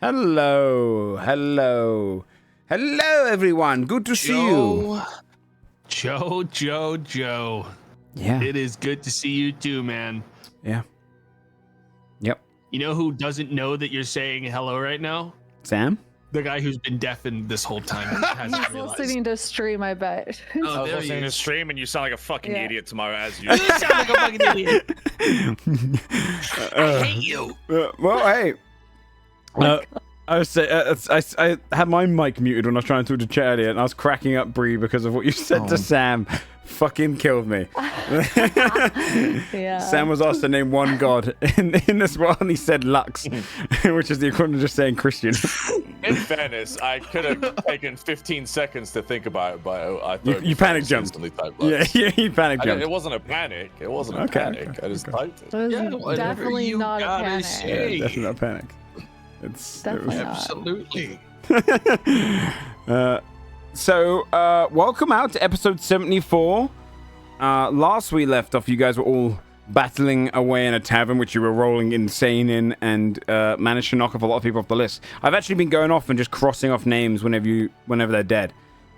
Hello, everyone. Good to see you. Joe. Yeah. It is good to see you too, man. Yeah. Yep. You know who doesn't know that you're saying hello right now? Sam? The guy who's been deafened this whole time. He's listening to stream, I bet. I was listening to stream, and you sound like a fucking idiot tomorrow, as You usual. sound like a fucking idiot. I hate you. Well, hey. I was say, I had my mic muted when I was trying to talk to Chet earlier, and I was cracking up, Bree, because of what you said to Sam. Fucking killed me. Yeah. Sam was asked to name one god in this world, and he said Lux, which is the equivalent of just saying Christian. In fairness, I could have taken 15 seconds to think about it, but I thought you panic jumped. Yeah, you panic jumped. It wasn't a panic. It wasn't a panic. I just typed it. It was definitely not a panic. Yeah, definitely not a panic. It's Definitely not. Absolutely. So, welcome out to episode 74. Last we left off, you guys were all battling away in a tavern, which you were rolling insane in, and managed to knock off a lot of people off the list. I've actually been going off and just crossing off names whenever they're dead.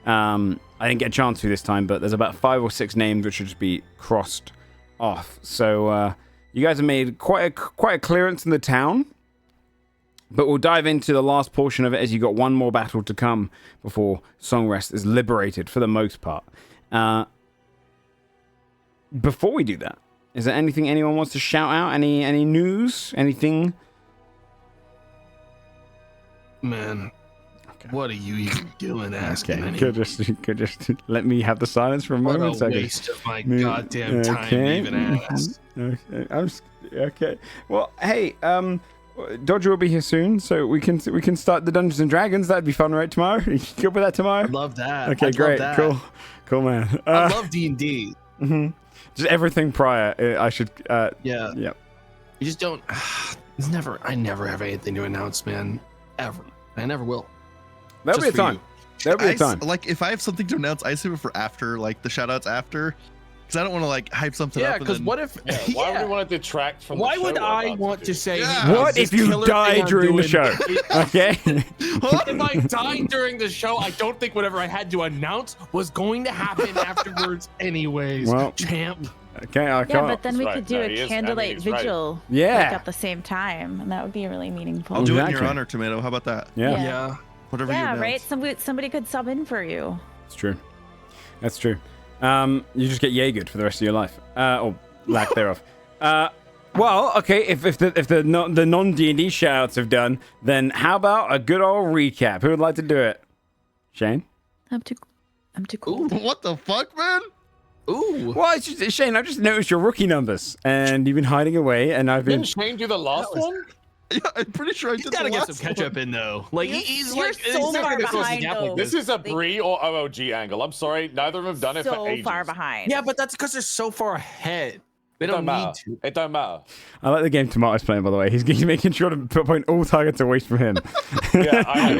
I didn't get a chance to this time, but there's about 5 or 6 names which should just be crossed off. So, you guys have made quite a clearance in the town. But we'll dive into the last portion of it as you got one more battle to come before Songrest is liberated for the most part. Before we do that, is there anything anyone wants to shout out? Any news? Anything? Man, what are you even doing asking? Okay, could just let me have the silence for a moment. What a waste of my goddamn time to even ask. Okay. Well, hey, Dodger will be here soon, so we can start the Dungeons and Dragons. That'd be fun, right? Tomorrow, you good with that tomorrow? I'd love that. Okay, great, cool, man. I love D&D. Just everything prior. I should. Yeah. Yep. You just don't. I never have anything to announce, man. Ever. I never will. There'll be a time. There'll be a time. Like, if I have something to announce, I save it for after, like the shout outs after. Because I don't want to like hype something up. Yeah, because what if? Why would we want to detract from? Why the would show I want to say? Yeah. What if you die during the show? Okay. What if I died during the show? I don't think whatever I had to announce was going to happen afterwards, anyways. Well, champ. Okay, I can't. Yeah, but then we That's could do right. No, he a is- candlelight he's right. vigil Yeah. like, at the same time, and that would be really meaningful. I'll do it in your Exactly. honor, Tomato. How about that? Yeah, Yeah. Whatever you Yeah, announce. right? Somebody could sub in for you. it's true. That's true. You just get Jaegered for the rest of your life, or lack thereof. Well, okay. If the non D&D shoutouts have done, then how about a good old recap? Who would like to do it? Shane. I'm too cool. What the fuck, man? Ooh. Well, it's just, Shane, I've just noticed your rookie numbers, and you've been hiding away, and I've been. Didn't Shane do the last one? Yeah, I'm pretty sure I He's did got to the get last some catch up one. in though. Like he's You're like so far behind, though. This is a Bree or OOG angle. I'm sorry, neither of them have done it for So ages. far behind. Yeah, but that's because they're so far ahead. They It don't don't need matter. to. It don't matter. I like the game Tomato's playing, by the way. He's making sure to point all targets away from him. Yeah, I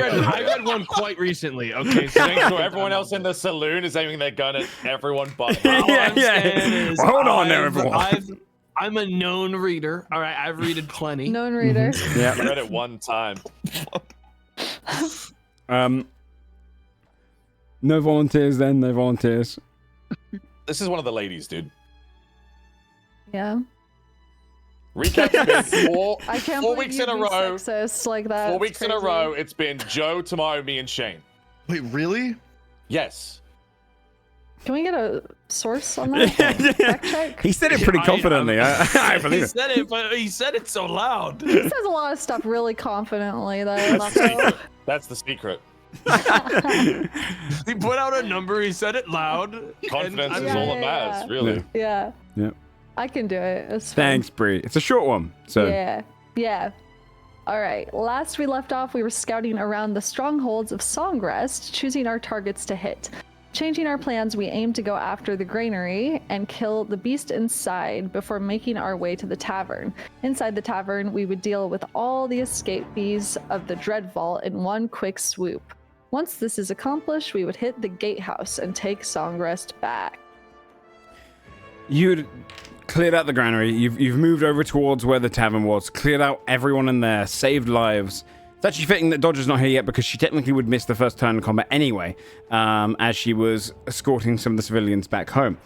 read one quite recently. Okay, so Make sure everyone else in the saloon is aiming their gun at everyone but Yeah, all I'm saying is Well, hold on there, everyone. I'm a known reader. All right, I've read plenty. Known reader. Yeah. I read it one time. No volunteers then. No volunteers. This is one of the ladies, dude. Yeah. Recap's been I can't 4 believe weeks you'd in a be row. sexist like that. 4 It's weeks in a crazy. row. It's been Joe, Tomorrow, me, and Shane. Wait, really? Yes. Can we get a source on that? Fact check? He said it pretty confidently. I believe He it. said it, but he said it so loud. He says a lot of stuff really confidently, though. So. That's the secret. He put out a number. He said it loud. Confidence and is I'm- all that matters, really. Yeah. Yeah. I can do it. It's fine. Thanks, Bree. It's a short one, so. Yeah. All right. Last we left off, we were scouting around the strongholds of Songrest, choosing our targets to hit. Changing our plans, we aimed to go after the granary and kill the beast inside before making our way to the tavern. Inside the tavern, we would deal with all the escapees of the Dread Vault in one quick swoop. Once this is accomplished, we would hit the gatehouse and take Songrest back. You'd cleared out the granary. You've moved over towards where the tavern was. Cleared out everyone in there. Saved lives. It's actually fitting that Dodger's not here yet because she technically would miss the first turn in combat anyway, as she was escorting some of the civilians back home.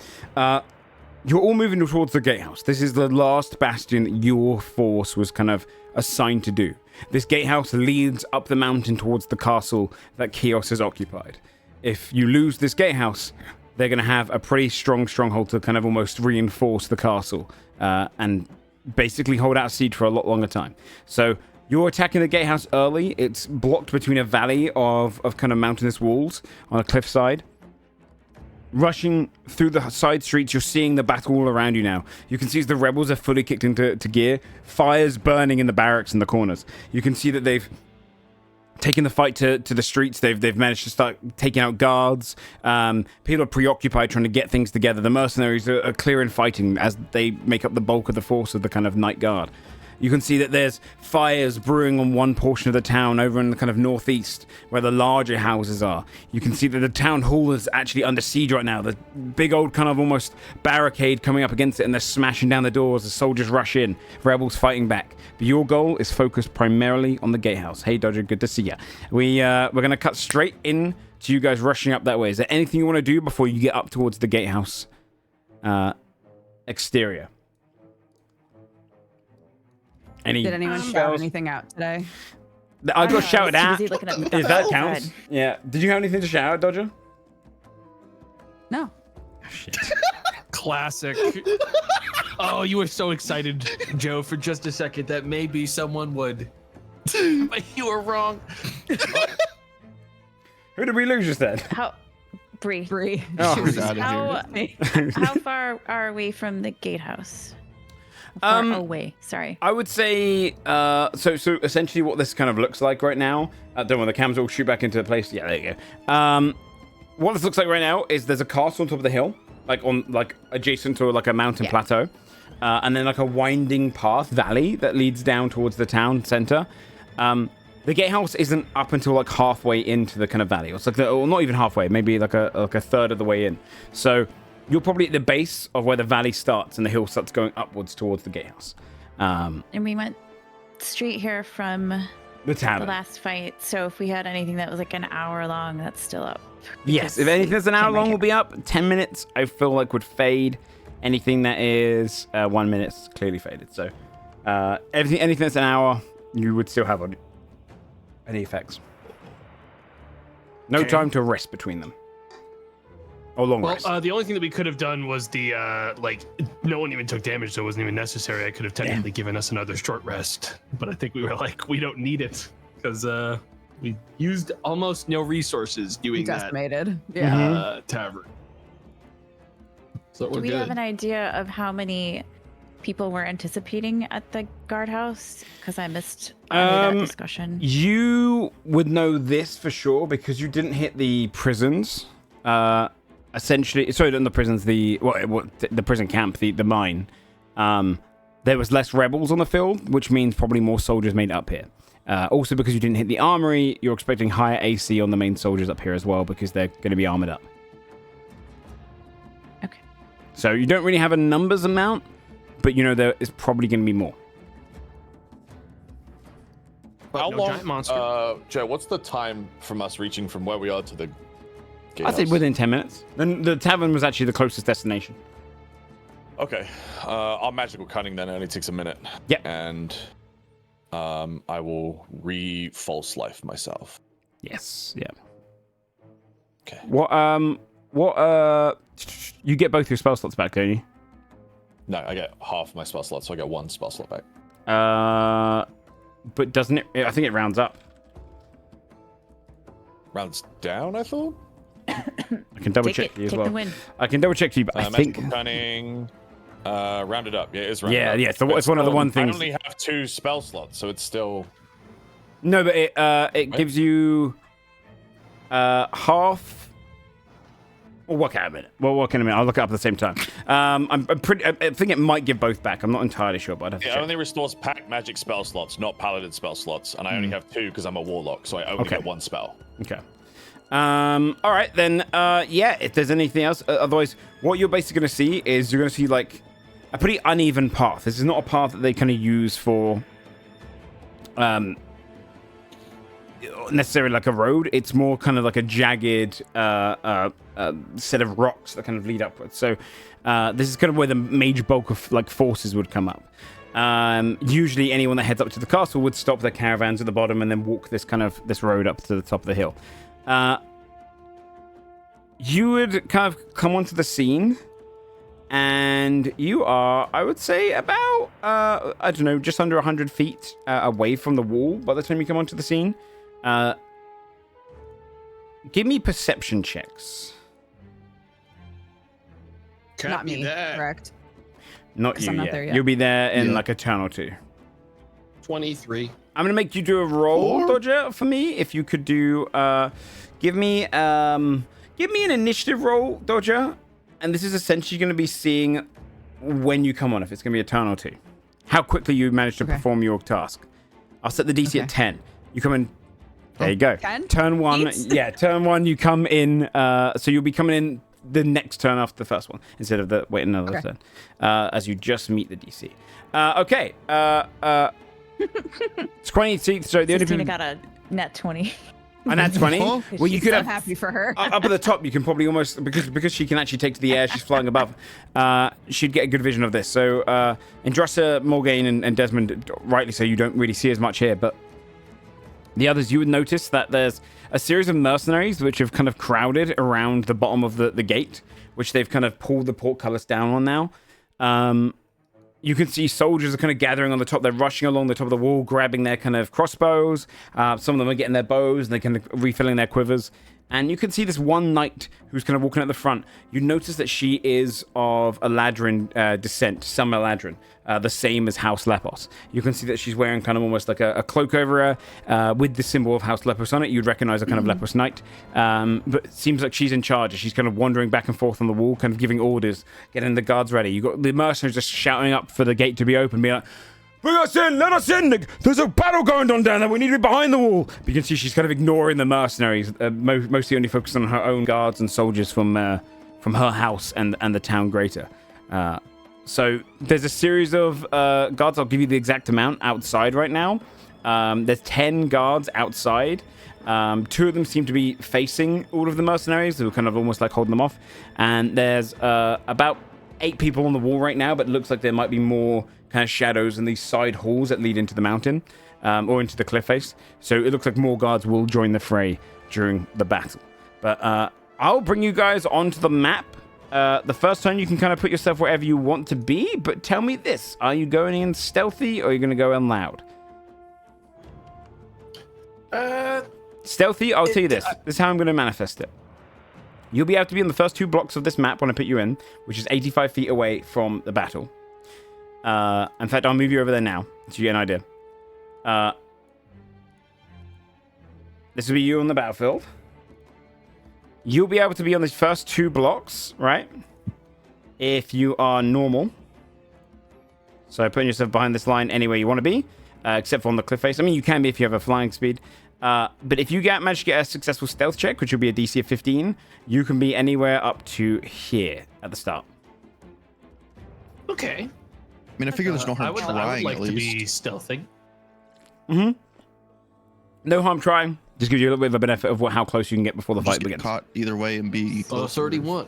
You're all moving towards the gatehouse. This is the last bastion that your force was kind of assigned to do. This gatehouse leads up the mountain towards the castle that Chaos has occupied. If you lose this gatehouse, they're going to have a pretty strong stronghold to kind of almost reinforce the castle and basically hold out a siege for a lot longer time. So you're attacking the gatehouse early. It's blocked between a valley of kind of mountainous walls on a cliffside. Rushing through the side streets, you're seeing the battle all around you now. You can see as the rebels are fully kicked into gear, fires burning in the barracks in the corners. You can see that they've taken the fight to the streets. They've managed to start taking out guards. People are preoccupied trying to get things together. The mercenaries are clear and fighting as they make up the bulk of the force of the kind of night guard. You can see that there's fires brewing on one portion of the town over in the kind of northeast where the larger houses are. You can see that the town hall is actually under siege right now. The big old kind of almost barricade coming up against it, and they're smashing down the doors as soldiers rush in, rebels fighting back. But your goal is focused primarily on the gatehouse. Hey, Dodger, good to see ya. We're going to cut straight in to you guys rushing up that way. Is there anything you want to do before you get up towards the gatehouse exterior? Did anyone shout anything out today? I got shouted at. Busy looking at me. If that Oh, counts. God. Yeah. Did you have anything to shout out, Dodger? No. Oh, shit. Classic. Oh, you were so excited, Joe, for just a second that maybe someone would. But you were wrong. Who did we lose just then? How, Bree? Bree. Oh. She was Out of here. How far are we from the gatehouse? How far away? Sorry. I would say, so essentially what this kind of looks like right now, don't worry, the cams will shoot back into the place. Yeah, there you go. What this looks like right now is there's a castle on top of the hill, like adjacent to like a mountain plateau, and then like a winding path, valley that leads down towards the town center. The gatehouse isn't up until like halfway into the kind of valley. It's like, or not even halfway, maybe like a third of the way in. So you're probably at the base of where the valley starts and the hill starts going upwards towards the gatehouse. And we went straight here from The the tavern. last fight. So if we had anything that was like an hour long, that's still up. Yes, Because if anything that's an hour came right long here. will be up. 10 minutes, I feel like would fade. Anything that is 1 minute is clearly faded. So anything that's an hour, you would still have any effects. No Okay. time to rest between them. Or long Well, rest. the only thing that we could have done was the no one even took damage, so it wasn't even necessary. I could have technically given us another short rest, but I think we were like, we don't need it because we used almost no resources doing that Decimated. Yeah. tavern. So Do we're we good. have an idea of how many people we're anticipating at the guardhouse? Because I missed that discussion. You would know this for sure because you didn't hit the prisons. Essentially, sorry, not the prisons, the prison camp, the mine. There was less rebels on the field, which means probably more soldiers made up here. Also, because you didn't hit the armory, you're expecting higher AC on the main soldiers up here as well because they're going to be armored up. Okay. So you don't really have a numbers amount, but you know there is probably going to be more. But How no giant monster. long, Joe? What's the time from us reaching from where we are to the I gatehouse? said within 10 minutes. Then the tavern was actually the closest destination. Okay. Our magical cunning then only takes a minute. Yep. And I will re-false life myself. Yes. Yeah. Okay. You get both your spell slots back, don't you? No, I get half my spell slot, so I get one spell slot back. But doesn't it? I think it rounds up. Rounds down, I thought. I can double Take check it. for you as Take well. the win. I can double check for you, but I think. Magical cunning. Rounded up. Yeah, it is rounded Yeah, up. yeah. So But it's one of the still, one things. I only have 2 spell slots, so it's still. No, but it gives you half. We'll work out in a minute. We'll work in a minute. I'll look it up at the same time. I'm pretty. I think it might give both back. I'm not entirely sure, but I'd have to It check. only restores pack magic spell slots, not paladin spell slots, and I only have 2 because I'm a warlock, so I only Okay. get 1 spell. Okay. All right then. Yeah. If there's anything else, otherwise, what you're basically going to see is you're going to see like a pretty uneven path. This is not a path that they kind of use for necessarily like a road. It's more kind of like a jagged set of rocks that kind of lead upwards. So this is kind of where the major bulk of like forces would come up. Usually anyone that heads up to the castle would stop their caravans at the bottom and then walk this road up to the top of the hill. You would kind of come onto the scene, and you are, I would say, about, I don't know, just under 100 feet away from the wall by the time you come onto the scene. Give me perception checks. Not me, correct? Not 'Cause you I'm not yet. there yet. You'll be there in like a turn or two. 23. I'm gonna make you do a roll, Dodger, for me. If you could do, give me an initiative roll, Dodger, and this is essentially gonna be seeing when you come on, if it's gonna be a turn or two, how quickly you manage to perform your task. I'll set the DC at 10. You come in. There you go. 10? Turn one. Beats? Yeah, turn one. You come in. So you'll be coming in the next turn after the first one instead of waiting another turn, as you just meet the DC. Okay. It's 20 seats. So the only Christina people... got a net 20. And that's 20. Well, you She's could so have happy for her. up at the top. You can probably almost because she can actually take to the air. She's flying above. She'd get a good vision of this. So, Androssa, Morgaine, and Desmond, rightly so, you don't really see as much here. But the others, you would notice that there's a series of mercenaries which have kind of crowded around the bottom of the gate, which they've kind of pulled the portcullis down on now. You can see soldiers are kind of gathering on the top. They're rushing along the top of the wall, grabbing their kind of crossbows. Some of them are getting their bows, and they're kind of refilling their quivers. And you can see this one knight who's kind of walking at the front. You notice that she is of a Ladrin descent, some Ladrin, the same as House Lepos. You can see that she's wearing kind of almost like a cloak over her with the symbol of House Lepos on it. You'd recognize a kind of Lepos knight. But it seems like she's in charge. She's kind of wandering back and forth on the wall, kind of giving orders, getting the guards ready. You've got the mercenaries just shouting up for the gate to be open, being like, bring us in! Let us in! There's a battle going on down there. We need to be behind the wall. But you can see she's kind of ignoring the mercenaries, mostly only focused on her own guards and soldiers from her house and the town greater. So there's a series of guards. I'll give you the exact amount outside right now. There's 10 guards outside. 2 of them seem to be facing all of the mercenaries, who are kind of almost like holding them off. And there's about 8 people on the wall right now, but it looks like there might be more kind of shadows in these side halls that lead into the mountain or into the cliff face. So it looks like more guards will join the fray during the battle. But I'll bring you guys onto the map. The first time you can kind of put yourself wherever you want to be, but tell me this. Are you going in stealthy or are you going to go in loud? Stealthy, I'll tell you this. This is how I'm going to manifest it. You'll be able to be on the first 2 blocks of this map when I put you in, which is 85 feet away from the battle. In fact, I'll move you over there now, so you get an idea. This will be you on the battlefield. You'll be able to be on these first 2 blocks, right? If you are normal. So putting yourself behind this line anywhere you want to be, except for on the cliff face. I mean, you can be if you have a flying speed. But if you manage to get a successful stealth check, which will be a DC of 15, you can be anywhere up to here at the start. Okay. I mean, I figure there's no harm I would trying like at to least. be stealthing. Mm-hmm. No harm trying. Just gives you a little bit of a benefit of how close you can get before the Just fight get begins. caught either way and be close. 31.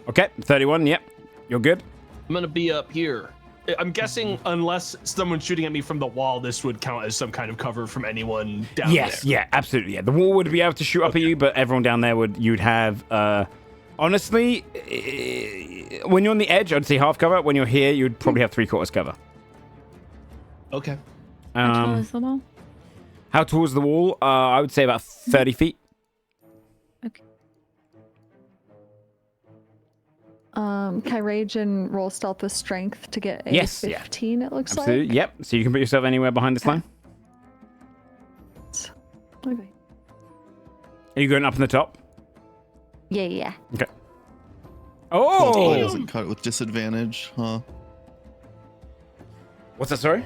Okay, 31. Yep, you're good. I'm gonna be up here. I'm guessing unless someone's shooting at me from the wall, this would count as some kind of cover from anyone down there. Yes, yeah, absolutely. Yeah, the wall would be able to shoot up at you, but everyone down there you'd have. Honestly, when you're on the edge, I'd say half cover. When you're here, you'd probably have 3/4 cover. Okay. How tall is the wall? How tall is the wall? I would say about 30 feet. Okay. Can I rage and roll stealth with strength to get a Yes, yeah. 15, it looks Absolutely. like? Yep. So you can put yourself anywhere behind this line. Okay. Are you going up in the top? Yeah. Okay. Oh, Oh! doesn't cut it with disadvantage, huh? What's that, sorry?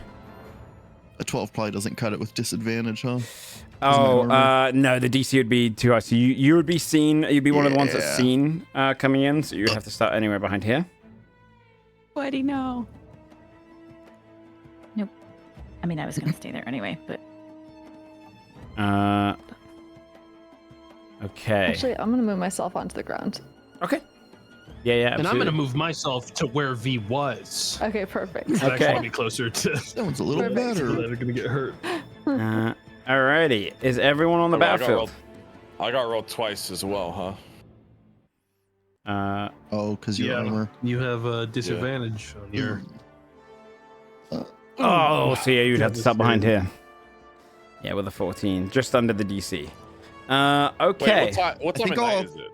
A 12 probably doesn't cut it with disadvantage, huh? Oh, no, the DC would be too high. So you would be seen, you'd be one of the ones that's seen coming in, so you would have to start anywhere behind here. Why do you know? Nope. I mean, I was going to stay there anyway, but... Okay. Actually, I'm gonna move myself onto the ground. Okay. Yeah, yeah. And I'm going to absolutely. move myself to where V was. Okay, perfect. So I Okay. want to be closer to That one's a little Perfect. people better. that are going to get hurt. Alrighty. Is everyone on the battlefield? I got rolled twice as well, huh? Oh, because your armor. You have a disadvantage on your. Oh, so yeah, you'd have to Yeah, start behind that's here. Yeah, with a 14, just under the DC. Wait, Okay. what time think of night I'll- is it?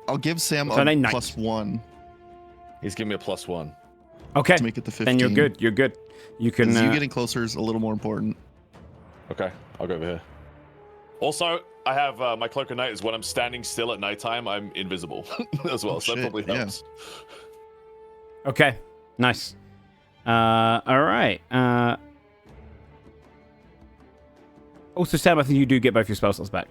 I'll give Sam Sunday a night. +1 He's giving me a +1. Okay. to make it the 15. Then you're good. You're good. You can. 'Cause you getting closer is a little more important. Okay, I'll go over here. Also, I have my cloak of night is when I'm standing still at nighttime, I'm invisible as well, so that shit, probably yeah. helps. Okay. Nice. All right. Also, Sam, I think you do get both your spell slots back.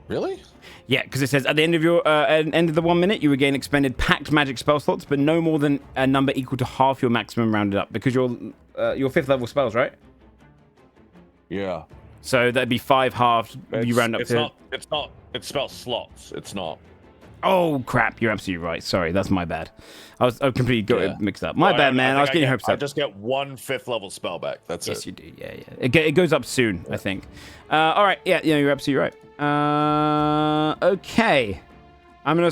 Really? Yeah, because it says at the end of your end of the 1 minute, you regain expended packed magic spell slots, but no more than a number equal to half your maximum rounded up, because your 5th level spells, right? Yeah. So that'd be 5 halved. You round up to. It's spell slots. It's not. Oh crap! You're absolutely right. Sorry, that's my bad. I completely got Yeah. it mixed up. My bad, man. I was getting your hopes I up. just get 1 5th level spell back. That's Yes, it. you do. Yeah, yeah. It goes up soon, I think. All right. Yeah, you're absolutely right. Okay. I'm gonna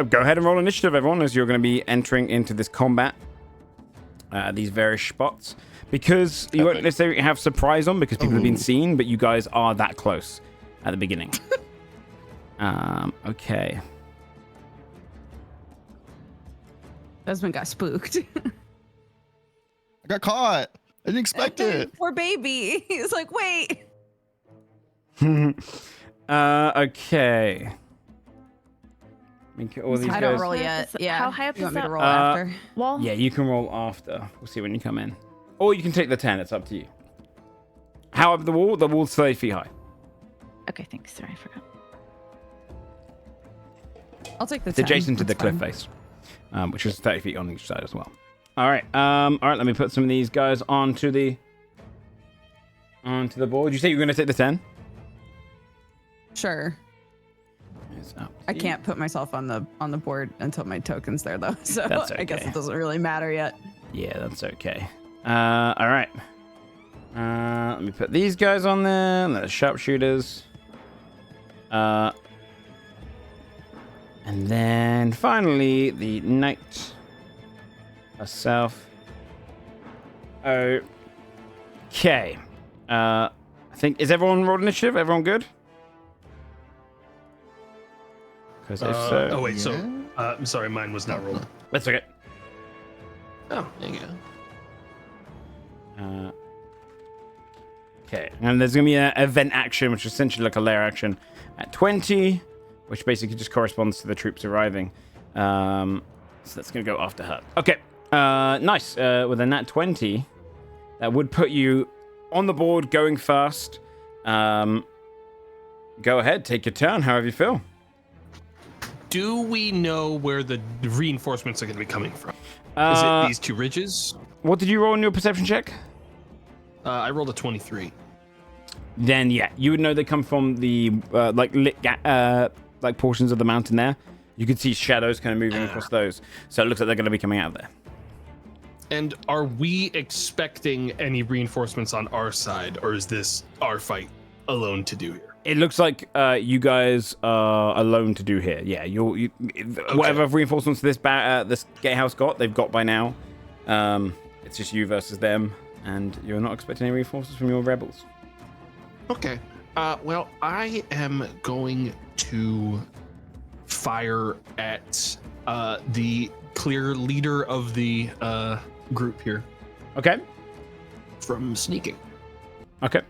go ahead and roll initiative, everyone, as you're going to be entering into this combat. These various spots, because you won't Epic. necessarily have surprise on because people have been seen, but you guys are that close at the beginning. Okay. Husband got spooked. I got caught. I didn't expect it. Poor baby. He's like, wait. Okay. Make all these I don't guys. roll How high yet. up is- Yeah. how high up you is want me to that, roll after? Wall? Yeah, you can roll after. We'll see when you come in. Or you can take the 10. It's up to you. How up the wall? The wall's 30 feet high. Okay, thanks. Sorry, I forgot. I'll take the It's 10. adjacent to the That's cliff fine. face, which is 30 feet on each side as well. All right. All right. Let me put some of these guys onto the board. Did you say you were going to take the 10? Sure. It's up to I you. can't put myself on the board until my token's there though. So That's I guess okay. it doesn't really matter yet. Yeah, that's okay. All right. Let me put these guys on there. And the sharpshooters. And then finally the knight herself. Okay. I think is everyone rolled initiative? Everyone good? Because if so, Oh wait, so I'm sorry, mine was not rolled. that's okay. Oh, there you go. Okay, and there's gonna be an event action, which is essentially like a layer action at 20, which basically just corresponds to the troops arriving. So that's gonna go after her. Okay, nice. With a nat 20, that would put you on the board, going first. Go ahead, take your turn, however you feel. Do we know where the reinforcements are going to be coming from? Is it these two ridges? What did you roll in your perception check? I rolled a 23. Then yeah, you would know they come from the like lit like portions of the mountain there. You could see shadows kind of moving across those, so it looks like they're going to be coming out of there. And are we expecting any reinforcements on our side, or is this our fight alone to do here? It looks like you guys are alone to do here. Yeah, whatever reinforcements this gatehouse got, they've got by now. It's just you versus them, and you're not expecting any reinforcements from your rebels. Okay. Well, I am going to fire at the clear leader of the group here Okay. from sneaking. Okay.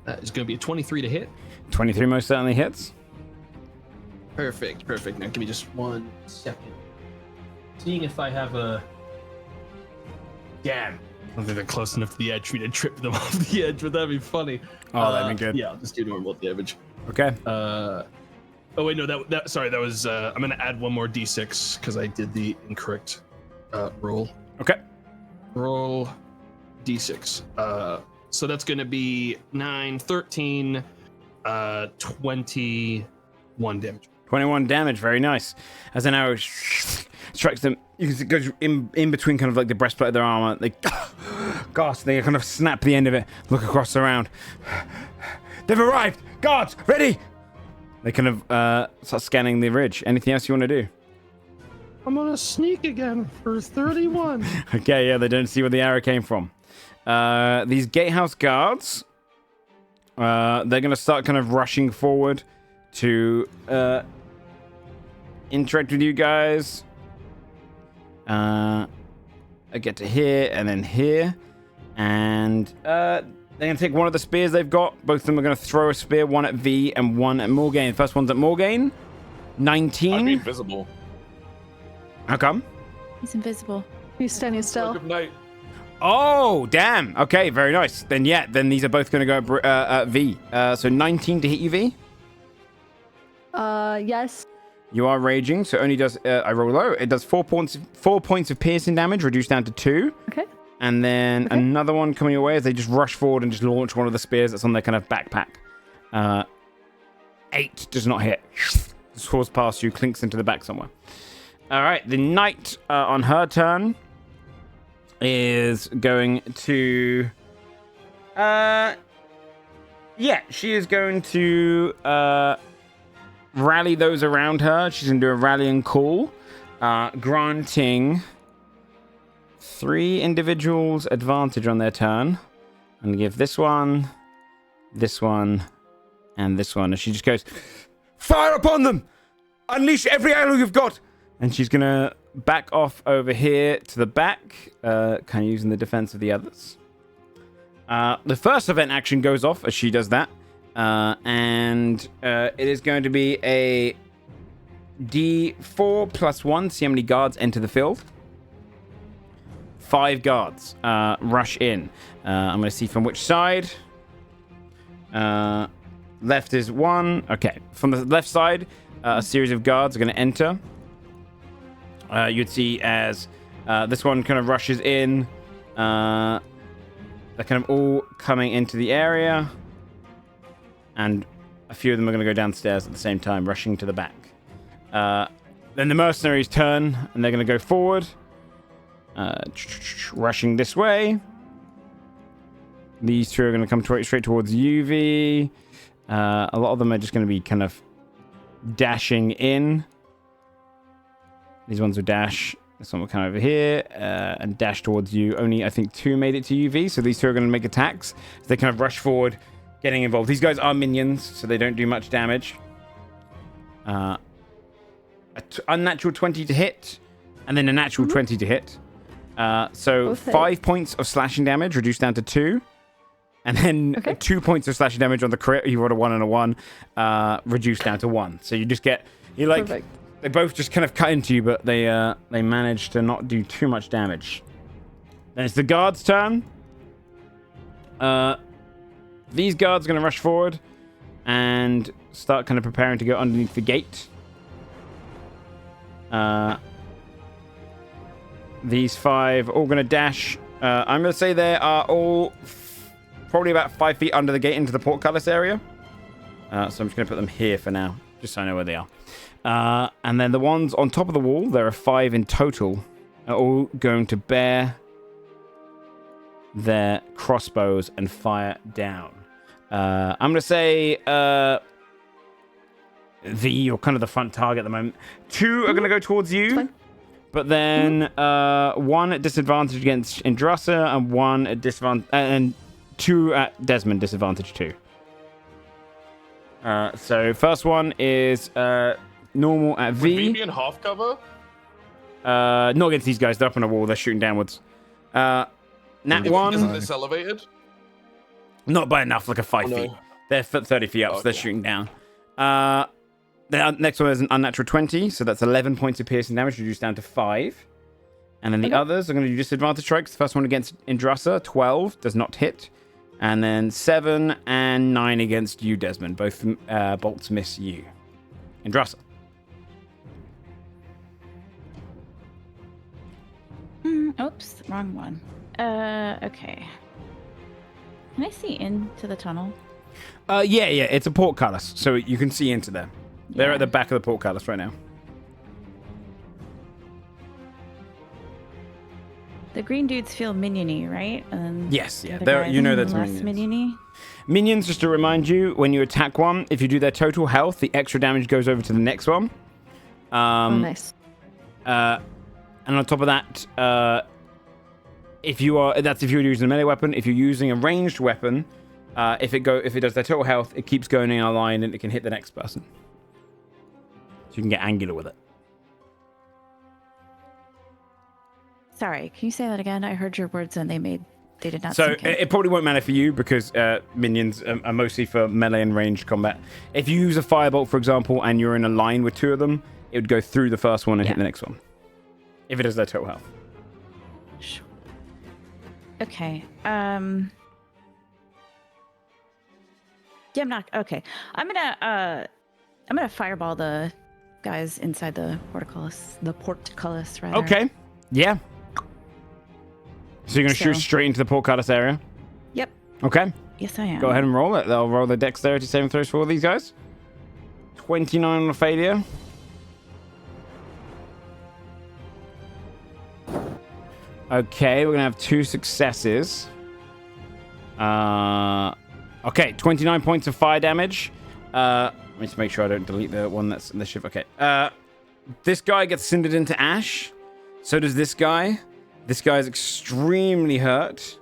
That is going to be a 23 to hit. 23 most certainly hits. Perfect. Now, give me just 1 second. Seeing if I have a... Damn. I don't think they're close enough to the edge for me to trip them off the edge, but that'd be funny. Oh, that'd be good. Yeah, I'll just do normal damage. Okay. Oh wait, no, that was I'm gonna add one more d6 because I did the incorrect roll. Okay. Roll d6. So that's going to be 9, 13, 21 damage. 21 damage, very nice. As an arrow strikes them, you can see it goes in between kind of like the breastplate of their armor. They gasp, they kind of snap the end of it, look across the round. They've arrived! Guards, ready! They kind of start scanning the ridge. Anything else you want to do? I'm going to sneak again for 31. Okay, yeah, they don't see where the arrow came from. These gatehouse guards, they're going to start kind of rushing forward to interact with you guys. I get to here and then here. And they're going to take one of the spears they've got. Both of them are going to throw a spear, one at V and one at Morgaine. First one's at Morgaine. 19. I'm invisible. How come? He's invisible. He's standing still. Good night. Oh, damn. Okay, very nice. Then, yeah, then these are both going to go at V. So 19 to hit you, V. Yes. You are raging, so it only does... I roll low. It does 4 points of piercing damage, reduced down to 2. Okay. And then another one coming your way as they just rush forward and just launch one of the spears that's on their kind of backpack. 8 does not hit. Soars past you, clinks into the back somewhere. All right, the knight on her turn is going to... yeah, she is going to rally those around her. She's going to do a rallying call, granting 3 individuals advantage on their turn. I'm going to give this one, and this one. And she just goes, fire upon them! Unleash every arrow you've got! And she's going to back off over here to the back, kind of using the defense of the others. The first event action goes off as she does that. And it is going to be a D4 plus 1. See how many guards enter the field. 5 guards rush in. I'm going to see from which side. Left is 1. Okay. From the left side, a series of guards are going to enter. You'd see as this one kind of rushes in. They're kind of all coming into the area. And a few of them are going to go downstairs at the same time, rushing to the back. Then the mercenaries turn, and they're going to go forward. Rushing this way. These 2 are going to come straight towards UV. A lot of them are just going to be kind of dashing in. These ones will dash. This one will come over here and dash towards you. Only, I think, 2 made it to UV, so these 2 are going to make attacks. So they kind of rush forward, getting involved. These guys are minions, so they don't do much damage. Unnatural 20 to hit, and then a natural 20 to hit. So Okay. 5 points of slashing damage, reduced down to 2. And then 2 points of slashing damage on the crit. You rolled a 1 and a 1, reduced down to 1. So you just get... You like... Perfect. They both just kind of cut into you, but they manage to not do too much damage. Then it's the guards' turn. These guards are going to rush forward and start kind of preparing to go underneath the gate. These 5 are all going to dash. I'm going to say they are all probably about 5 feet under the gate into the portcullis area. So I'm just going to put them here for now, just so I know where they are. And then the ones on top of the wall, there are 5 in total, are all going to bear their crossbows and fire down. I'm going to say you're kind of the front target at the moment. 2 are going to go towards you, but then 1 at disadvantage against Indrasa and 1 at disadvantage, and 2 at Desmond disadvantage too. So first one is normal at V. Would V be in half cover? Not against these guys. They're up on a wall. They're shooting downwards. Nat 1. Isn't this elevated? Not by enough, like a 5 no. feet. They're 30 feet up, so they're Okay. shooting down. The next one is an unnatural 20, so that's 11 points of piercing damage, reduced down to 5. And then the others are going to do disadvantage strikes. The first one against Indrasa, 12, does not hit. And then 7 and 9 against you, Desmond. Both bolts miss you. Indrasa. Oops, wrong one. Okay. Can I see into the tunnel? Yeah, it's a portcullis, so you can see into there. They're Yeah. at the back of the portcullis right now. The green dudes feel minion-y, right? And Yes, the yeah. other They're, guys you know that's less minions. minion-y? Minions, just to remind you, when you attack one, if you do their total health, the extra damage goes over to the next one. Oh, nice. And on top of that, if you're using a melee weapon. If you're using a ranged weapon, if it does their total health, it keeps going in a line and it can hit the next person. So you can get angular with it. Sorry, can you say that again? I heard your words and they did not So sink in. it probably won't matter for you because minions are mostly for melee and ranged combat. If you use a firebolt, for example, and you're in a line with two of them, it would go through the first one and hit the next one. If it is their total health. Sure. Okay. Yeah, I'm not okay. I'm gonna fireball the guys inside the portcullis. The portcullis, rather. Okay. Yeah. So you're gonna shoot straight into the portcullis area? Yep. Okay. Yes, I am. Go ahead and roll it. They'll roll the dexterity saving throws for all these guys. 29 on a failure. Okay, we're gonna have 2 successes. Okay, 29 points of fire damage. Let me just make sure I don't delete the one that's in the shift. Okay. This guy gets cindered into ash. So does this guy. This guy is extremely hurt.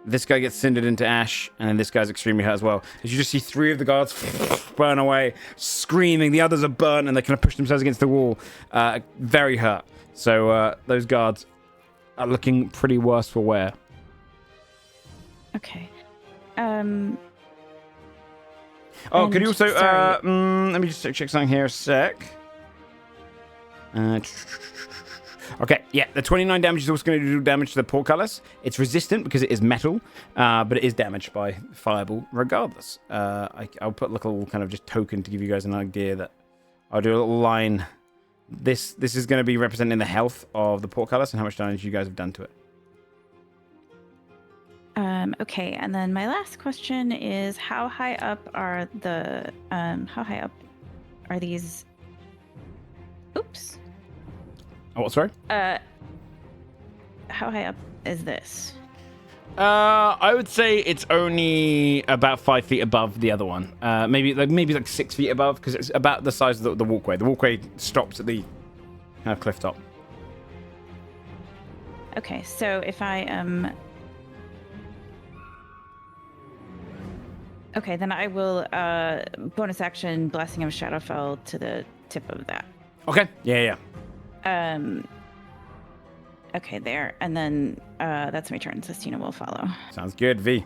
This guy gets cindered into ash, and then this guy's extremely hurt as well. As you just see 3 of the guards burn away, screaming. The others are burnt, and they kind of push themselves against the wall. Very hurt. So those guards are looking pretty worse for wear. Okay. Oh, could you also... sorry. let me just check something here a sec. Okay, yeah, the 29 damage is also going to do damage to the portcullis. It's resistant because it is metal, but it is damaged by fireball regardless. I'll put like a little kind of just token to give you guys an idea that I'll do a little line. This is going to be representing the health of the portcullis and how much damage you guys have done to it. Okay, and then my last question is how high up are these? Oops. Oh, what, sorry? How high up is this? I would say it's only about 5 feet above the other one. Maybe like 6 feet above because it's about the size of the walkway. The walkway stops at the kind of cliff top. Okay, so if I am... Okay, then I will bonus action Blessing of Shadowfell to the tip of that. Okay. Yeah. Okay, there. And then that's my turn. Sestina will follow. Sounds good, V.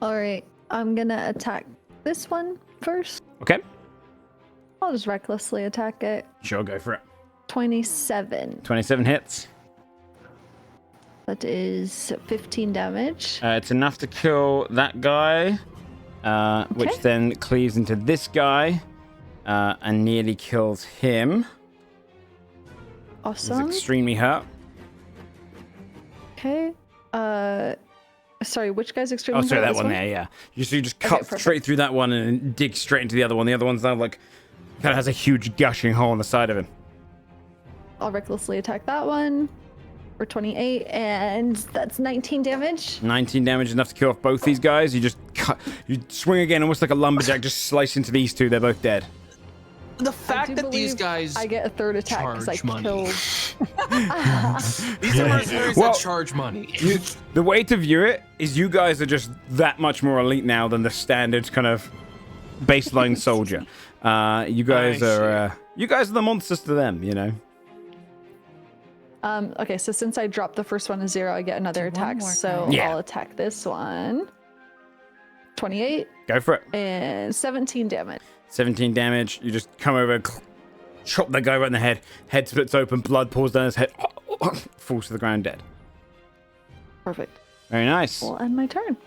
All right, I'm gonna attack this one first. Okay. I'll just recklessly attack it. Sure, go for it. 27. 27 hits. That is 15 damage. It's enough to kill that guy, which then cleaves into this guy and nearly kills him. Awesome. He's extremely hurt. Okay. Sorry, which guy's extremely Oh, sorry, hurt? that This one there, yeah. You just cut perfect. straight through that one and dig straight into the other one. The other one's now like kind of has a huge gushing hole on the side of him. I'll recklessly attack that one for 28, and that's 19 damage. 19 damage, enough to kill off both these guys. You just you swing again, almost like a lumberjack, just slice into these two. They're both dead. The I fact do that these believe guys I get a third attack because I charge money. killed. These are mercenaries Well, that charge money. The way to view it is you guys are just that much more elite now than the standard kind of baseline soldier. You guys are the monsters to them, you know. Okay, so since I dropped the first one to 0, I get another Do one attack. more So time. Yeah. I'll attack this one. 28 Go for it. and 17 damage. 17 damage. You just come over, chop that guy right in the head. Head splits open, blood pours down his head, falls to the ground dead. Perfect. Very nice. We'll end my turn.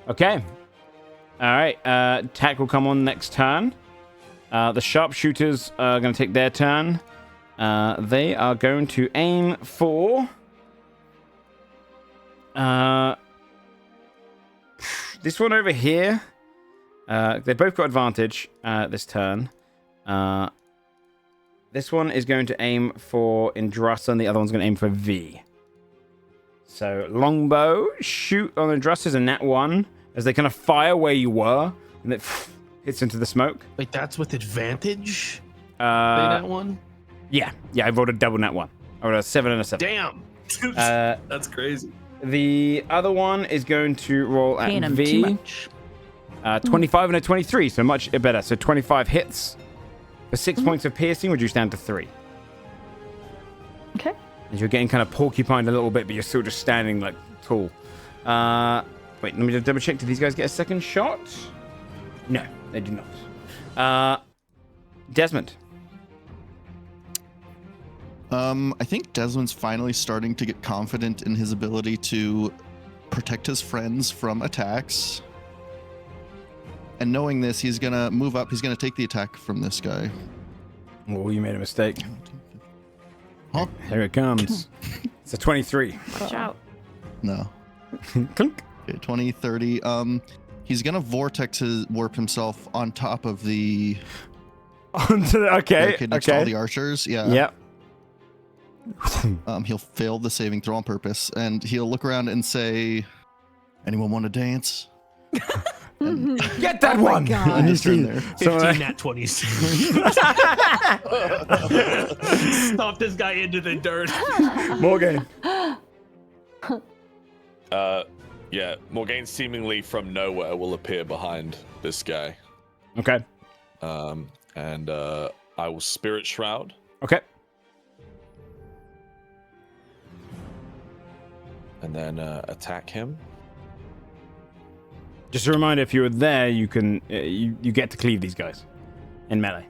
Okay. All right. Attack will come on next turn. The sharpshooters are going to take their turn. They are going to aim for This one over here, they both got advantage this turn. This one is going to aim for Indrasa, and the other one's going to aim for V. So longbow, shoot on Indrasa is a nat 1 as they kind of fire where you were, and it hits into the smoke. Wait, that's with advantage? That one? Yeah, I rolled a double nat 1. I rolled a 7 and a 7. Damn! That's crazy. The other one is going to roll at Paying him V. too much. 25 and a 23, so much better. So 25 hits for 6 points of piercing, reduced down to 3. Okay. As you're getting kind of porcupined a little bit, but you're still just standing like tall. Wait, let me just double check. Did these guys get a second shot? No, they did not. Desmond. I think Desmond's finally starting to get confident in his ability to protect his friends from attacks. And knowing this, he's gonna move up. He's gonna take the attack from this guy. Oh, you made a mistake. Huh? Here it comes. It's a 23. Watch out. No. Clunk. Okay, 20, 30. He's gonna warp himself on top of the Okay. barricade next to all the archers. Yeah. Yep. He'll fail the saving throw on purpose, and he'll look around and say, "Anyone want to dance?" Get that one. God. And he's in there. 15 nat 20s. Stomp this guy into the dirt. Morgan. Yeah, Morgaine seemingly from nowhere will appear behind this guy. Okay. And I will Spirit Shroud. Okay. And then attack him. Just a reminder, if you were there, you can you get to cleave these guys in melee.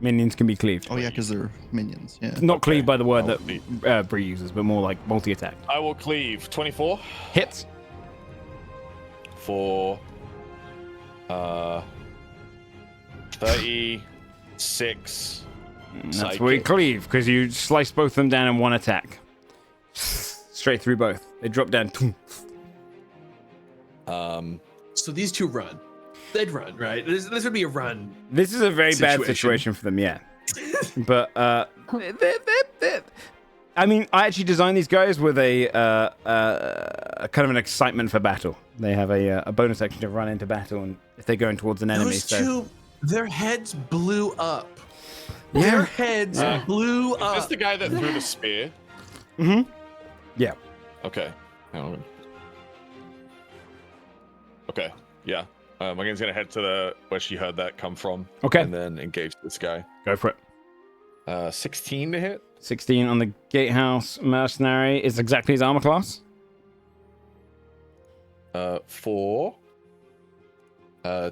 Minions can be cleaved. Oh yeah, because they're minions. Yeah. Not cleaved by the word I'll that Bree uses, but more like multi-attack. I will cleave 24 Hits. for 36. That's where you cleave, because you slice both of them down in one attack. Straight through both. They drop down. So these two run. They'd run, right? This would be a run. This is a very bad Situation. situation for them, yeah. But I mean, I actually designed these guys with a kind of an excitement for battle. They have a bonus action to run into battle, and if they're going towards an enemy. Those two, their heads blew up. Yeah. Their heads blew Is this up. the guy that threw the spear? Mm-hmm. Yeah. Okay. Hang on. Okay. Yeah. Morgane's gonna head to where she heard that come from. Okay. And then engage this guy. Go for it. 16 to hit. 16 on the Gatehouse Mercenary is exactly his armor class. For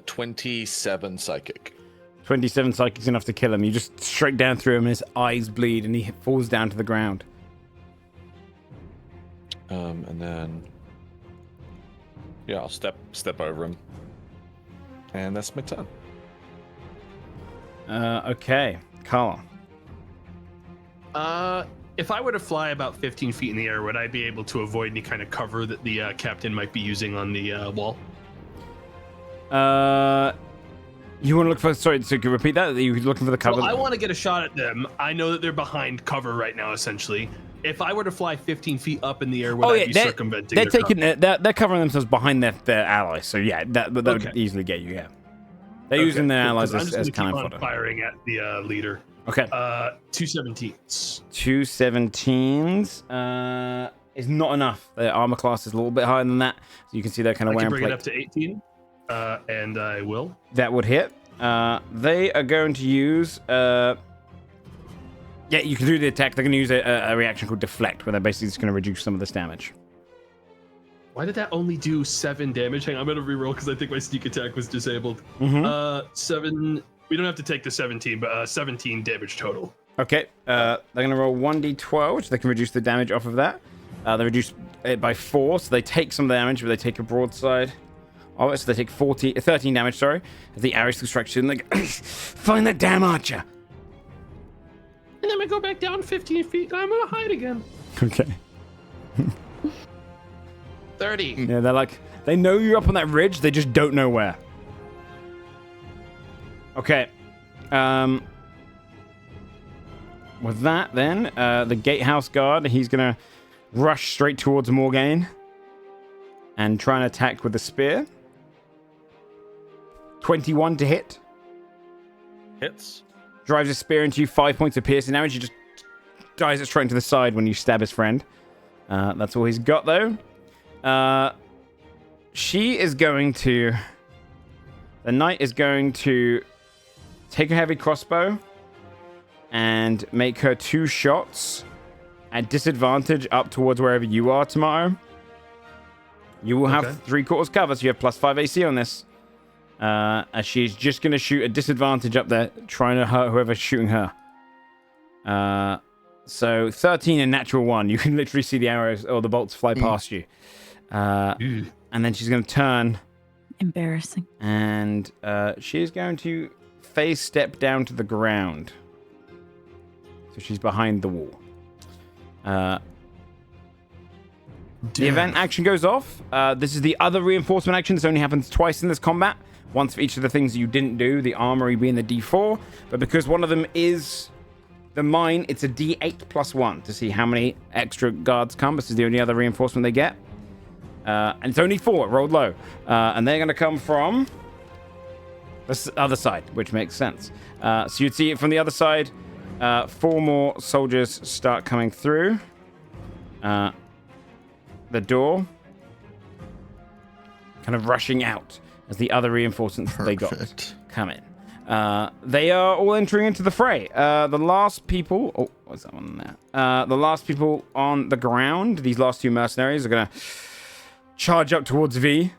27 psychic. 27 psychic is enough to kill him. You just strike down through him, and his eyes bleed, and he falls down to the ground. And then I'll step over him. And that's my turn. Okay. Carla. If I were to fly about 15 feet in the air, would I be able to avoid any kind of cover that the captain might be using on the wall? You want to look for... Sorry, so can you repeat that? You're looking for the cover? Well, I want to get a shot at them. I know that they're behind cover right now, essentially. If I were to fly 15 feet up in the air, would I be circumventing they're their taking... cover? They're covering themselves behind their allies, so yeah, that would easily get you, yeah. They're using their allies as cannon I'm fodder. just firing at the leader. Okay. 2 17s. 2 17s is not enough. Their armor class is a little bit higher than that, so you can see they're kind of I can wearing bring it plate. up to 18, and I will. That would hit. They are going to use... yeah, you can do the attack. They're going to use a reaction called Deflect, where they're basically just going to reduce some of this damage. Why did that only do 7 damage? Hang on, I'm going to reroll because I think my sneak attack was disabled. 7... We don't have to take the 17, but 17 damage total. Okay, they're going to roll 1d12, which they can reduce the damage off of that. They reduce it by 4, so they take some damage, but they take a broadside. Oh, so they take 13 damage, sorry. As the arrow strikes you, and they go, find that damn archer. And then we go back down 15 feet, and I'm going to hide again. Okay. 30. Yeah, they're like, they know you're up on that ridge, they just don't know where. Okay. With that, then, the gatehouse guard, he's going to rush straight towards Morgaine and try and attack with the spear. 21 to hit. Hits. Drives a spear into you, 5 points of piercing damage. He just dives it straight into the side when you stab his friend. That's all he's got, though. She is going to... The knight is going to take a heavy crossbow and make her 2 shots at disadvantage up towards wherever you are tomorrow. You will have 3/4 cover, so you have +5 AC on this. As she's just going to shoot a disadvantage up there, trying to hurt whoever's shooting her. So 13 and natural 1. You can literally see the arrows or the bolts fly past you. And then she's going to turn. Embarrassing. And she's going to phase step down to the ground. So she's behind the wall. The event action goes off. This is the other reinforcement action. This only happens twice in this combat. Once for each of the things you didn't do, the armory being the D4. But because one of them is the mine, it's a D8 +1 to see how many extra guards come. This is the only other reinforcement they get. And it's only 4. It rolled low. And they're going to come from the other side, which makes sense. So you'd see it from the other side. 4 more soldiers start coming through the door, kind of rushing out as the other reinforcements they got come in. They are all entering into the fray. The last people... Oh, what's that one there? The last people on the ground, these last 2 mercenaries, are going to charge up towards V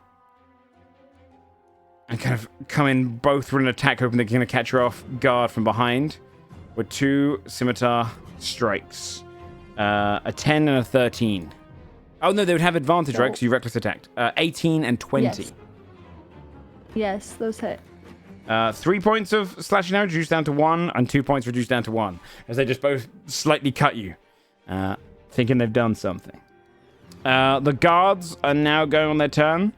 and kind of come in both with an attack, hoping they're going to catch her off guard from behind with 2 scimitar strikes. A 10 and a 13. Oh, no, they would have advantage, right? Because you reckless attacked. 18 and 20. Yes, those hit. 3 points of slashing damage reduced down to 1, and 2 points reduced down to 1, as they just both slightly cut you, thinking they've done something. The guards are now going on their turn.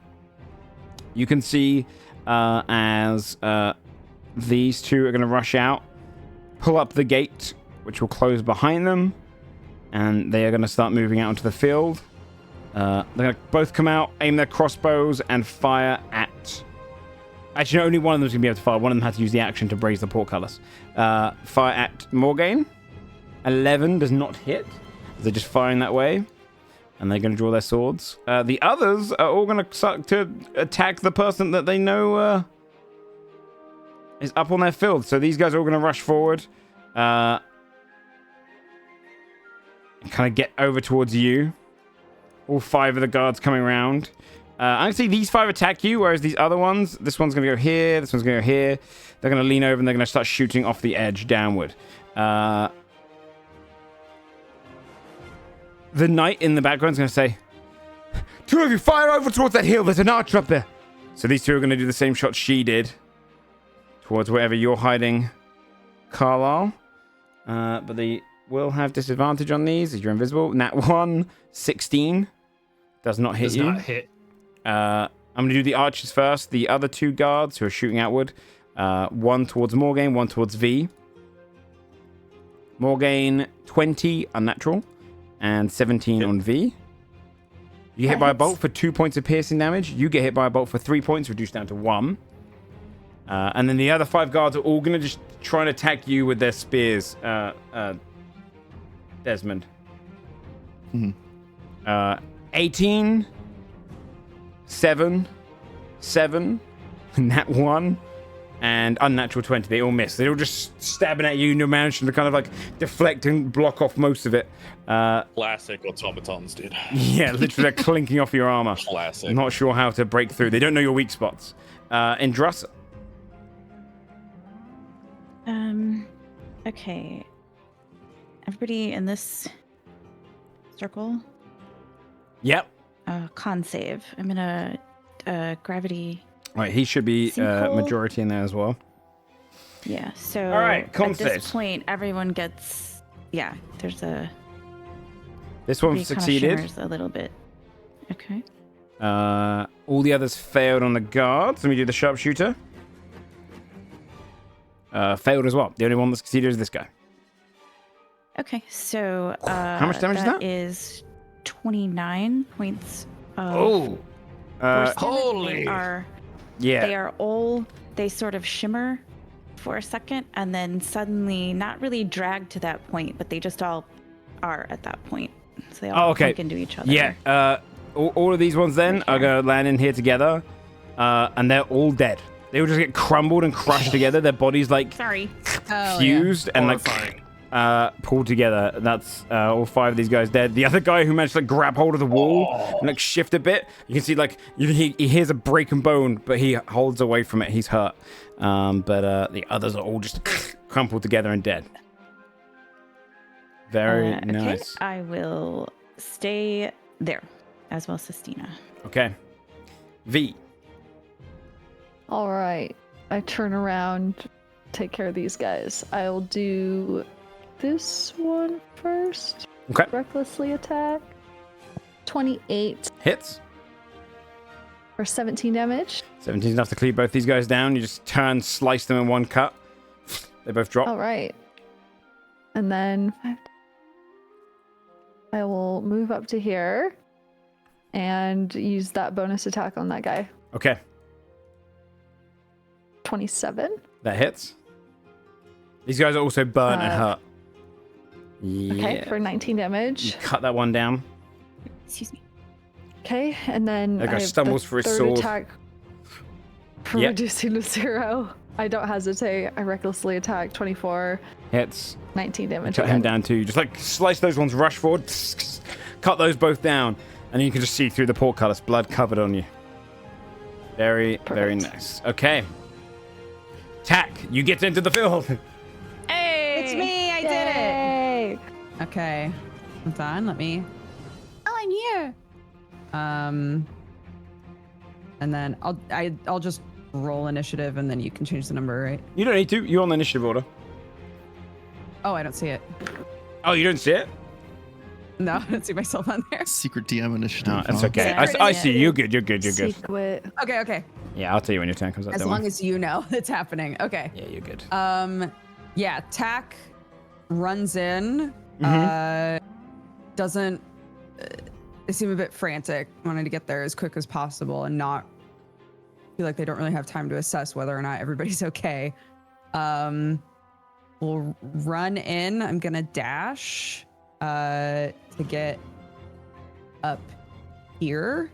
You can see as these 2 are going to rush out, pull up the gate, which will close behind them, and they are going to start moving out into the field. They're going to both come out, aim their crossbows, and fire at... Actually, no, only one of them is going to be able to fire. One of them had to use the action to raise the portcullis. Fire at Morgaine. 11 does not hit. They're just firing that way. And they're going to draw their swords. The others are all going to start to attack the person that they know is up on their field. So these guys are all going to rush forward. And kind of get over towards you. All 5 of the guards coming around. I can see these 5 attack you, whereas these other ones, this one's going to go here, this one's going to go here. They're going to lean over and they're going to start shooting off the edge downward. The knight in the background is going to say, 2 of you fire over towards that hill. There's an archer up there. So these 2 are going to do the same shot she did towards wherever you're hiding, Carlisle. But they will have disadvantage on these as you're invisible. Nat 1, 16. Does not hit you. Does not hit. I'm going to do the archers first. The other 2 guards who are shooting outward. 1 towards Morgaine, 1 towards V. Morgaine, 20, unnatural. And 17 on V. You get hit by a bolt for 2 points of piercing damage. You get hit by a bolt for 3 points, reduced down to 1. And then the other 5 guards are all going to just try and attack you with their spears, Desmond. 18, 7, nat 1, and unnatural 20. They all miss. They're all just stabbing at you, and you're managing to kind of like deflect and block off most of it. Classic automatons, dude. Yeah, literally they're clinking off your armor. Classic. I'm not sure how to break through. They don't know your weak spots. Indrus. Okay. Everybody in this circle. Yep. Con save. I'm gonna gravity. All right, he should be majority in there as well. Yeah. So all right, con at saves. this point, everyone gets. Yeah. There's a. This one Bree succeeded. A little bit. Okay. All the others failed on the guards. Let me do the sharpshooter. Failed as well. The only one that succeeded is this guy. Okay, so How much damage is that? That is 29 points. Oh, force damage. holy. They are all. They sort of shimmer for a second, and then suddenly, not really dragged to that point, but they just all are at that point. So they all plunk into each other. Yeah. All of these ones then are gonna land in here together, and they're all dead. They will just get crumbled and crushed together. Their bodies like fused and like pulled together. That's all 5 of these guys dead. The other guy who managed to like, grab hold of the wall and like shift a bit, you can see like he hears a breaking bone, but he holds away from it. He's hurt. But the others are all just crumpled together and dead. Very nice. I will stay there, as well as Sistina. Okay. V. All right. I turn around, take care of these guys. I'll do this one first. Okay. Recklessly attack. 28 Hits. for 17 damage. 17 is enough to cleave both these guys down. You just turn, slice them in one cut. They both drop. All right. And then I will move up to here and use that bonus attack on that guy. Okay. 27. That hits. These guys are also burnt and hurt. Yeah. Okay, for 19 damage. You cut that one down. Excuse me. Okay, and then That guy I have stumbles the for his third sword. attack for reducing to 0. I don't hesitate. I recklessly attack. 24, Hits. 19 damage. Cut him down too. Just like slice those ones, rush forward, cut those both down, and you can just see through the portcullis, blood covered on you. Very, very nice. Okay. Tack, you get into the field. Hey! It's me! I did Yay! it! Okay. I'm done. Let me... Oh, I'm here! And then I'll just roll initiative and then you can change the number, right? You don't need to. You're on the initiative order. Oh, I don't see it. Oh, you don't see it? No, I don't see myself on there. Secret DM initiative. No, that's huh? okay. Yeah. I see. You're good. You're good. Secret. Okay. Yeah, I'll tell you when your turn comes up. As long as you know it's happening. Okay. Yeah, you're good. Yeah, Tack runs in. Doesn't... they seem a bit frantic, wanting to get there as quick as possible and not feel like they don't really have time to assess whether or not everybody's okay. We'll run in. I'm gonna dash to get up here.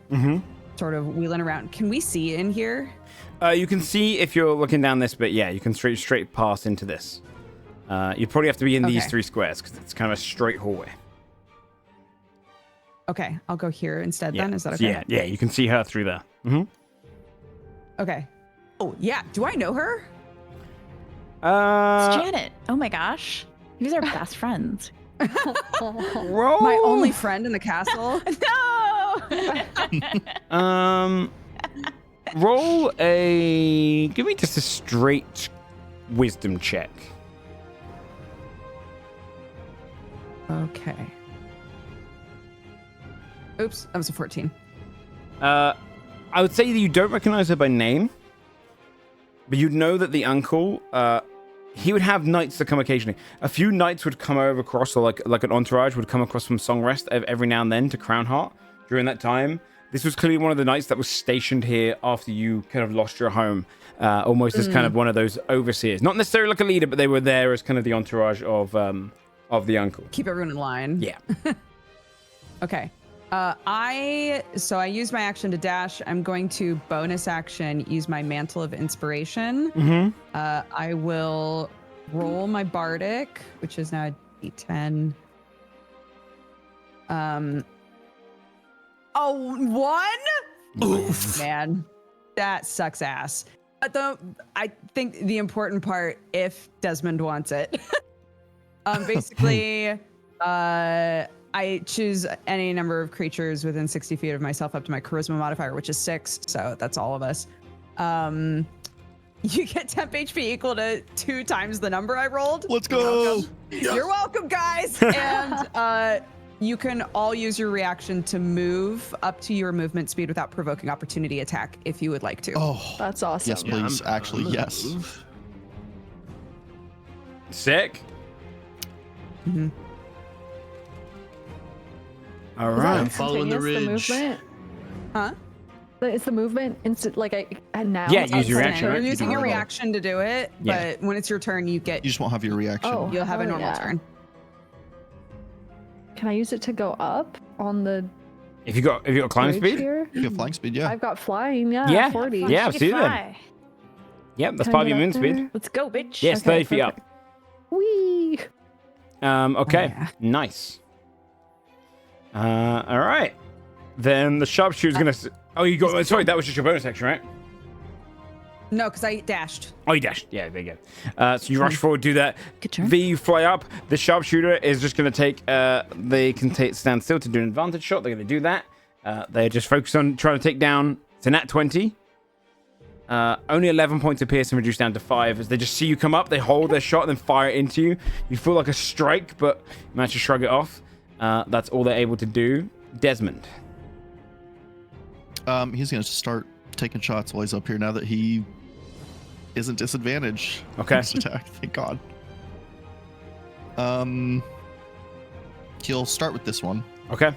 Sort of wheeling around. Can we see in here? You can see if you're looking down this bit. Yeah, you can straight pass into this. You'd probably have to be in these 3 squares because it's kind of a straight hallway. Okay, I'll go here instead then. Is that okay? Yeah, you can see her through there. Okay. Oh, yeah. Do I know her? It's Janet. Oh my gosh. You guys are best friends. Roll. My only friend in the castle? No! Roll a... Give me just a straight wisdom check. Okay. Oops, that was a 14. I would say that you don't recognize her by name, but you'd know that the uncle, he would have knights that come occasionally. A few knights would come over across, or like an entourage would come across from Song Rest every now and then to Crown Heart during that time. This was clearly one of the knights that was stationed here after you kind of lost your home, almost as kind of one of those overseers. Not necessarily like a leader, but they were there as kind of the entourage of the uncle. Keep everyone in line. Yeah. Okay. I use my action to dash. I'm going to bonus action use my Mantle of Inspiration. I will roll my Bardic, which is now a D10. Oof. Man, that sucks ass. But I think the important part, if Desmond wants it, basically, I choose any number of creatures within 60 feet of myself up to my charisma modifier, which is 6. So that's all of us. You get temp HP equal to 2 times the number I rolled. Let's go. You're welcome, guys. And You can all use your reaction to move up to your movement speed without provoking opportunity attack if you would like to. Oh, That's awesome. yes, please. Actually, I'm gonna yes. move. Sick. Mm-hmm. All Is that right. I'm following the instantaneous, ridge. movement? Huh? Is the movement instant? Like now? Yeah, it's use your outside reaction, turn? right? You're using your do it all. reaction to do it, Yeah. but when it's your turn, you get You just won't have your reaction. Oh. you'll have a hell normal yeah. turn. Can I use it to go up on the If you got climb ridge speed, here? You have flying speed, yeah. I've got flying. Yeah. Yeah. 40. Yeah, She absolutely. can fly. yep, that's Can I part of get your up moon there? speed. Let's go, bitch. Yes, Okay, 30 feet up. perfect. Whee! Okay, Oh, yeah. nice. All right. Then the sharpshooter's gonna. Oh, you got. Sorry, that was just your bonus action, right? No, because I dashed. Oh, you dashed. Yeah, there you go. So you rush forward, do that. Good turn. V, you fly up. The sharpshooter is just going to take. They can stand still to do an advantage shot. They're going to do that. They're just focused on trying to take down. It's a nat 20. Only 11 points of piercing reduced down to 5. As they just see you come up, they hold their shot and then fire it into you. You feel like a strike, but you manage to shrug it off. That's all they're able to do. Desmond. He's going to start taking shots while he's up here now that he isn't disadvantaged. Okay. Next attack, thank God. He'll start with this one. Okay.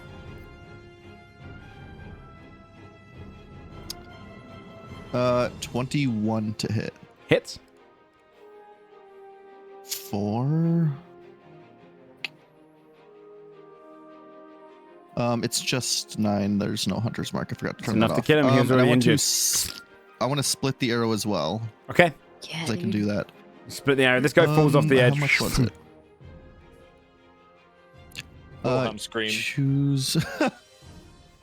Uh, 21 to hit. Hits. 4. It's just 9. There's no hunter's mark. I forgot to turn enough that to off. kill him. He was And I already want to injured. I want to split the arrow as well. Okay. Yeah, So I can do that. Split the arrow. This guy falls off the edge. How much was it? Wilhelm scream. Choose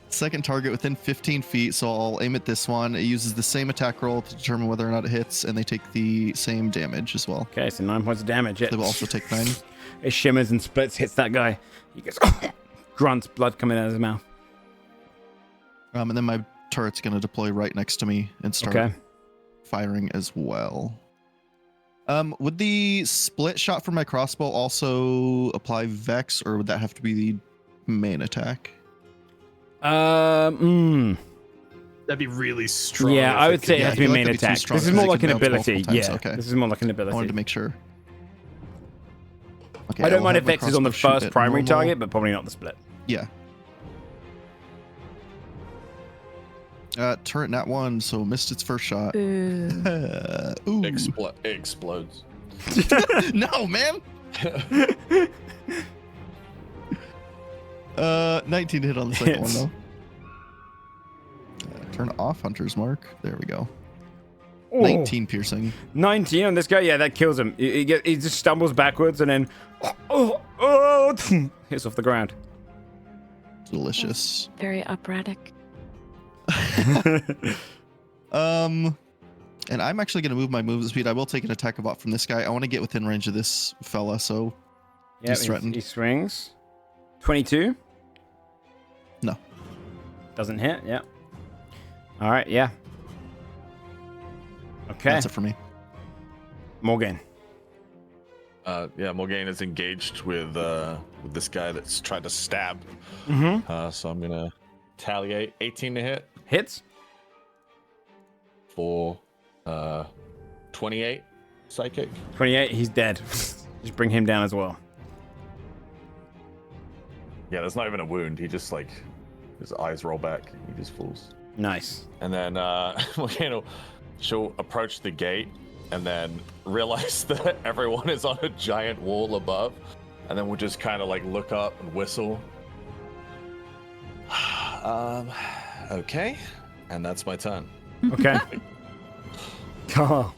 second target within 15 feet. So I'll aim at this one. It uses the same attack roll to determine whether or not it hits, and they take the same damage as well. Okay, so 9 points of damage. They will also take 9. It shimmers and splits, hits that guy. He goes, grunts, blood coming out of his mouth. And then my turret's going to deploy right next to me and start Okay. firing as well. Would the split shot from my crossbow also apply Vex, or would that have to be the main attack? That'd be really strong. Yeah, I would say it Yeah, has to be I feel like main that'd be too attack. strong This is because more it like an can bounce ability. multiple times. Yeah, Okay. this is more like an I wanted to ability. make sure. Okay, I don't will mind have if my Vex is on the crossbow shoot first at primary normal. target, but probably not the split. Yeah. Turret nat 1, so missed its first shot. Boo. Ooh. Explodes. No, man. 19 to hit on the second one Hits. though. Turn off Hunter's Mark. There we go. Oh, 19 piercing. 19 on this guy. Yeah, that kills him. He just stumbles backwards and then hits off the ground. Delicious. Very operatic. And I'm actually going to move my movement speed. I will take an attack of bot from this guy. I want to get within range of this fella, so Yeah, he's threatened. he swings. 22. No. Doesn't hit. Yeah. All right. Yeah. Okay. That's it for me. Morgan. Yeah, Morgaine is engaged with this guy that's tried to stab. Mm-hmm. So I'm gonna retaliate. 18 to hit Hits. for 28 psychic. 28. He's dead. Just bring him down as well. Yeah, there's not even a wound. He just like his eyes roll back. He just falls. Nice. And then Morgaine she'll approach the gate and then realize that everyone is on a giant wall above, and then we'll just kind of like look up and whistle. Okay, and that's my turn. Okay. Oh.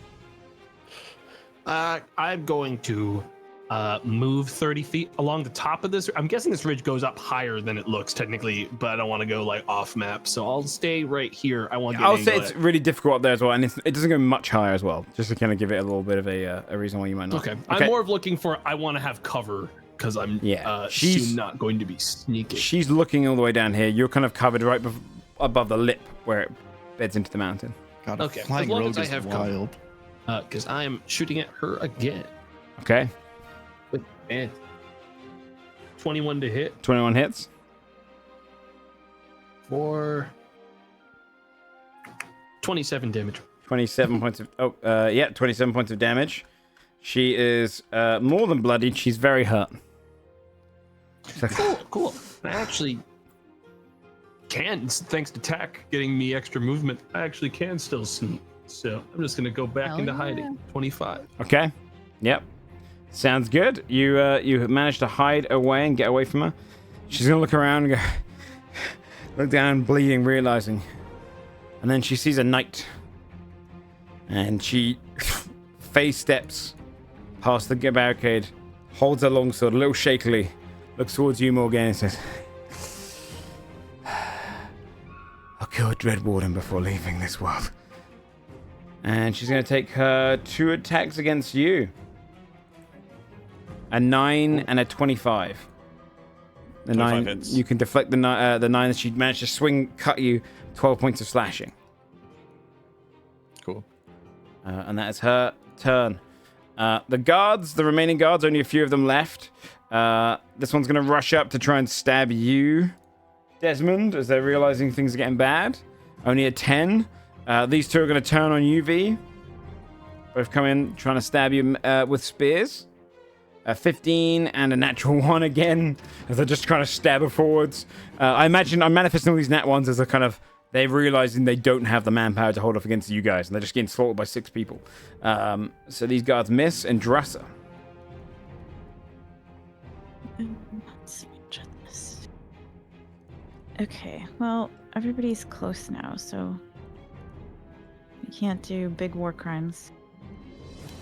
I'm going to move 30 feet along the top of this. I'm guessing this ridge goes up higher than it looks technically, but I don't want to go like off map, so I'll stay right here. I want to. I'll say it's really difficult up there as well, and it doesn't go much higher as well, just to kind of give it a little bit of a reason why you might not. Okay. I'm more of looking for. I want to have cover because I'm she's soon not going to be sneaking. She's looking all the way down here. You're kind of covered right above the lip where it beds into the mountain. God, Okay, flying as long rogue as I is have cover. wild. Because I am shooting at her again. Okay. And 21 to hit 21 hits. for 27 damage. 27 points of 27 points of damage. She is more than bloodied. She's very hurt. Cool. I actually can, thanks to Tack getting me extra movement, I actually can still sneak. So I'm just gonna go back into hiding. 25. Okay. Yep. Sounds good. You managed to hide away and get away from her. She's gonna look around and go, look down, bleeding, realizing, and then she sees a knight, and she face steps past the barricade, holds her longsword a little shakily, looks towards you, Morgan, and says, "I'll kill a Dread Warden before leaving this world." And she's going to take her 2 attacks against you. A 9 and a 25. The 9 hits. you can deflect the 9 that she managed to swing, cut you 12 points of slashing. Cool. And that is her turn. The remaining guards, only a few of them left. This one's going to rush up to try and stab you, Desmond, as they're realizing things are getting bad. Only a 10. These two are going to turn on you, V. Both come in trying to stab you with spears. 15 and a natural 1 again, as they're just trying to stab her forwards. I'm manifesting all these nat ones as a kind of, they're realizing they don't have the manpower to hold off against you guys, and they're just getting slaughtered by 6 people. So these guards miss, and Drassa. Let's check this. Okay, well, everybody's close now, so we can't do big war crimes.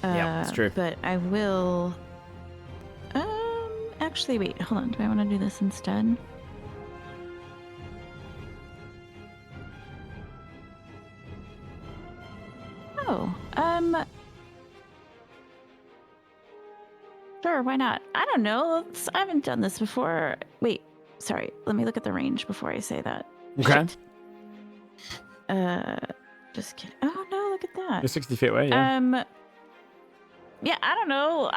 Yeah, that's true. But I will. Actually, wait, hold on. Do I want to do this instead? Oh, sure, why not? I don't know. I haven't done this before. Wait, sorry. Let me look at the range before I say that. Okay. Shit. Just kidding. Oh no, look at that. You're 60 feet away, yeah. Yeah, I don't know.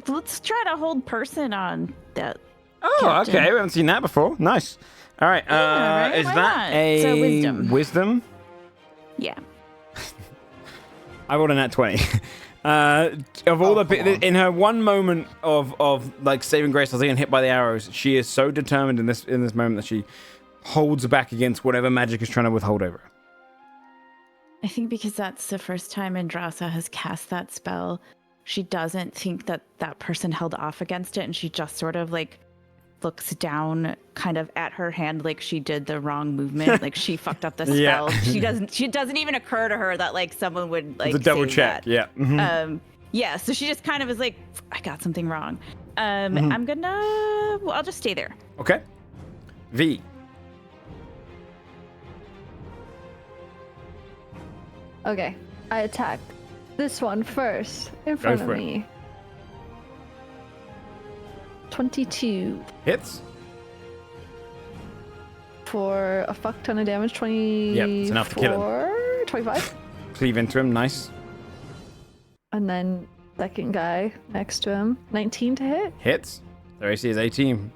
Let's try to hold person on that. Oh, Captain. okay. We haven't seen that before. Nice. All right. Yeah, right? Is Why that not? a So wisdom. wisdom? Yeah. I rolled a nat 20. Of all in her one moment of like saving grace, I was getting hit by the arrows. She is so determined in this moment that she holds back against whatever magic is trying to withhold over her. I think because that's the first time Andrasa has cast that spell, she doesn't think that that person held off against it, and she just sort of like looks down kind of at her hand like she did the wrong movement, like she fucked up the spell. Yeah. She doesn't even occur to her that like someone would like The double say check, that. yeah. Mm-hmm. Yeah, so she just kind of is like, I got something wrong. I'm gonna I'll just stay there. Okay. V. Okay, I attack this one first in front Go of for it. me. 22 Hits. for a fuck ton of damage. 24, Yep, it's enough to kill him. 25. Cleave into him. Nice. And then second guy next to him. 19 to hit. Hits. Their AC is 18.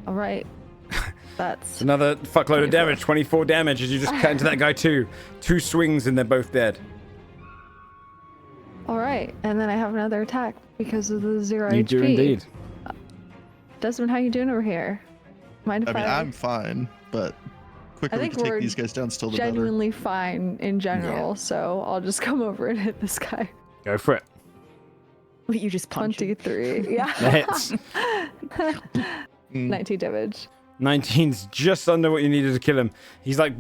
All right. That's It's another fuckload of damage. 24 damage as you just cut into that guy too. 2 swings and they're both dead. all right. And then I have another attack because of the 0 You HP. do indeed. Desmond, how you doing over here? Mind I if mean, I'm fine, but quicker I we think can take we're these guys down, still the better. genuinely fine in general, so I'll just come over and hit this guy. Go for it. Wait, you just punched him. 23. Yeah. That hits. 19 damage. 19's just under what you needed to kill him. He's like,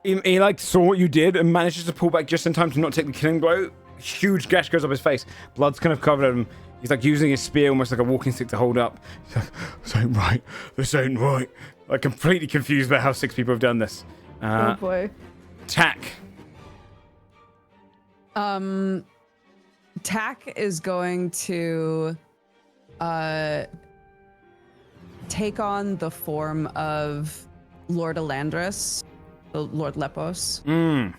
he like saw what you did and manages to pull back just in time to not take the killing blow. Huge gash goes up his face. Blood's kind of covered him. He's like using his spear almost like a walking stick to hold up. He's like, this ain't right. This ain't right. Like completely confused about how 6 people have done this. Oh boy. Tack. Tack is going to take on the form of Lord Elandris, Lord Lepos. Ooh.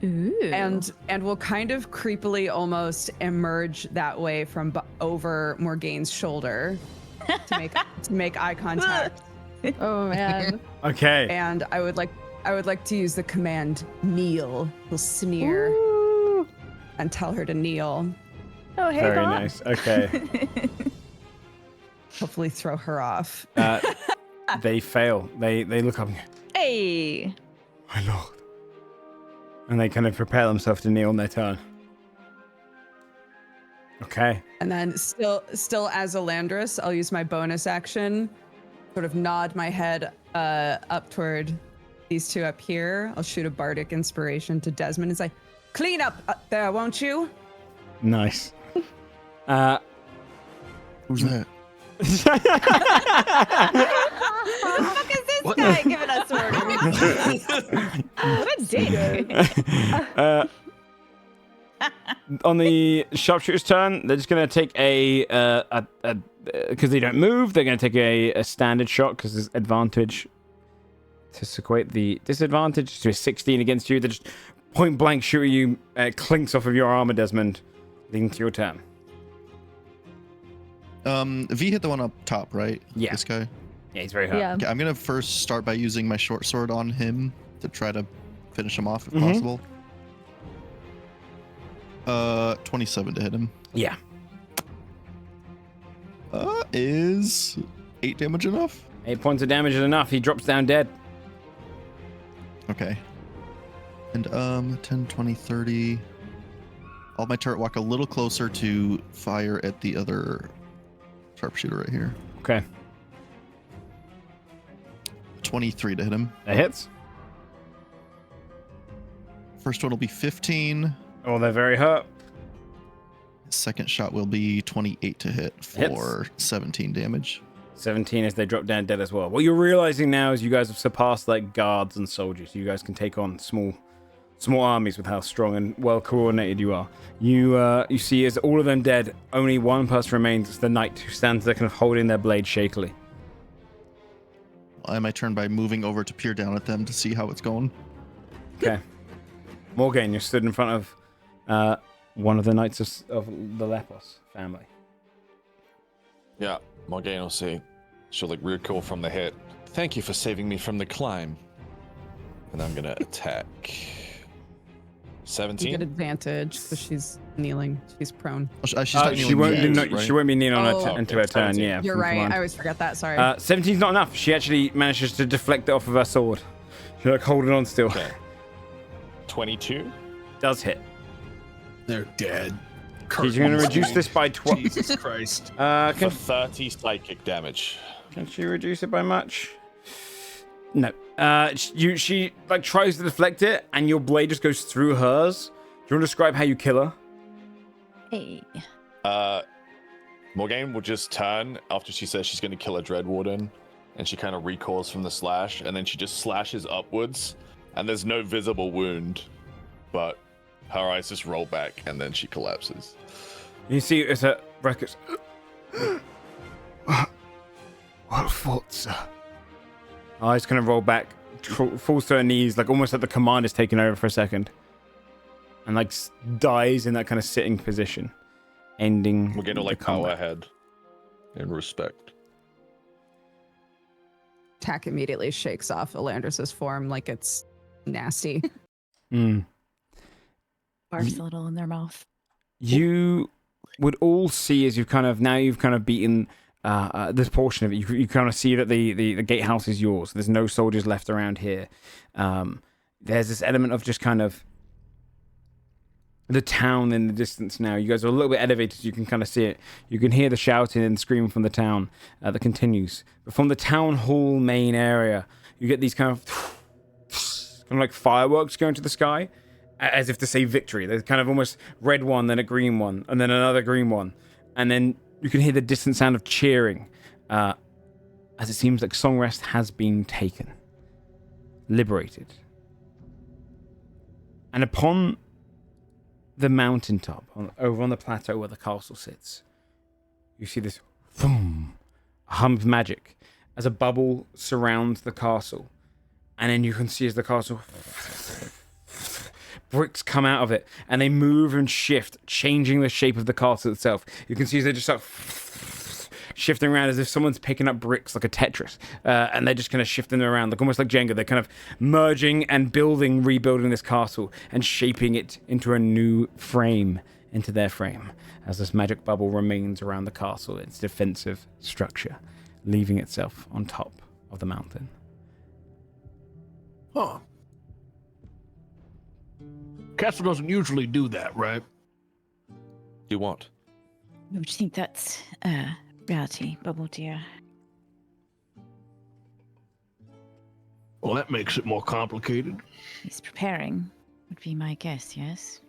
And will kind of creepily almost emerge that way from over Morgaine's shoulder to make eye contact. Oh man. Okay. And I would like to use the command kneel. He'll sneer Ooh. and tell her to kneel. Oh, hey, Very Bob. nice. Okay. Hopefully throw her off. They fail. They look up and go, Hey. my lord. And they kind of prepare themselves to kneel in their turn. Okay. And then still as Elandris, I'll use my bonus action, sort of nod my head up toward these two up here. I'll shoot a bardic inspiration to Desmond and say, clean up there, won't you? Nice. Who's that? Who the fuck is this guy giving us orders? What a dick. On the sharpshooter's turn, they're just going to take because they don't move, they're going to take a standard shot because there's advantage to equate the disadvantage to a 16 against you. They just point blank shoot at you. It clinks off of your armor, Desmond, leading to your turn. V hit the one up top, right? Yeah. This guy? Yeah, he's very hurt. Yeah. Okay, I'm going to first start by using my short sword on him to try to finish him off if possible. 27 to hit him. Yeah. Is 8 damage enough? 8 points of damage is enough. He drops down dead. Okay. And 10, 20, 30. I'll have my turret walk a little closer to fire at the other sharpshooter right here. Okay. 23 to hit him. That hits. First one will be 15. Oh, they're very hurt. Second shot will be 28 to hit for 17 damage. 17 as they drop down dead as well. What you're realizing now is you guys have surpassed like guards and soldiers. You guys can take on small armies with how strong and well coordinated you are. You see as all of them dead, only one person remains. It's the knight who stands there kind of holding their blade shakily. I might turn by moving over to peer down at them to see how it's going. Okay. Morgan, you're stood in front of one of the knights of the Lepos family. Yeah, Morgane will say, she'll like recoil from the hit. Thank you for saving me from the climb. And I'm gonna attack. You 17. get advantage because she's kneeling. She's prone. She's not She kneeling won't. yet, right? She won't be kneeling on Oh, into her turn. 17. Yeah, You're from right. command. I always forget that. Sorry. 17's not enough. She actually manages to deflect it off of her sword. She's like holding on still. Okay. 22. Does hit. They're dead. He's going to reduce this by 12. Jesus Christ. For Can 30 psychic damage. she reduce it by much? No. She like tries to deflect it, and your blade just goes through hers. Do you want to describe how you kill her? Hey. Morgane will just turn after she says she's going to kill a Dread Warden, and she kind of recoils from the slash, and then she just slashes upwards, and there's no visible wound, but her eyes just roll back, and then she collapses. You see, it's a brackets. Well fought, sir. Eyes kind of roll back, falls to her knees, like almost like the command is taken over for a second, and like dies in that kind of sitting position, ending. We're going to the like bow combat. our head in respect. Tack immediately shakes off Elandris's form like it's nasty. Mm. Barfs a little in their mouth. You would all see as you've kind of beaten this portion of it. You kind of see that the gatehouse is yours. There's no soldiers left around here. There's this element of just kind of the town in the distance now. You guys are a little bit elevated, so you can kind of see it. You can hear the shouting and screaming from the town that continues. But from the town hall main area, you get these kind of like fireworks going to the sky, as if to say victory. There's kind of almost red one, then a green one, and then another green one. And then you can hear the distant sound of cheering, as it seems like Songrest has been taken, liberated. And upon the mountaintop, over on the plateau where the castle sits, you see this boom, a hum of magic, as a bubble surrounds the castle. And then you can see as the castle, bricks come out of it, and they move and shift, changing the shape of the castle itself. You can see as they just start shifting around as if someone's picking up bricks like a Tetris, and they're just kind of shifting them around, like almost like Jenga. They're kind of merging and rebuilding this castle and shaping it into a new frame, into their frame, as this magic bubble remains around the castle, its defensive structure, leaving itself on top of the mountain. Huh. Castle doesn't usually do that, right? Do what? Would you think that's reality, Bubble Deer? Well, that makes it more complicated. He's preparing, would be my guess, yes?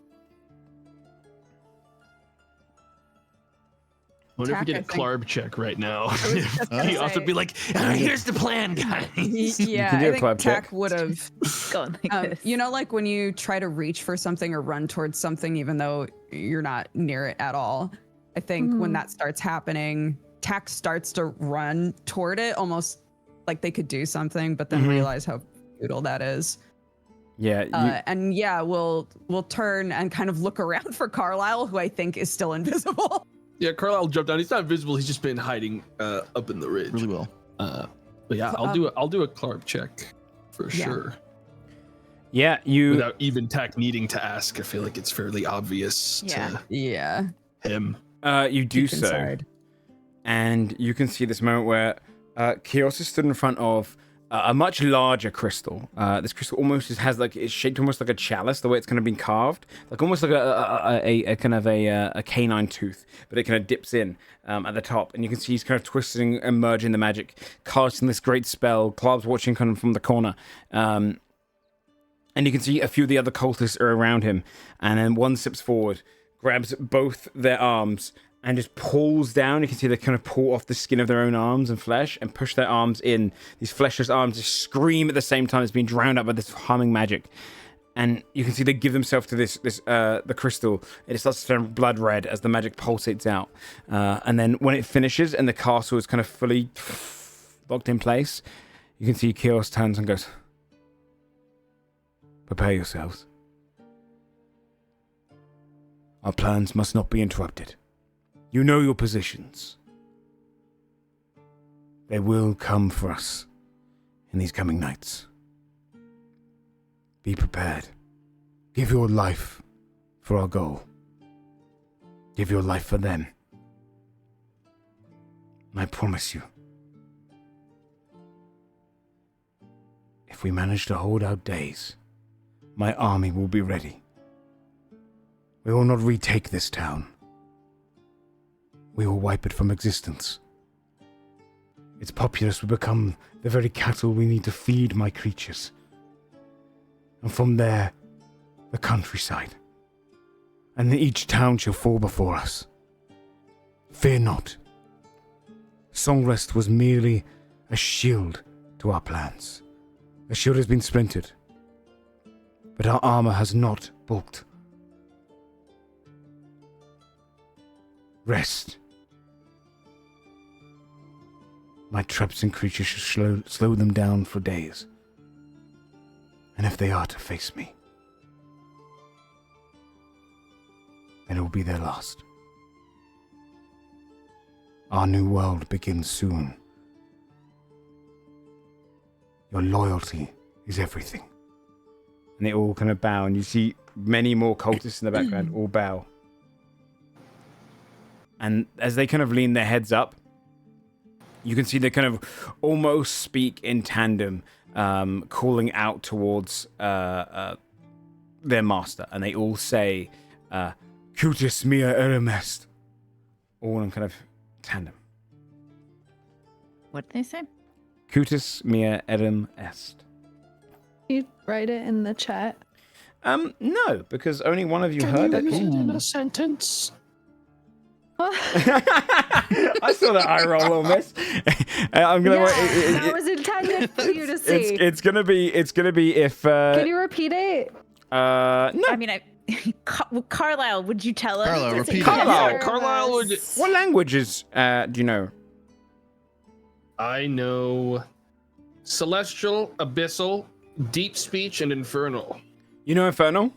I wonder if we did a Clarb check right now. He also be like, here's the plan, guys. Yeah, I think Tack would have gone like this. You know, like when you try to reach for something or run towards something, even though you're not near it at all. I think when that starts happening, Tack starts to run toward it, almost like they could do something, but then realize how futile that is. Yeah. And yeah, we'll turn and kind of look around for Carlisle, who I think is still invisible. Yeah, Carlisle jumped down. He's not visible. He's just been hiding up in the ridge. Really well. But yeah, I'll do a Clarb check for sure. Yeah, you without even Tack needing to ask. I feel like it's fairly obvious to him. You do so, and you can see this moment where Kios is stood in front of a much larger crystal. This crystal almost has like, it's shaped almost like a chalice, the way it's kind of been carved, like almost like a kind of a canine tooth, but it kind of dips in at the top, and you can see he's kind of twisting and merging the magic, casting this great spell. Clark's watching kind of from the corner, and you can see a few of the other cultists are around him, and then one steps forward, grabs both their arms, and just pulls down. You can see they kind of pull off the skin of their own arms and flesh and push their arms in. These fleshless arms just scream at the same time as being drowned out by this humming magic. And you can see they give themselves to the crystal. It starts to turn blood red as the magic pulsates out. And then when it finishes and the castle is kind of fully locked in place, you can see Kios turns and goes, "Prepare yourselves. Our plans must not be interrupted. You know your positions. They will come for us in these coming nights. Be prepared. Give your life for our goal. Give your life for them. And I promise you, if we manage to hold out days, my army will be ready. We will not retake this town. We will wipe it from existence. Its populace will become the very cattle we need to feed my creatures. And from there, the countryside. And then each town shall fall before us. Fear not. Songrest was merely a shield to our plans. The shield has been splintered, but our armor has not bulked. Rest. My traps and creatures should slow them down for days. And if they are to face me, then it will be their last. Our new world begins soon. Your loyalty is everything." And they all kind of bow, and you see many more cultists in the background all bow. And as they kind of lean their heads up, you can see they kind of almost speak in tandem, calling out towards their master. And they all say, "Cutis mea erim est." All in kind of tandem. What did they say? Cutis mea erim est. Can you write it in the chat? No, because only one of you heard it. In a sentence. I saw that eye roll on this. I'm gonna. That was intended for you to see. It's gonna be if. Can you repeat it? No. I mean, Carlisle, would you tell us? Carlisle, repeat it. Carlisle would. What languages do you know? I know Celestial, Abyssal, Deep Speech, and Infernal. You know Infernal?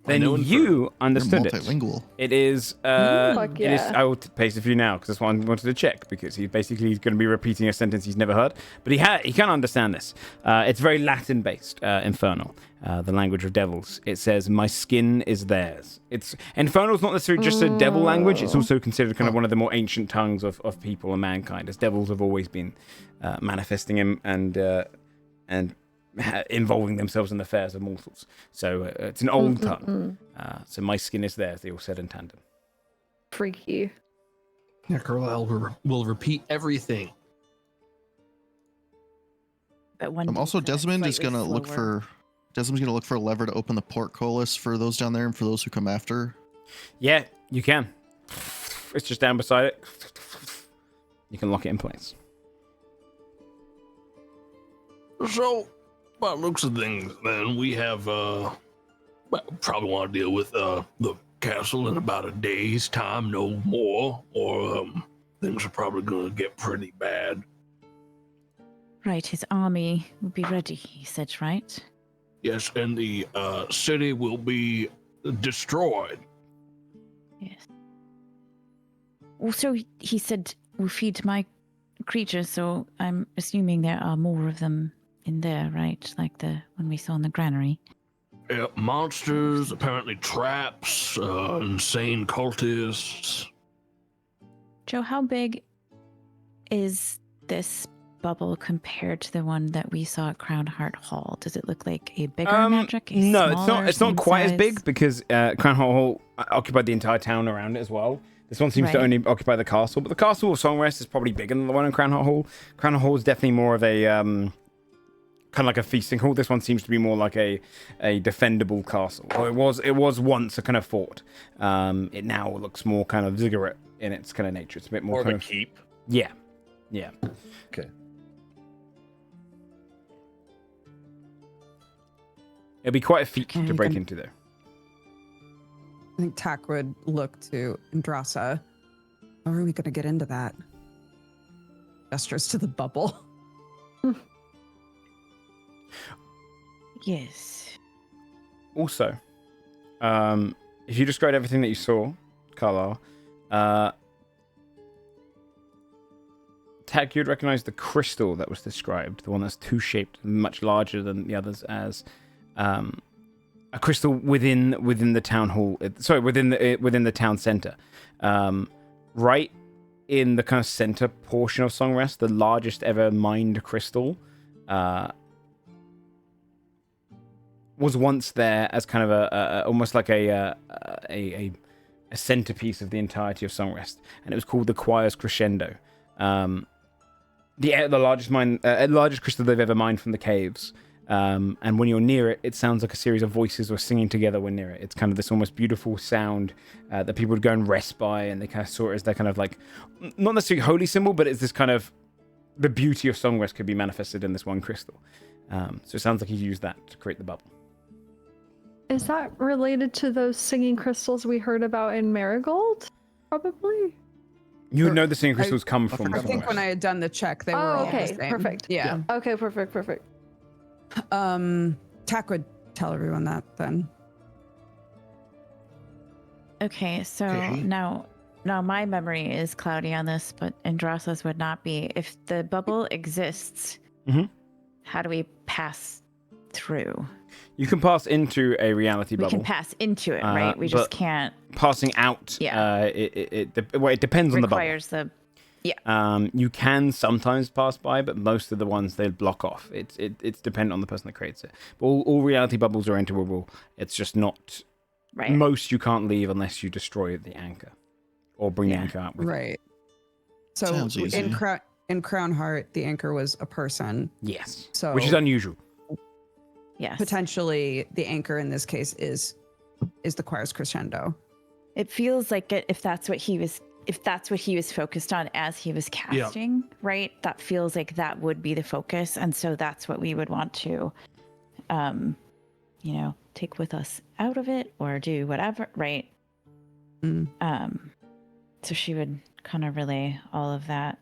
then know you understood You're it. multilingual. It is. Fuck It is. yeah. I will paste it for you now because that's what I wanted to check because he's basically going to be repeating a sentence he's never heard, but he can understand this. It's very Latin based, Infernal, the language of devils. It says, "My skin is theirs." It's Infernal's not necessarily just a devil language. It's also considered kind of one of the more ancient tongues of people and mankind, as devils have always been manifesting him and involving themselves in the affairs of mortals. So it's an old tongue. So my skin is theirs, they all said in tandem. Freaky. Yeah, Carlisle will repeat everything. But one Also, Desmond is slightly gonna look slower. for. Desmond's gonna look for a lever to open the portcullis for those down there and for those who come after. Yeah, you can. It's just down beside it. You can lock it in place. So, by the looks of things, then we have probably want to deal with the castle in about a day's time, no more, or things are probably going to get pretty bad. Right, his army will be ready, he said, right? Yes, and the city will be destroyed. Yes. Also, he said we'll feed my creatures, so I'm assuming there are more of them in there, right? Like the one we saw in the granary. Yeah, monsters, apparently traps, insane cultists. Joe, how big is this bubble compared to the one that we saw at Crown Heart Hall? Does it look like a bigger magic? A No, it's smaller, not. It's not same quite as size? big because Crown Hall occupied the entire town around it as well. This one seems to Right. only occupy the castle, but the castle of Songrest is probably bigger than the one in Crown Hall. Crown Hall is definitely more of a kind of like a feasting hall. This one seems to be more like a defendable castle. Or it was once a kind of fort. It now looks more kind of ziggurat in its kind of nature. It's a bit more More of kind a keep. yeah. Okay. It'd be quite a feat Can to we break come- into, though. I think Tak would look to Andrasa. How are we going to get into that? Gestures to the bubble. Yes. Also, if you described everything that you saw, Carlisle, Tag, you'd recognize the crystal that was described, the one that's two-shaped, much larger than the others, as a crystal within the town hall. Sorry, within the town center, right in the kind of center portion of Songrest, the largest ever mined crystal. Was once there as kind of a almost like a centerpiece of the entirety of Songrest, and it was called the Choir's Crescendo. The largest crystal they've ever mined from the caves. And when you're near it, it sounds like a series of voices were singing together when near it. It's kind of this almost beautiful sound that people would go and rest by, and they kind of saw it as their kind of like, not necessarily holy symbol, but it's this kind of, the beauty of Songrest could be manifested in this one crystal. So it sounds like he used that to create the bubble. Is that related to those singing crystals we heard about in Marigold? Probably. You would know the singing crystals come from I think Songrest. when I had done the check, they were Oh, all okay, the same. perfect. Yeah. Okay, perfect. Tak would tell everyone that then. Okay, so Okay. now my memory is cloudy on this, but Andrasa's would not be. If the bubble exists, Mhm. how do we pass through? You can pass into a reality We bubble. can pass into it, right? We but just can't. Passing out, Yeah. It depends on the bubble. Requires the. You can sometimes pass by, but most of the ones they block off. It's dependent on the person that creates it. But all reality bubbles are enterable. It's just not. Right. Most you can't leave unless you destroy the anchor or bring the anchor out with you. Right. So Sounds easy. in Crown Heart, the anchor was a person. Yes. So Which is unusual. Yes. potentially the anchor in this case is the choir's crescendo. It feels like if that's what he was focused on as he was casting, right? That feels like that would be the focus, and so that's what we would want to, take with us out of it or do whatever, right? Mm. So she would kind of relay all of that.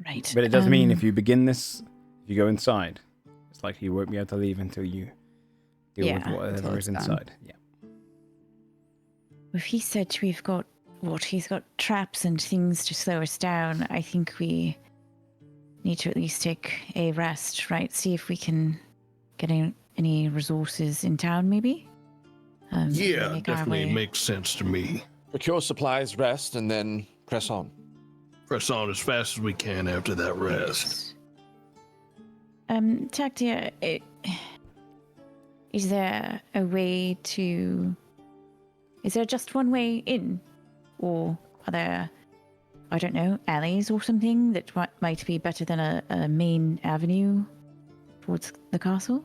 Right. But it does mean if you begin this, if you go inside, it's like he won't be able to leave until you deal with until whatever it's is done. inside. Yeah. If he said he's got traps and things to slow us down, I think we need to at least take a rest, right? See if we can get any resources in town, maybe? Yeah, make our definitely way. makes sense to me. Procure supplies, rest, and then press on. Press on as fast as we can after that rest. Tactia, is there a way to... Is there just one way in? Or are there, I don't know, alleys or something that might be better than a main avenue towards the castle?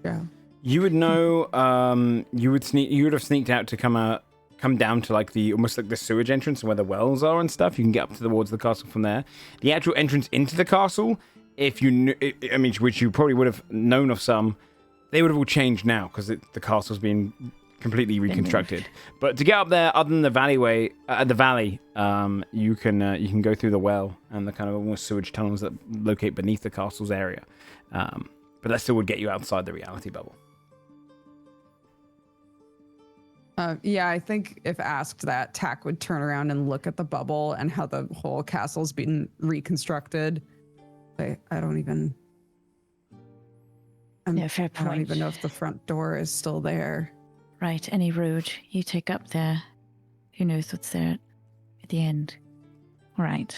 Yeah. You would know. You would have sneaked out to come down to like almost like the sewage entrance where the wells are and stuff. You can get up towards the castle from there. The actual entrance into the castle, if you knew, I mean, which you probably would have known of some, they would have all changed now because the castle's been completely reconstructed. But to get up there, other than the valley, you can go through the well and the kind of almost sewage tunnels that locate beneath the castle's area. But that still would get you outside the reality bubble. Yeah, I think if asked that, Tack would turn around and look at the bubble and how the whole castle's been reconstructed. I don't even... Yeah, fair I don't point. even know if the front door is still there. Right, any road you take up there, who knows what's there at the end. All right.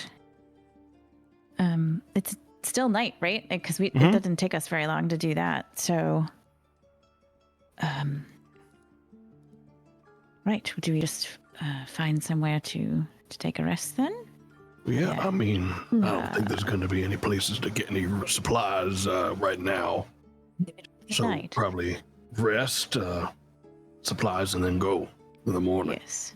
It's still night, right? Because it didn't take us very long to do that. So, right, do we just find somewhere to take a rest then? Yeah, I mean, I don't think there's going to be any places to get any supplies right now. So Night. probably rest, supplies, and then go in the morning. Yes.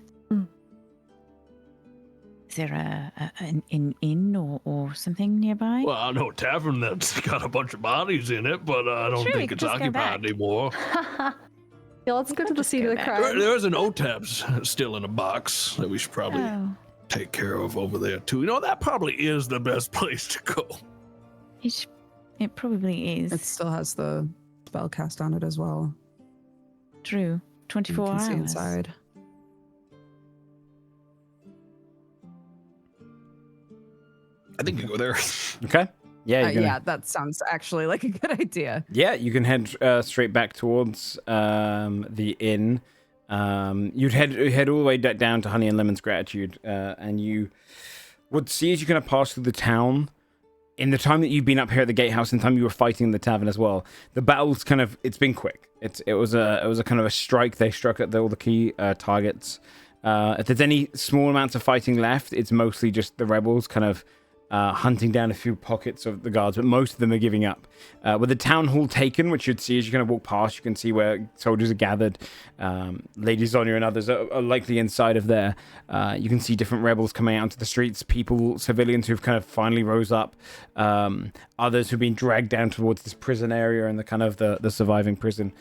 Is there an inn or something nearby? Well, I know a tavern that's got a bunch of bodies in it, but I don't Sure, we think could it's just go occupied back. anymore. Yeah, let's go to the just scene go of the back. crime. There's an OTAB's still in a box that we should probably Oh, take care of over there too. You know, that probably is the best place to go. it probably is. It still has the spell cast on it as well. True. You 24 can hours. see inside. I think you go there. Okay. Yeah. You're gonna, Yeah, that sounds actually like a good idea. Yeah, you can head straight back towards the inn. You'd head all the way down to Honey and Lemon's Gratitude, and you would see as you kind of pass through the town. In the time that you've been up here at the gatehouse, and the time you were fighting in the tavern as well, the battle's it's been quick. It was a kind of a strike. They struck at all the key targets. If there's any small amounts of fighting left, it's mostly just the rebels kind of hunting down a few pockets of the guards, but most of them are giving up. With the town hall taken, which you'd see as you kind of walk past, you can see where soldiers are gathered. Lady Zonia and others are likely inside of there. You can see different rebels coming out into the streets, civilians who've kind of finally rose up, others who've been dragged down towards this prison area and the kind of the surviving prison.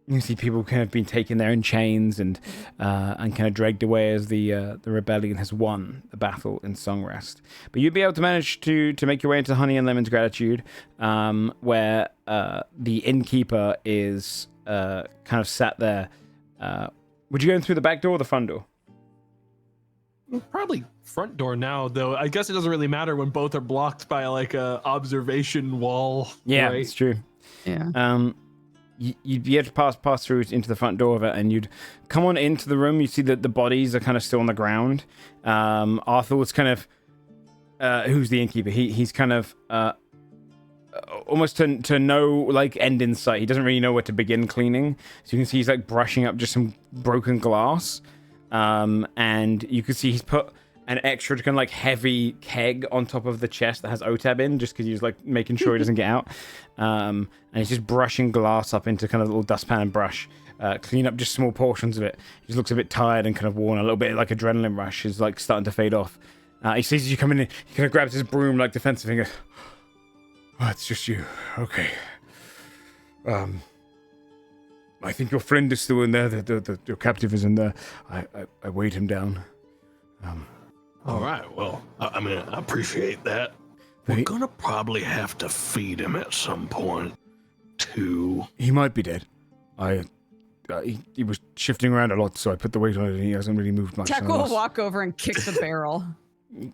You can see people kind of been taken there in chains and kind of dragged away as the rebellion has won the battle in Songrest. But you'd be able to manage to make your way into Honey and Lemon's Gratitude, where the innkeeper is kind of sat there. Would you go in through the back door or the front door? Probably front door now, though. I guess it doesn't really matter when both are blocked by like a observation wall. Yeah, right? it's true. Yeah. You'd be able to pass through into the front door of it, and you'd come on into the room. You see that the bodies are kind of still on the ground. Arthur was kind of, who's the innkeeper? He's kind of almost to no like end in sight. He doesn't really know where to begin cleaning. So you can see he's like brushing up just some broken glass, and you can see he's put an extra kind of like heavy keg on top of the chest that has OTAB in, just because he was like making sure he doesn't get out. And he's just brushing glass up into kind of a little dustpan and brush, clean up just small portions of it. He just looks a bit tired and kind of worn, a little bit like adrenaline rush is like starting to fade off. He sees you coming in, he kind of grabs his broom like defensive and goes, "Oh, it's just you. Okay. I think your friend is still in there. Your captive is in there. I weighed him down. All right. Well, I mean, I appreciate that. We're gonna probably have to feed him at some point, too. He might be dead. He was shifting around a lot, so I put the weight on it, and he hasn't really moved much. Jack will walk over and kick the barrel.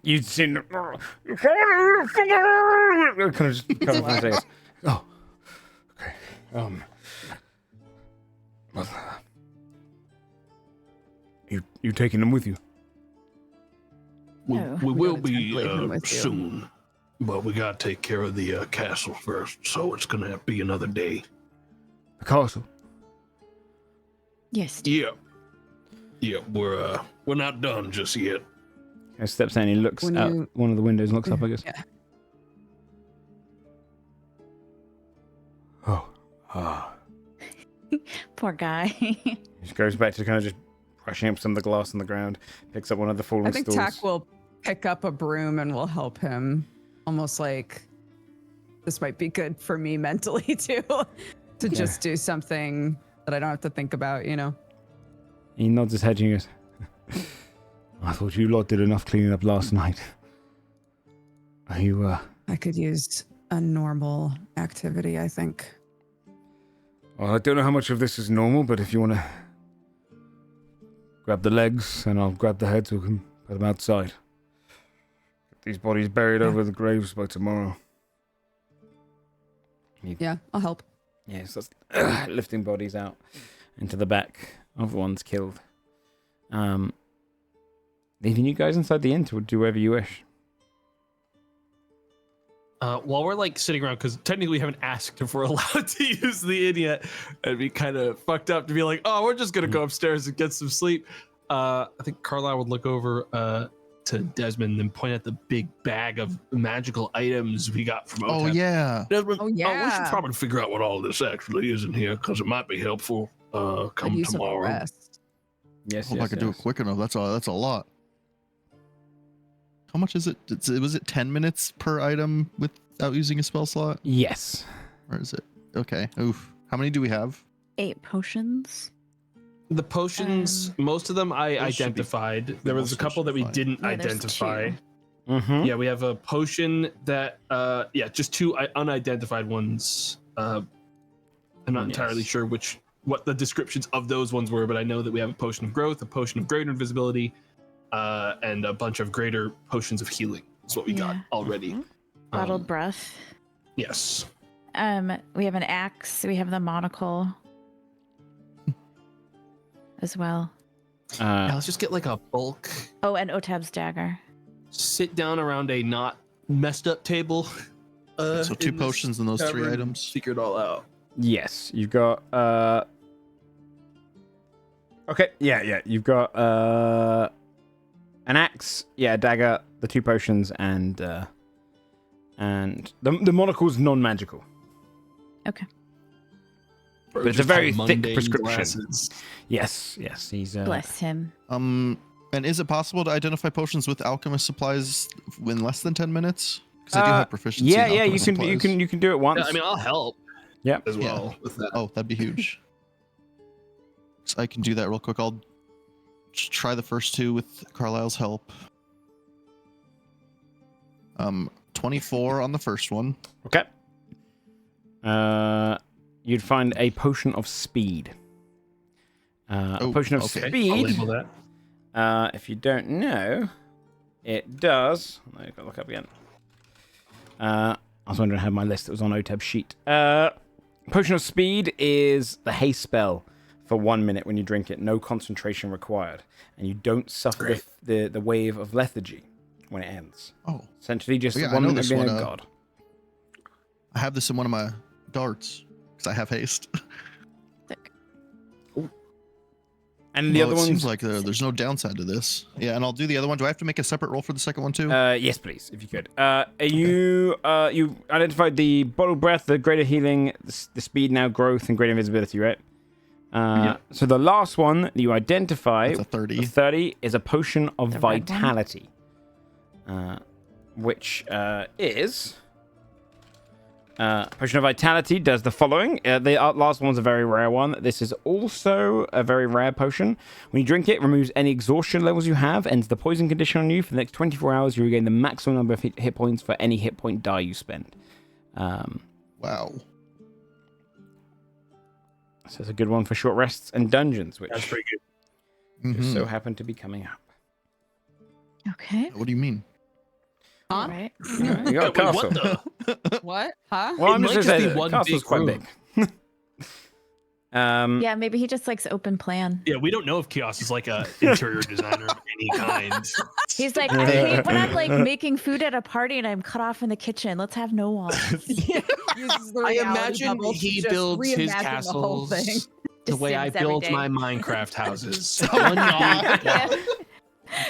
You'd seen... kind of just cover my face. Oh. Okay. Well, you taking them with you? We No, will don't be leave him with you. soon, but we gotta take care of the castle first, so it's gonna have to be another day. The castle? Yes. Yeah, we're not done just yet. He steps in, he looks out one of the windows and looks up, I guess. Yeah. Oh. Poor guy. He just goes back to kind of just brushing up some of the glass on the ground, picks up one of the fallen I think stools. Tack will pick up a broom and will help him. Almost like this might be good for me mentally too, to just do something that I don't have to think about, you know? He nods his head and he goes, I thought you lot did enough cleaning up last night. Are you, I could use a normal activity, I think. Well, I don't know how much of this is normal, but if you want to grab the legs and I'll grab the heads, we can put them outside. Get these bodies buried over the graves by tomorrow. Yeah, I'll help. Yeah, so that's lifting bodies out into the back of the ones killed. Leaving you guys inside the inn to do whatever you wish. While we're like sitting around, because technically we haven't asked if we're allowed to use the inn yet, it'd be kind of fucked up to be like, oh, we're just gonna go upstairs and get some sleep. I think Carlisle would look over to Desmond and point at the big bag of magical items we got from Oh Otep. yeah. Desmond, Oh, we yeah. should probably figure out what all this actually is in here, because it might be helpful I'd come use a tomorrow. rest. Yes, Hope I could do it quick enough. That's a lot. How much is it? Was it 10 minutes per item without using a spell slot? Yes. Or is it? Okay. Oof. How many do we have? 8 potions. The potions, most of them I Those should be- identified. There was a most couple that we fine. didn't Yeah, there's identify. 2. Mm-hmm. Yeah, we have a potion that, just 2 unidentified ones. I'm not entirely sure what the descriptions of those ones were, but I know that we have a potion of growth, a potion of greater invisibility, and a bunch of greater potions of healing. That's what we got already. Bottled breath. Yes. We have an axe. We have the monocle as well. Yeah, let's just get like a bulk. Oh, and Oteb's dagger. Sit down around a not messed up table. So 2 in this potions and those 3 tavern, items. Figure it all out. Yes, you've got okay, yeah. You've got an axe, a dagger, the 2 potions, and the monocle's non-magical. Okay. But it's a very thick Mundane prescription. glasses. Yes, he's Bless him. And is it possible to identify potions with alchemist supplies in less than 10 minutes? Because I do have proficiency. Yeah, in you alchemist can supplies. you can do it once. Yeah, I mean, I'll help. Yeah. As well with that. Oh, that'd be huge. So I can do that real quick. I'll just try the first 2 with Carlisle's help. 24 on the first one. Okay. You'd find a potion of speed. A potion of okay. I'll speed. label that. If you don't know, it does. I've got to look up again. I was wondering how my list that was on Oteb's sheet. Potion of speed is the haste spell for 1 minute when you drink it. No concentration required, and you don't suffer the wave of lethargy when it ends. Oh, Essentially, just Yeah, I one know minute this being one, a god. I have this in one of my darts because I have haste. And the Well, other it ones. seems like there's no downside to this. Yeah, and I'll do the other one. Do I have to make a separate roll for the second one too? Yes, please, if you could. You identified the bottled breath, the greater healing, the speed now growth, and greater invisibility, right? So the last one that you identify, That's a 30. the 30, is a potion of The red one? vitality, which is Potion of Vitality does the following. The last one's a very rare one. This is also a very rare potion. When you drink it, removes any exhaustion levels you have, ends the poison condition on you. For the next 24 hours, you regain the maximum number of hit points for any hit point die you spend. Wow. So it's a good one for short rests and dungeons, which That's pretty good. just so happen to be coming up. Okay. What do you mean? All Huh? right. You got a castle. What the? What? Huh? Well, It I'm might just just saying be the one castle's big quite room. big. Yeah, maybe he just likes open plan. Yeah, we don't know if Kios is like a interior designer of any kind. He's like, I hate when I'm like making food at a party and I'm cut off in the kitchen. Let's have no walls. Uses the I reality imagine bubble to he just builds his reimagine the whole thing. castles the way I Sims every build day. my Minecraft houses. Yeah.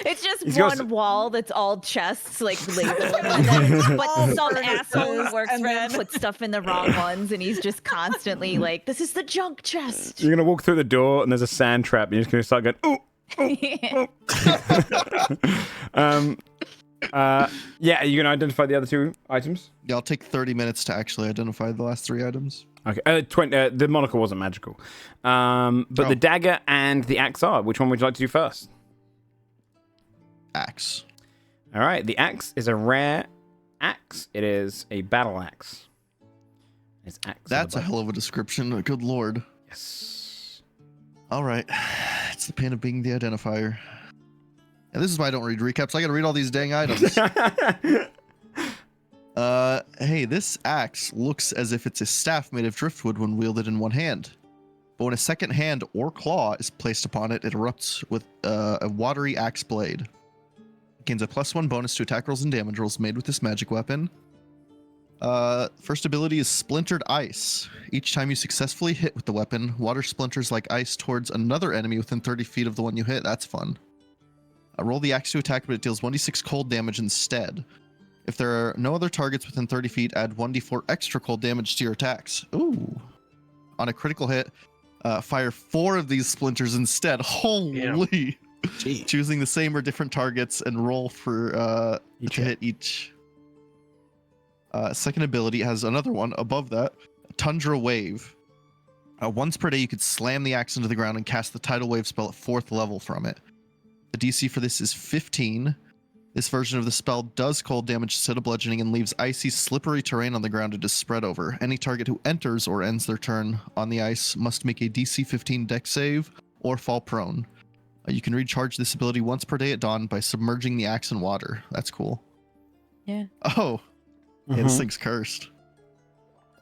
It's just He's got one s- wall that's all chests, like labeled, and then but some asshole who works and for him then- puts stuff in the wrong ones, and he's just constantly like, "This is the junk chest." You're gonna walk through the door and there's a sand trap, and you're just gonna start going, ooh. Yeah, you're gonna identify the other two items. Yeah, I'll take 30 minutes to actually identify the last 3 items. Okay, the monocle wasn't magical, but the dagger and the axe are. Which one would you like to do first? Axe. All right, the axe is a rare axe. It is a battle axe. It's axe. on the That's a back. hell of a description. Good lord. Yes. All right. It's the pain of being the identifier. And this is why I don't read recaps. I gotta read all these dang items. Hey, this axe looks as if it's a staff made of driftwood when wielded in one hand. But when a second hand or claw is placed upon it, it erupts with a watery axe blade. It gains a +1 bonus to attack rolls and damage rolls made with this magic weapon. First ability is Splintered Ice. Each time you successfully hit with the weapon, water splinters like ice towards another enemy within 30 feet of the one you hit. That's fun. Roll the axe to attack, but it deals 1d6 cold damage instead. If there are no other targets within 30 feet, add 1d4 extra cold damage to your attacks. Ooh. On a critical hit, fire 4 of these splinters instead. Holy. Gee. Choosing the same or different targets and roll for Each to hit each. Second ability has another one above that. Tundra Wave. Once per day, you could slam the axe into the ground and cast the Tidal Wave spell at 4th level from it. The DC for this is 15. This version of the spell does cold damage instead of bludgeoning and leaves icy, slippery terrain on the ground to just spread over. Any target who enters or ends their turn on the ice must make a DC 15 dex save or fall prone. You can recharge this ability once per day at dawn by submerging the axe in water. That's cool. Yeah. Oh, yeah, this thing's cursed.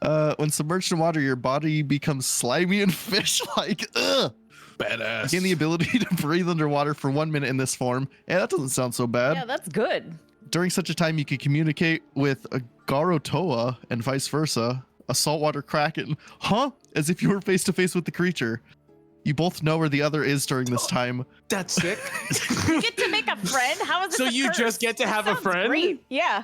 When submerged in water, your body becomes slimy and fish-like. Ugh. Badass. Gain the ability to breathe underwater for 1 minute in this form. Yeah, that doesn't sound so bad. Yeah, that's good. During such a time, you can communicate with a Garotoa and vice versa, a saltwater kraken, as if you were face to face with the creature. You both know where the other is during this time. That's sick. You get to make a friend. How is it? So you just get to have a friend? Great. Yeah.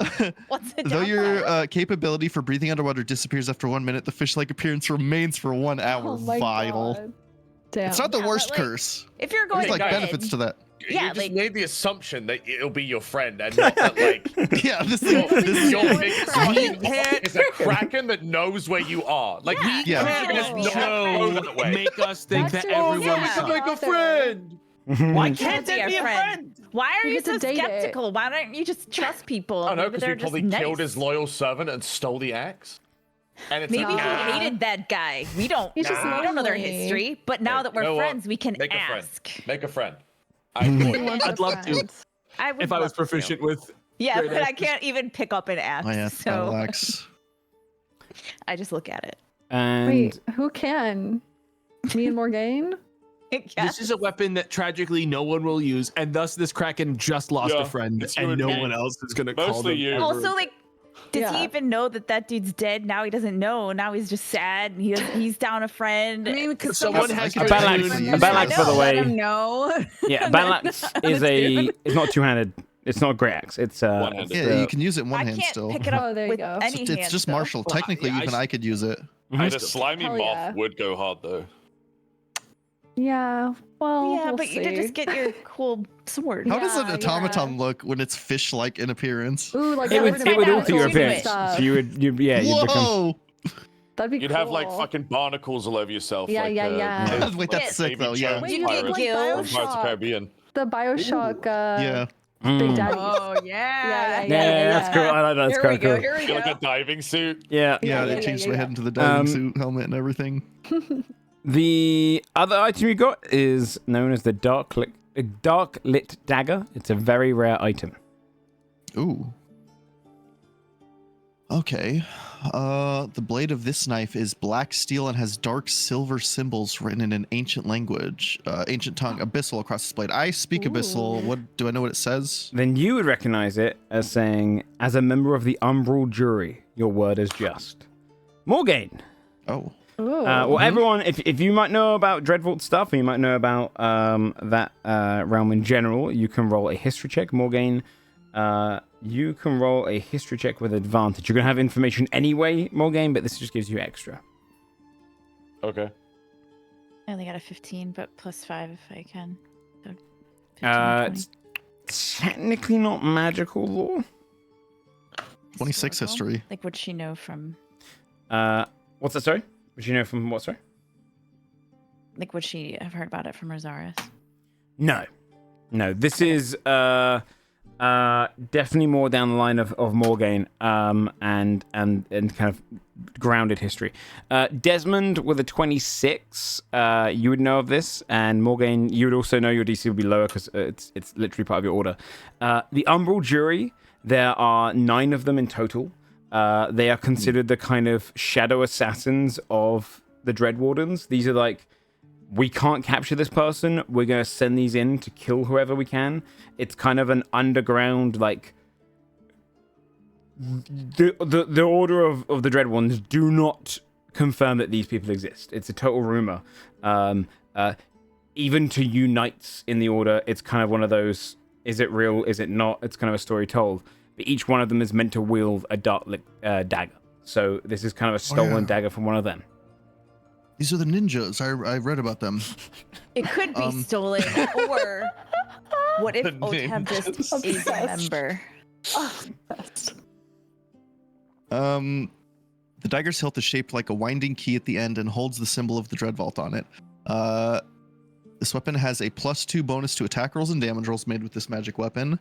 What's the Though downside? your capability for breathing underwater disappears after 1 minute, the fish-like appearance remains for 1 hour. Oh my Vital. God. Damn. It's not the Yeah, but, worst like, curse. If you're going There's like to bed, benefits to that. Yeah, you just like- made the assumption that it'll be your friend and not that like Yeah, this your, thing. This your Yeah. biggest We fucking can't- is a kraken that knows where you are. Like Yeah. we Yeah. can't just Yeah. not Show, go that way. make us think That's that just- everyone yeah. sucks. Make a friend. Why can't can't be that a be a friend. friend? why are You you get to so date it. skeptical? Why don't you just trust people? I don't know, Maybe because they're we probably just killed nice. his loyal servant and stole the axe. And it's Maybe like, he hated that guy. We don't. He's just We don't know their lonely. history. But now Hey, that we're you know what? friends, we can Make a friend. ask. Make a friend. He I wants a I'd love to. friend. I would If I was love to. proficient with Yeah, great but I axes. can't even pick up an axe. Oh yeah, so relax. I just look at it. And Wait, who can? Me and Morgaine? Yeah. This is a weapon that tragically no one will use, and thus this kraken just lost Yeah, a friend, it's you and and no me. one else is gonna call Mostly them. you. ever Also, like, does Yeah. he even know that that dude's dead? Now he doesn't know. Now he's just sad. And he's down a friend. I mean, because Someone someone has a to battle tune- axe- a battle axe, by the Let way. him know. yeah, And battle then- axe is it's not two-handed. It's not a great axe. It's One-handed. it's, Yeah, you can use it in one I hand can't still. pick it up Oh, there you with go. any It's hand. just though. martial. Well, Technically, yeah, even I could use it. the slimy Hell moth yeah. would go hard though. Yeah. Well, Yeah, we'll but you did see. just get your cool sword. How does an Yeah, automaton look when it's fish-like in appearance? Ooh, like It that would, it would alter your appearance. stuff. So you'd yeah, you'd become. Whoa! That'd be You'd cool. have like fucking barnacles all over yourself. Yeah, like, yeah. Wait, that's sick though. Yeah. Wait, you get gills? Pirates of the Caribbean. The Bioshock Yeah. Big Mm. Daddy. Oh yeah. Yeah, that's cool. I like that. That's Here kind we of go. cool. Here we Get go. like a diving suit. Yeah. Yeah, they changed my head into the diving Um, suit, helmet, and everything. The other item you got is known as the dark lit dagger. It's a very rare item. Ooh. Okay. The blade of this knife is black steel and has dark silver symbols written in an ancient language, ancient tongue, abyssal across its blade. I speak abyssal. What do I know what it says? Then you would recognize it as saying, "As a member of the umbral jury, your word is just." Morgaine. Oh. Ooh. Well, everyone, if you might know about Dreadvault stuff, and you might know about that realm in general, you can roll a history check. Morgaine, you can roll a history check with advantage. You're going to have information anyway, Morgaine, but this just gives you extra. Okay. I only got a 15, but +5 if I can. So 15 or 20. It's technically not magical law. 26 Historical? history. Like, would she know from? What's that, sorry? Would you know from what, sorry? Like, would she have heard about it from Rosaris? No. This is definitely more down the line of Morgaine and kind of grounded history. Desmond with a 26, you would know of this, and Morgaine, you would also know your DC would be lower because it's literally part of your order. The Umbral Jury, there are 9 of them in total. They are considered the kind of shadow assassins of the Dreadwardens. These are like, we can't capture this person. We're going to send these in to kill whoever we can. It's kind of an underground, like, the order of the Dreadwardens do not confirm that these people exist. It's a total rumor. Even to you knights in the order, it's kind of one of those, is it real, is it not? It's kind of a story told. But each one of them is meant to wield a dark dagger. So this is kind of a stolen dagger from one of them. These are the ninjas. I read about them. It could be stolen, or what if The Otab just ninjas. is a member? The dagger's hilt is shaped like a winding key at the end and holds the symbol of the Dreadvault on it. This weapon has a +2 bonus to attack rolls and damage rolls made with this magic weapon.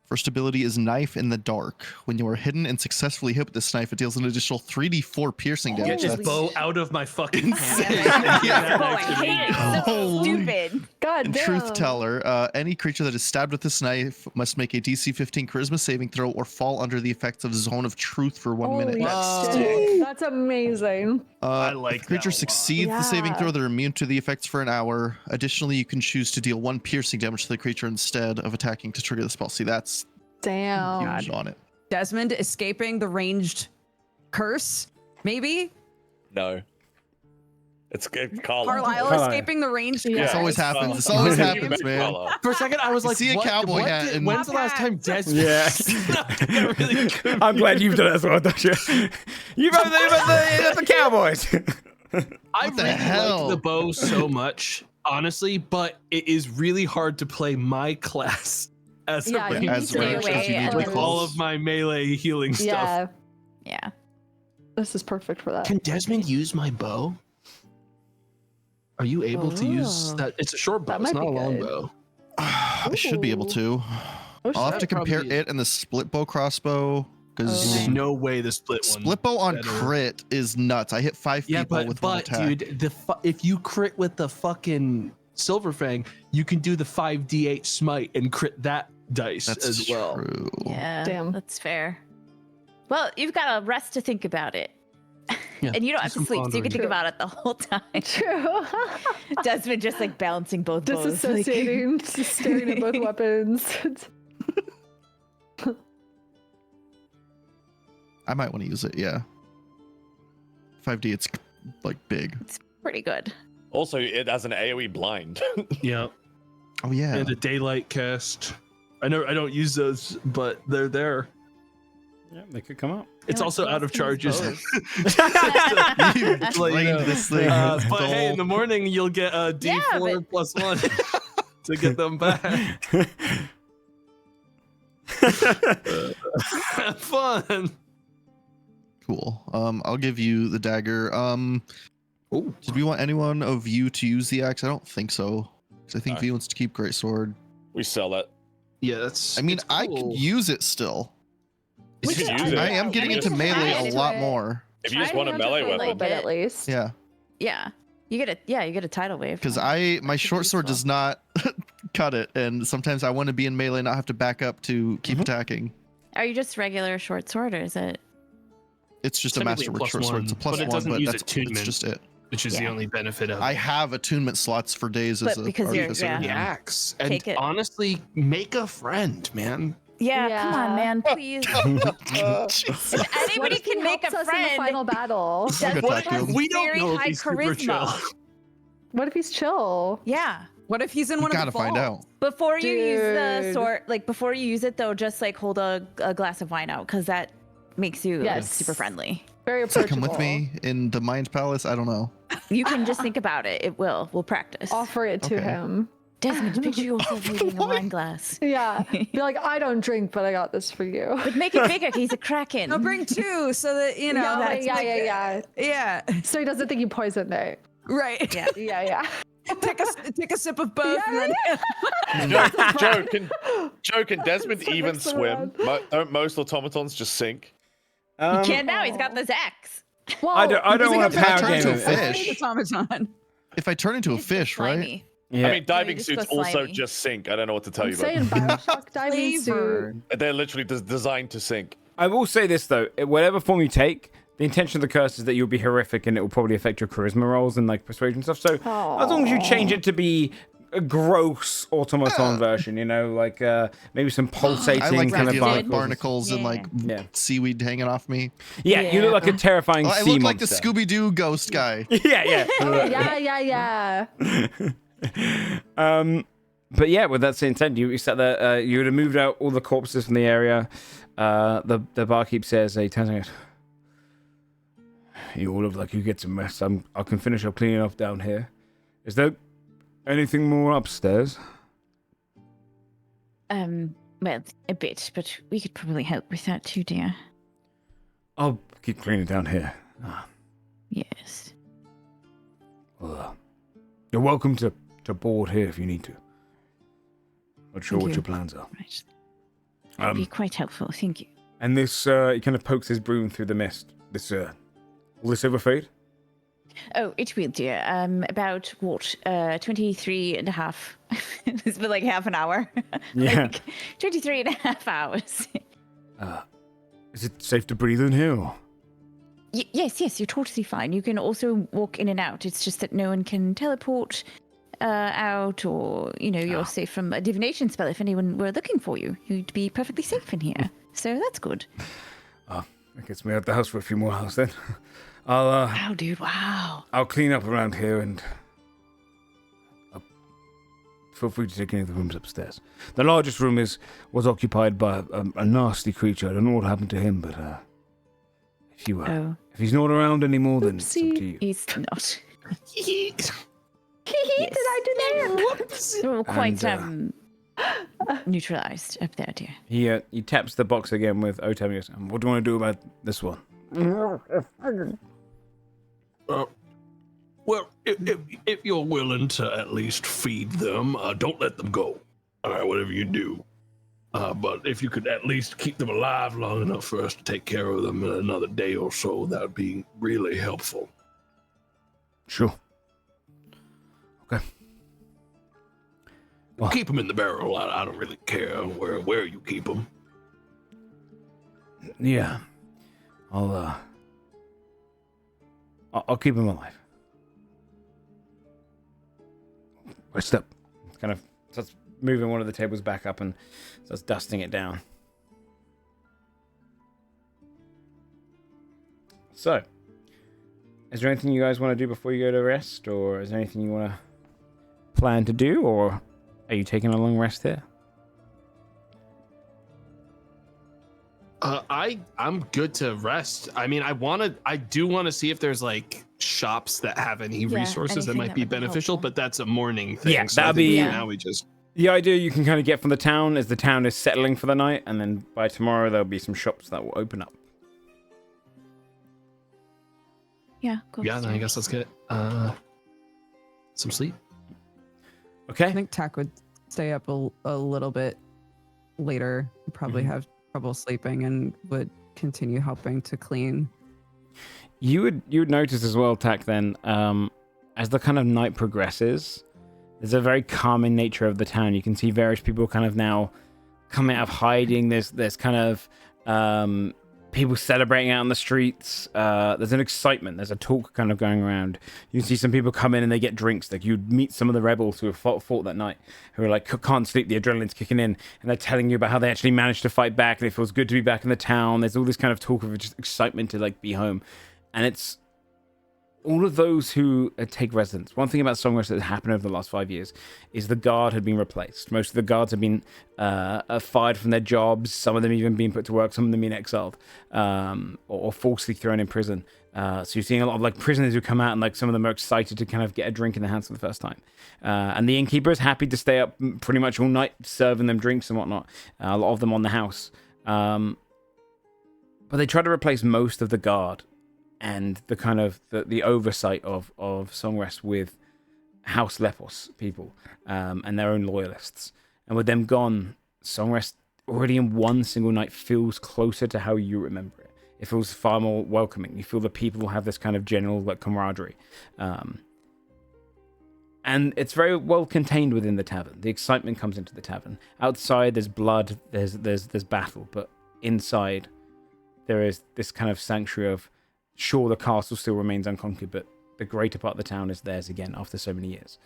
First ability is Knife in the Dark. When you are hidden and successfully hit with this knife, it deals an additional 3d4 piercing damage. Get this That's bow out of my fucking insane. hand. Yeah. Oh, I hate it. So Holy- stupid. God And damn. Truth Teller, any creature that is stabbed with this knife must make a DC 15 Charisma saving throw or fall under the effects of Zone of Truth for 1 minute. Holy shit. That's amazing. I like if the creature that a lot. succeeds the saving Yeah. throw, they're immune to the effects for an hour. Additionally, you can choose to deal 1 piercing damage to the creature instead of attacking to trigger the spell. See, that's Damn. huge on it. Desmond escaping the ranged curse, maybe? No. It's Carla. Carlisle Carlisle. escaping the ranged Yeah. curse. This always happens. Carla. This always Carla. happens, man. Carla. For a second, I was You like, see a what, cowboy what hat did- and- when's the last time Desmond? Yeah. Really good. I'm glad you've done it as well, don't you? You both the Cowboys. I What the really hell? like the bow so much, honestly, but it is really hard to play my class as Yeah, a you As need to ranged as you need to like, be with all close. of my melee healing stuff. Yeah, Yeah. this is perfect for that. Can Desmond use my bow? Are you able to use Oh. that? It's a short bow. That It's might not a be long good. bow. I should be able to. Oh, I'll have shit. to compare probably- it and the split bow crossbow because Okay. There's no way the split one. split bow on better. crit is nuts. I hit 5 Yeah, people with one attack. dude, if you crit with the fucking Silver Fang, you can do the 5d8 smite and crit that dice That's as well. true. Yeah. Damn. That's fair. Well, you've got a rest to think about it. Yeah, And you don't do have to some sleep, so you can think pondering. about it the whole time. True. Desmond just like balancing both bows. like- Disassociating, just staring at both weapons. I might want to use it. Yeah. 5D, it's like big. Pretty good. Also, it has an AoE blind. Yeah, Oh yeah. and a daylight cast. I know I don't use those, but they're there. Yeah, they could come up. It's like, also who out else of can use charges. bows? You Like, drained this thing. but hey, in the morning you'll get a D4 but- plus 1 to get them back. Have fun. Cool. I'll give you the dagger. Ooh. Did we want anyone of you to use the axe? I don't think so. 'Cause I think No. V wants to keep greatsword. We sell it. Yeah, that's. I mean, it's I cool. could use it still. You We can could- use it. I am getting mean, into try melee it. a lot more. If you just Try want a to melee for a little weapon. bit at least. Yeah, Yeah. You get a tidal wave. because from it. my short sword does not cut it, and sometimes I want to be in melee and not have to back up to keep attacking. Are you just regular short sword or is it? It's just a Technically a masterwork plus short sword. It's a one, plus but it one, doesn't but use that's attunement. it's just it. Which is the Yeah. only benefit of I have attunement slots for days as But a because you're- artificer. yeah. the axe. And Take it. honestly, make a friend, man. Yeah, come on, Yeah. man, please. Jesus. If What anybody if he can make helps a us in the friend, final battle? I'm gonna What talk to if him. We don't very know if high he's super charisma. chill. What if he's chill? Yeah. What if he's in one We of the gotta find out. vaults? Before you use the Dude. sword, like before you use it though, just like hold a glass of wine out because that makes you Yes. super friendly. Very So approachable. come with me in the Mind Palace. I don't know. You can just think about it. It will. We'll practice. Offer it to Okay. him. Desmond, picture yourself holding a wine glass. Yeah. Be like, I don't drink, but I got this for you. But make it bigger. He's a kraken. No, bring two so that you know. yeah, that's yeah, like- yeah, yeah. So he doesn't think you poisoned it. Right. Yeah. Yeah. Take a sip of both. Yeah, and then, Joe, can Desmond So even mix them swim? Don't most automatons just sink? He can now. He's got this axe. Well, I don't think want to I'm power trying game to it. fish. automaton. If I turn into a He's fish, right? slimy. Yeah. I mean, diving just suits go also slimy. just sink. I don't know what to tell I'm you, saying Bioshock diving Flavor. suit. they're literally designed to sink. I will say this though: whatever form you take, the intention of the curse is that you'll be horrific, and it will probably affect your charisma rolls and like persuasion stuff. So as long as you change it to be a gross automaton version, you know, like maybe some pulsating I like the kind of idea of like barnacles. barnacles and Yeah. like Yeah. seaweed hanging off me. Yeah, you look like a terrifying I sea look like the monster. Scooby Doo ghost guy. Yeah. Yeah. But yeah, with that being said, you sat there. You would have moved out all the corpses from the area. The barkeep says, "Hey, Tanzania, you all look like you get some rest. I can finish up cleaning up down here. Is there anything more upstairs?" Well, a bit, but we could probably help with that too, dear. I'll keep cleaning down here. Yes. Well, you're welcome to board here if you need to. Not sure Thank what you. your plans are. Right. That'd be quite helpful. Thank you. And this, he kind of pokes his broom through the mist. Will this ever fade? Oh, it will, dear. About what? 23 and a half. It's been like half an hour. Yeah. Like 23 and a half hours. Is it safe to breathe in here? Or? Yes, you're totally fine. You can also walk in and out. It's just that no one can teleport out, or you're safe from a divination spell. If anyone were looking for you, you'd be perfectly safe in here. So that's good. That gets me out the house for a few more hours then. Wow, dude! Wow. I'll clean up around here and feel free to take any of the rooms upstairs. The largest room was occupied by a nasty creature. I don't know what happened to him, but if he's not around anymore, then it's up to you. He's not. Did I do that? They're all quite And, neutralized up there, dear. He taps the box again with Otami. What do you want to do about this one? Well, if you're willing to at least feed them, don't let them go. All right, whatever you do. But if you could at least keep them alive long enough for us to take care of them in another day or so, that would be really helpful. Sure. Okay. Well, Keep them in the barrel. I don't really care where you keep them. yeah. I'll keep him alive. Rest up. Kind of starts moving one of the tables back up and starts dusting it down. So, is there anything you guys want to do before you go to rest, or is there anything you want to plan to do, or are you taking a long rest here? I I'm good to rest. I mean, I do want to see if there's like shops that have any resources that might be beneficial, but that's a morning thing. Yeah, so that'd be. now we just. The idea you can kind of get from the town as the town is settling for the night, and then by tomorrow there'll be some shops that will open up. Yeah, go Yeah, then I guess let's get some sleep. Okay. I think Tak would stay up a little bit later, probably have trouble sleeping, and would continue helping to clean. You would notice as well, Tak, then, as the kind of night progresses, there's a very calming nature of the town. You can see various people kind of now coming out of hiding. There's kind of people celebrating out on the streets. There's an excitement. There's a talk kind of going around. You can see some people come in and they get drinks. Like you'd meet some of the rebels who have fought that night, who are like can't sleep. The adrenaline's kicking in, and they're telling you about how they actually managed to fight back, and it feels good to be back in the town. There's all this kind of talk of just excitement to like be home, and it's all of those who take residence. One thing about Songrest that has happened over the last 5 years is the guard had been replaced. Most of the guards have been fired from their jobs. Some of them even been put to work. Some of them been exiled or falsely thrown in prison. So you're seeing a lot of like prisoners who come out, and like some of them are excited to kind of get a drink in their hands for the first time. And the innkeeper is happy to stay up pretty much all night serving them drinks and whatnot. A lot of them on the house. But they try to replace most of the guard and the kind of the oversight of Songrest with House Lepos people and their own loyalists. And with them gone, Songrest already in one single night feels closer to how you remember it. It feels far more welcoming. You feel the people have this kind of general like camaraderie. And it's very well contained within the tavern. The excitement comes into the tavern. Outside there's blood, there's battle, but inside there is this kind of sanctuary of, sure, the castle still remains unconquered, but the greater part of the town is theirs again after so many years.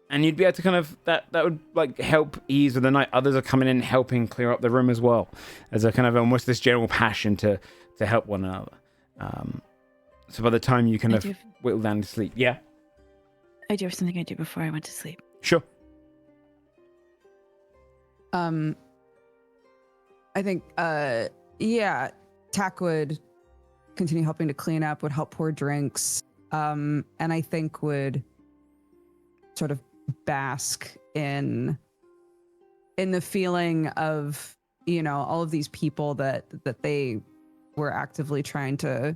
And you'd be able to kind of, that would like help ease of the night. Others are coming in helping clear up the room as well. There's a kind of almost this general passion to help one another. So by the time you kind of whittle down to sleep. Yeah? I do have something I do before I went to sleep. Sure. I think, Tak would continue helping to clean up, would help pour drinks, and I think would sort of bask in the feeling of, you know, all of these people that they were actively trying to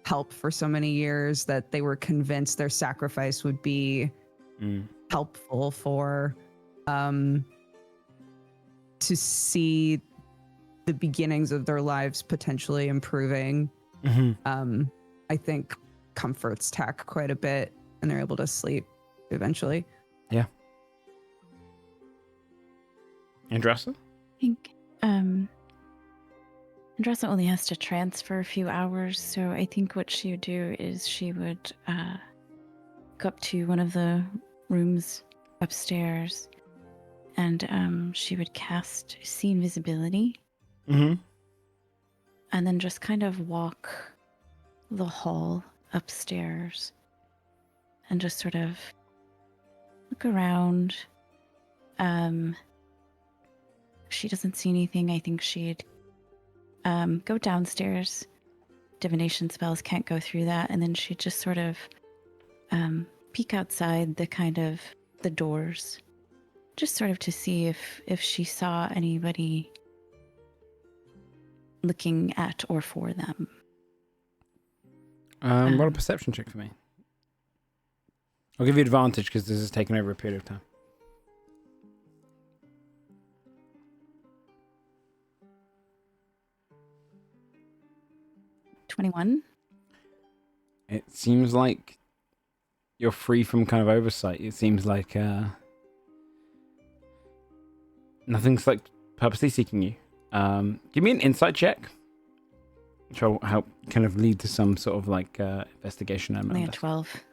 help for so many years, that they were convinced their sacrifice would be helpful for, to see the beginnings of their lives potentially improving. I think comforts Tak quite a bit, and they're able to sleep eventually. Yeah. Andrasa? I think Andrasa only has to transfer a few hours, so I think what she would do is she would go up to one of the rooms upstairs, and she would cast see invisibility. And then just kind of walk the hall upstairs and just sort of look around. If she doesn't see anything, I think she'd go downstairs. Divination spells can't go through that. And then she'd just sort of peek outside the doors, just sort of to see if she saw anybody looking at or for them. Roll a perception check for me. I'll give you advantage because this is taken over a period of time. 21. It seems like you're free from kind of oversight. It seems like nothing's like purposely seeking you. Give me an insight check, which will help kind of lead to some sort of like investigation. Only a 12.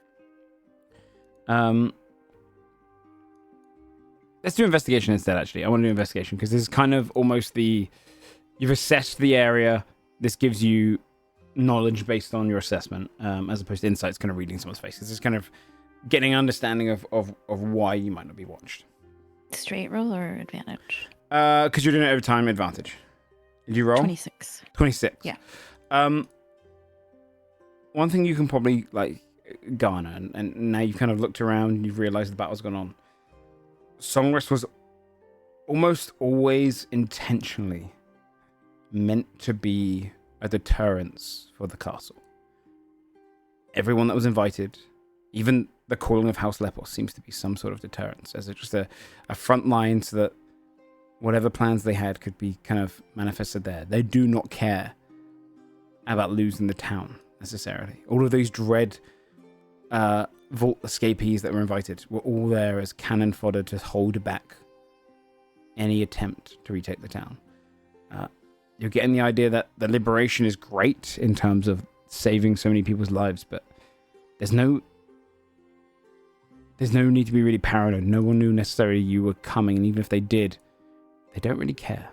Let's do investigation instead, actually. I want to do investigation because this is kind of almost you've assessed the area. This gives you knowledge based on your assessment, as opposed to insights kind of reading someone's face. This is kind of getting an understanding of why you might not be watched. Straight roll or advantage? Because you're doing it over time, advantage. Did you roll? 26. 26. Yeah. One thing you can probably like garner, and now you've kind of looked around and you've realized the battle's gone on. Songrest was almost always intentionally meant to be a deterrence for the castle. Everyone that was invited, even the calling of House Lepos, seems to be some sort of deterrence, as just a front line so that whatever plans they had could be kind of manifested there. They do not care about losing the town, necessarily. All of these dread vault escapees that were invited were all there as cannon fodder to hold back any attempt to retake the town. You're getting the idea that the liberation is great in terms of saving so many people's lives, but there's no need to be really paranoid. No one knew necessarily you were coming, and even if they did, they don't really care.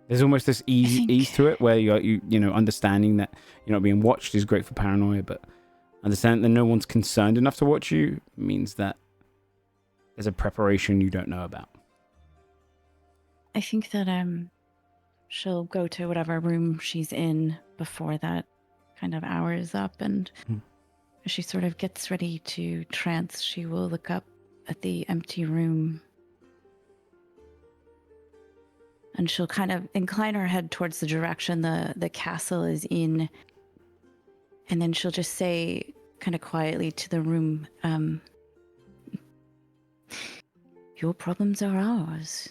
There's almost this ease to it, where you know, understanding that you're not being watched is great for paranoia, but understanding that no one's concerned enough to watch you means that there's a preparation you don't know about. I think that she'll go to whatever room she's in before that kind of hour is up, and as she sort of gets ready to trance, she will look up at the empty room, and she'll kind of incline her head towards the direction the castle is in, and then she'll just say kind of quietly to the room, your problems are ours.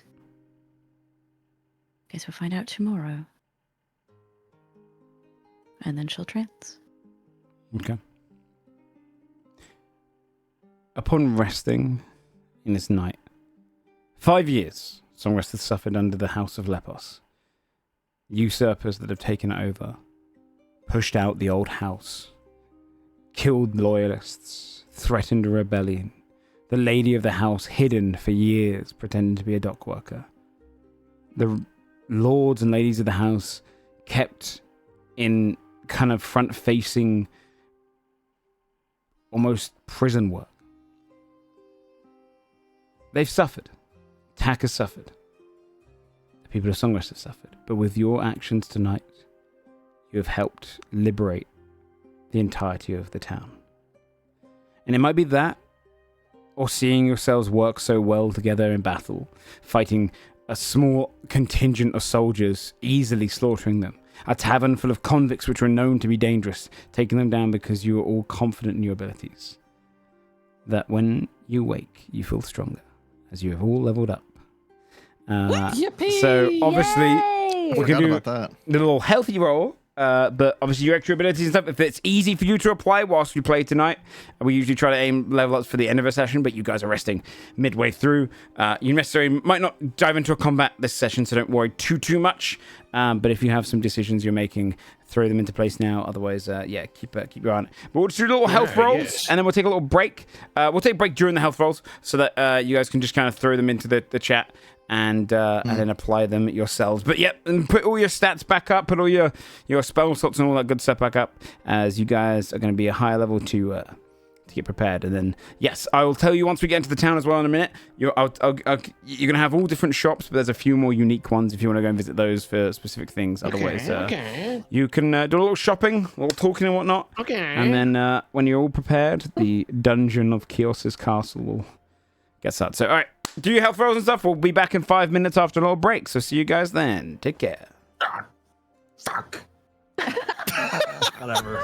Guess we'll find out tomorrow. And then she'll trance. Okay. Upon resting in this night, 5 years Songrest has suffered under the House of Lepos. Usurpers that have taken it over, pushed out the old house, killed loyalists, threatened a rebellion. The lady of the house hidden for years, pretending to be a dock worker. The lords and ladies of the house kept in kind of front-facing, almost prison work. They've suffered. Tak has suffered. The people of Songrest have suffered. But with your actions tonight, you have helped liberate the entirety of the town. And it might be that, or seeing yourselves work so well together in battle, fighting a small contingent of soldiers, easily slaughtering them. A tavern full of convicts which were known to be dangerous, taking them down because you were all confident in your abilities. That when you wake, you feel stronger, as you have all leveled up. Yippee! So obviously, Yay! we can do about that. a little healthy roll. But obviously your extra abilities and stuff, if it's easy for you to apply whilst you play tonight, we usually try to aim level ups for the end of a session, but you guys are resting midway through. You necessarily might not dive into a combat this session, so don't worry too much. But if you have some decisions you're making, throw them into place now. Otherwise, keep your eye on it. But we'll just do little health rolls, and then we'll take a little break. We'll take a break during the health rolls so that you guys can just kind of throw them into the chat. And then apply them yourselves. But and put all your stats back up, put all your spell slots and all that good stuff back up, as you guys are going to be a higher level to get prepared. And then, yes, I will tell you once we get into the town as well in a minute. You're going to have all different shops, but there's a few more unique ones if you want to go and visit those for specific things. Otherwise, you can do a little shopping, a little talking and whatnot. Okay. And then when you're all prepared, the dungeon of Kios's castle will get started. So, all right. Do your health rolls and stuff. We'll be back in 5 minutes after a little break. So see you guys then. Take care. Fuck. Whatever.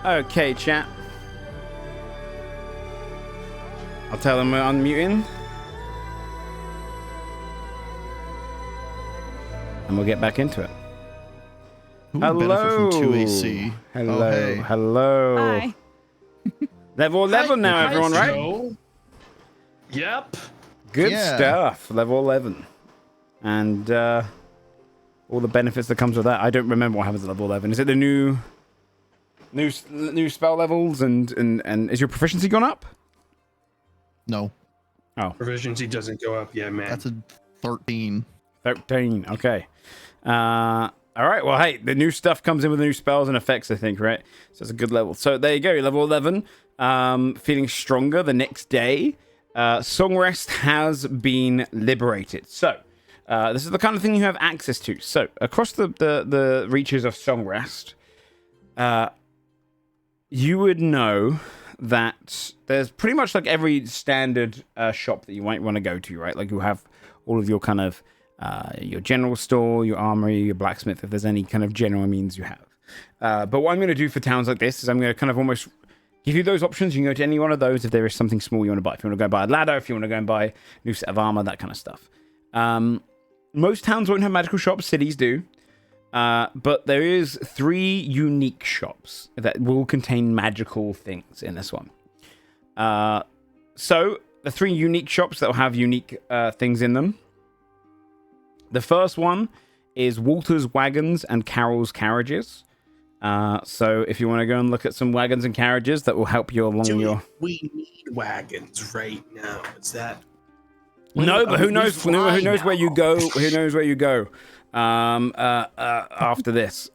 Okay, chat. I'll tell them we're unmuting. And we'll get back into it. Who would benefit from 2AC? Hello. Oh, hey. Hello. Hi. Level 11 now, everyone, right? Joe. Yep. Good Yeah. stuff. Level 11. And all the benefits that comes with that. I don't remember what happens at level 11. Is it the new spell levels and is your proficiency gone up? No, Proficiency doesn't go up yet, man. that's a 13. 13. Okay. All right. Well, hey, the new stuff comes in with the new spells and effects, I think, right? So it's a good level. So there you go. Level 11. Feeling stronger the next day. Song Rest has been liberated. So this is the kind of thing you have access to. So across the reaches of Song Rest, you would know that there's pretty much like every standard shop that you might want to go to, right? Like you have all of your kind of your general store, your armory, your blacksmith, if there's any kind of general means you have. But what I'm going to do for towns like this is I'm going to kind of almost give you those options. You can go to any one of those if there is something small you want to buy. If you want to go buy a ladder, if you want to go and buy a new set of armor, that kind of stuff. Most towns won't have magical shops, cities do. But there is 3 unique shops that will contain magical things in this one. So the 3 unique shops that will have unique things in them. The first one is Walter's Wagons and Carol's Carriages. So if you want to go and look at some wagons and carriages that will help you along your... We need wagons right now. Is that... No, but who knows where you go? Who knows where you go after this?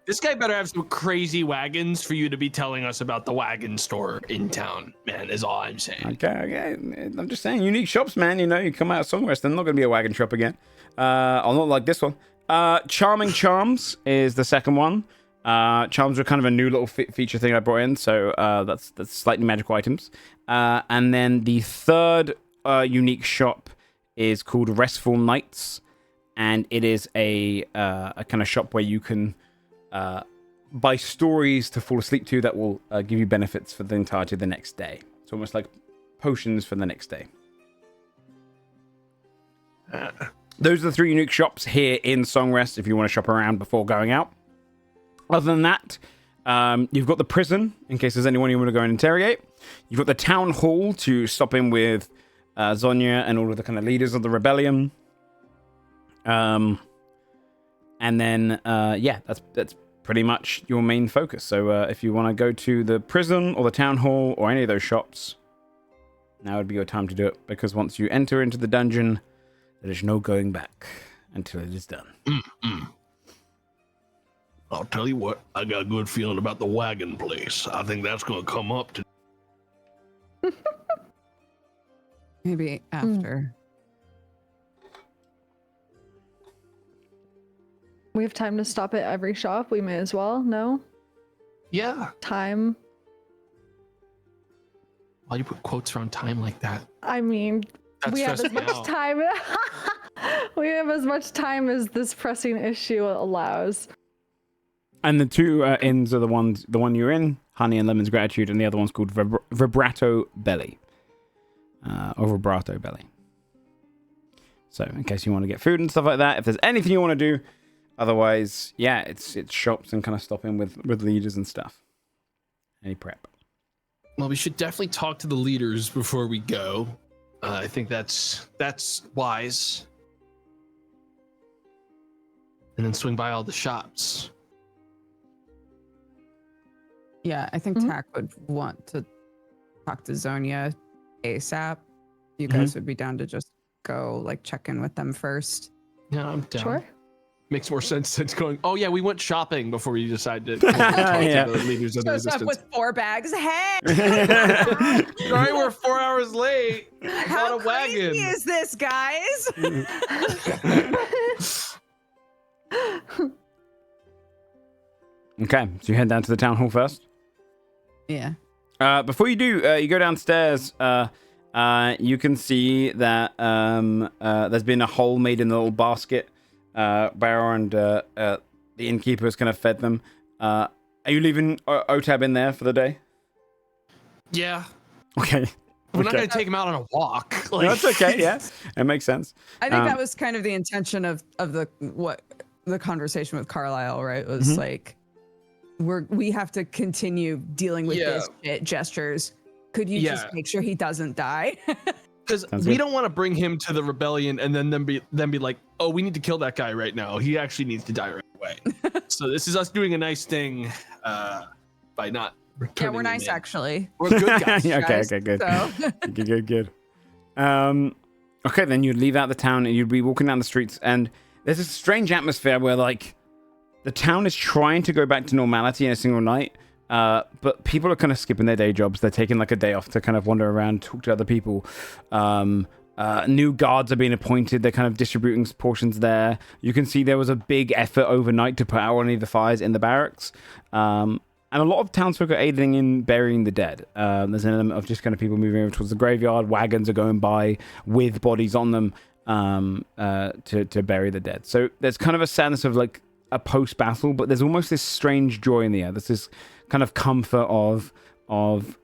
This guy better have some crazy wagons for you to be telling us about the wagon store in town, man, is all I'm saying. Okay. I'm just saying, unique shops, man. You know, you come out of Song Rest, there's not going to be a wagon shop again. Not like this one. Charming Charms is the second one. Charms are kind of a new little feature thing I brought in, so that's slightly magical items. And then the third unique shop is called Restful Nights, and it is a kind of shop where you can buy stories to fall asleep to that will give you benefits for the entirety of the next day. It's almost like potions for the next day. Those are the 3 unique shops here in Song Rest if you want to shop around before going out. Other than that, you've got the prison, in case there's anyone you want to go and interrogate. You've got the town hall to stop in with Zonya and all of the kind of leaders of the rebellion. And then, that's pretty much your main focus. So if you want to go to the prison or the town hall or any of those shops, now would be your time to do it. Because once you enter into the dungeon, there is no going back until it is done. I'll tell you what, I got a good feeling about the wagon place. I think that's going to come up to... Maybe after. We have time to stop at every shop. We may as well. No Yeah. time. Why do you put quotes around time like that? I mean, That we have as stressed me much out. time. We have as much time as this pressing issue allows. And the 2 inns are the one you're in, Honey and Lemon's Gratitude, and the other one's called Vibrato Belly. Or Vibrato Belly. So, in case you want to get food and stuff like that, if there's anything you want to do, otherwise, yeah, it's shops and kind of stop in with leaders and stuff. Any prep. Well, we should definitely talk to the leaders before we go. I think that's wise. And then swing by all the shops. Yeah, I think Tack would want to talk to Zonya ASAP. You guys would be down to just go like check in with them first. Yeah, I'm down. Sure. Makes more sense than going, oh yeah, we went shopping before we decided to talk Yeah. to the leaders of the Shows up resistance. with 4 bags. Hey, Sorry, we're 4 hours late. how Not a wagon. crazy is this, guys? Okay, so you head down to the town hall first. Yeah. Before you do, you go downstairs. You can see that there's been a hole made in the little basket. Barrow and the innkeeper has kind of fed them. Are you leaving Otab in there for the day? Yeah. Okay. We're not going to take him out on a walk. No, that's okay. Yeah, it makes sense. I think that was kind of the intention of the conversation with Carlisle, right? Was like, we have to continue dealing with this shit, gestures. Could you just make sure he doesn't die? Because we don't want to bring him to the rebellion and then be like, oh, we need to kill that guy right now. He actually needs to die right away. So this is us doing a nice thing by not. Yeah, we're nice actually. We're good guys. Okay, good. So. Good. Okay, then you'd leave out the town and you'd be walking down the streets, and there's a strange atmosphere where like the town is trying to go back to normality in a single night. But people are kind of skipping their day jobs. They're taking like a day off to kind of wander around, talk to other people. New guards are being appointed. They're kind of distributing portions there. You can see there was a big effort overnight to put out any of the fires in the barracks. And a lot of townsfolk are aiding in burying the dead. There's an element of just kind of people moving over towards the graveyard. Wagons are going by with bodies on them to bury the dead. So there's kind of a sadness of like a post-battle, but there's almost this strange joy in the air. There's this kind of comfort of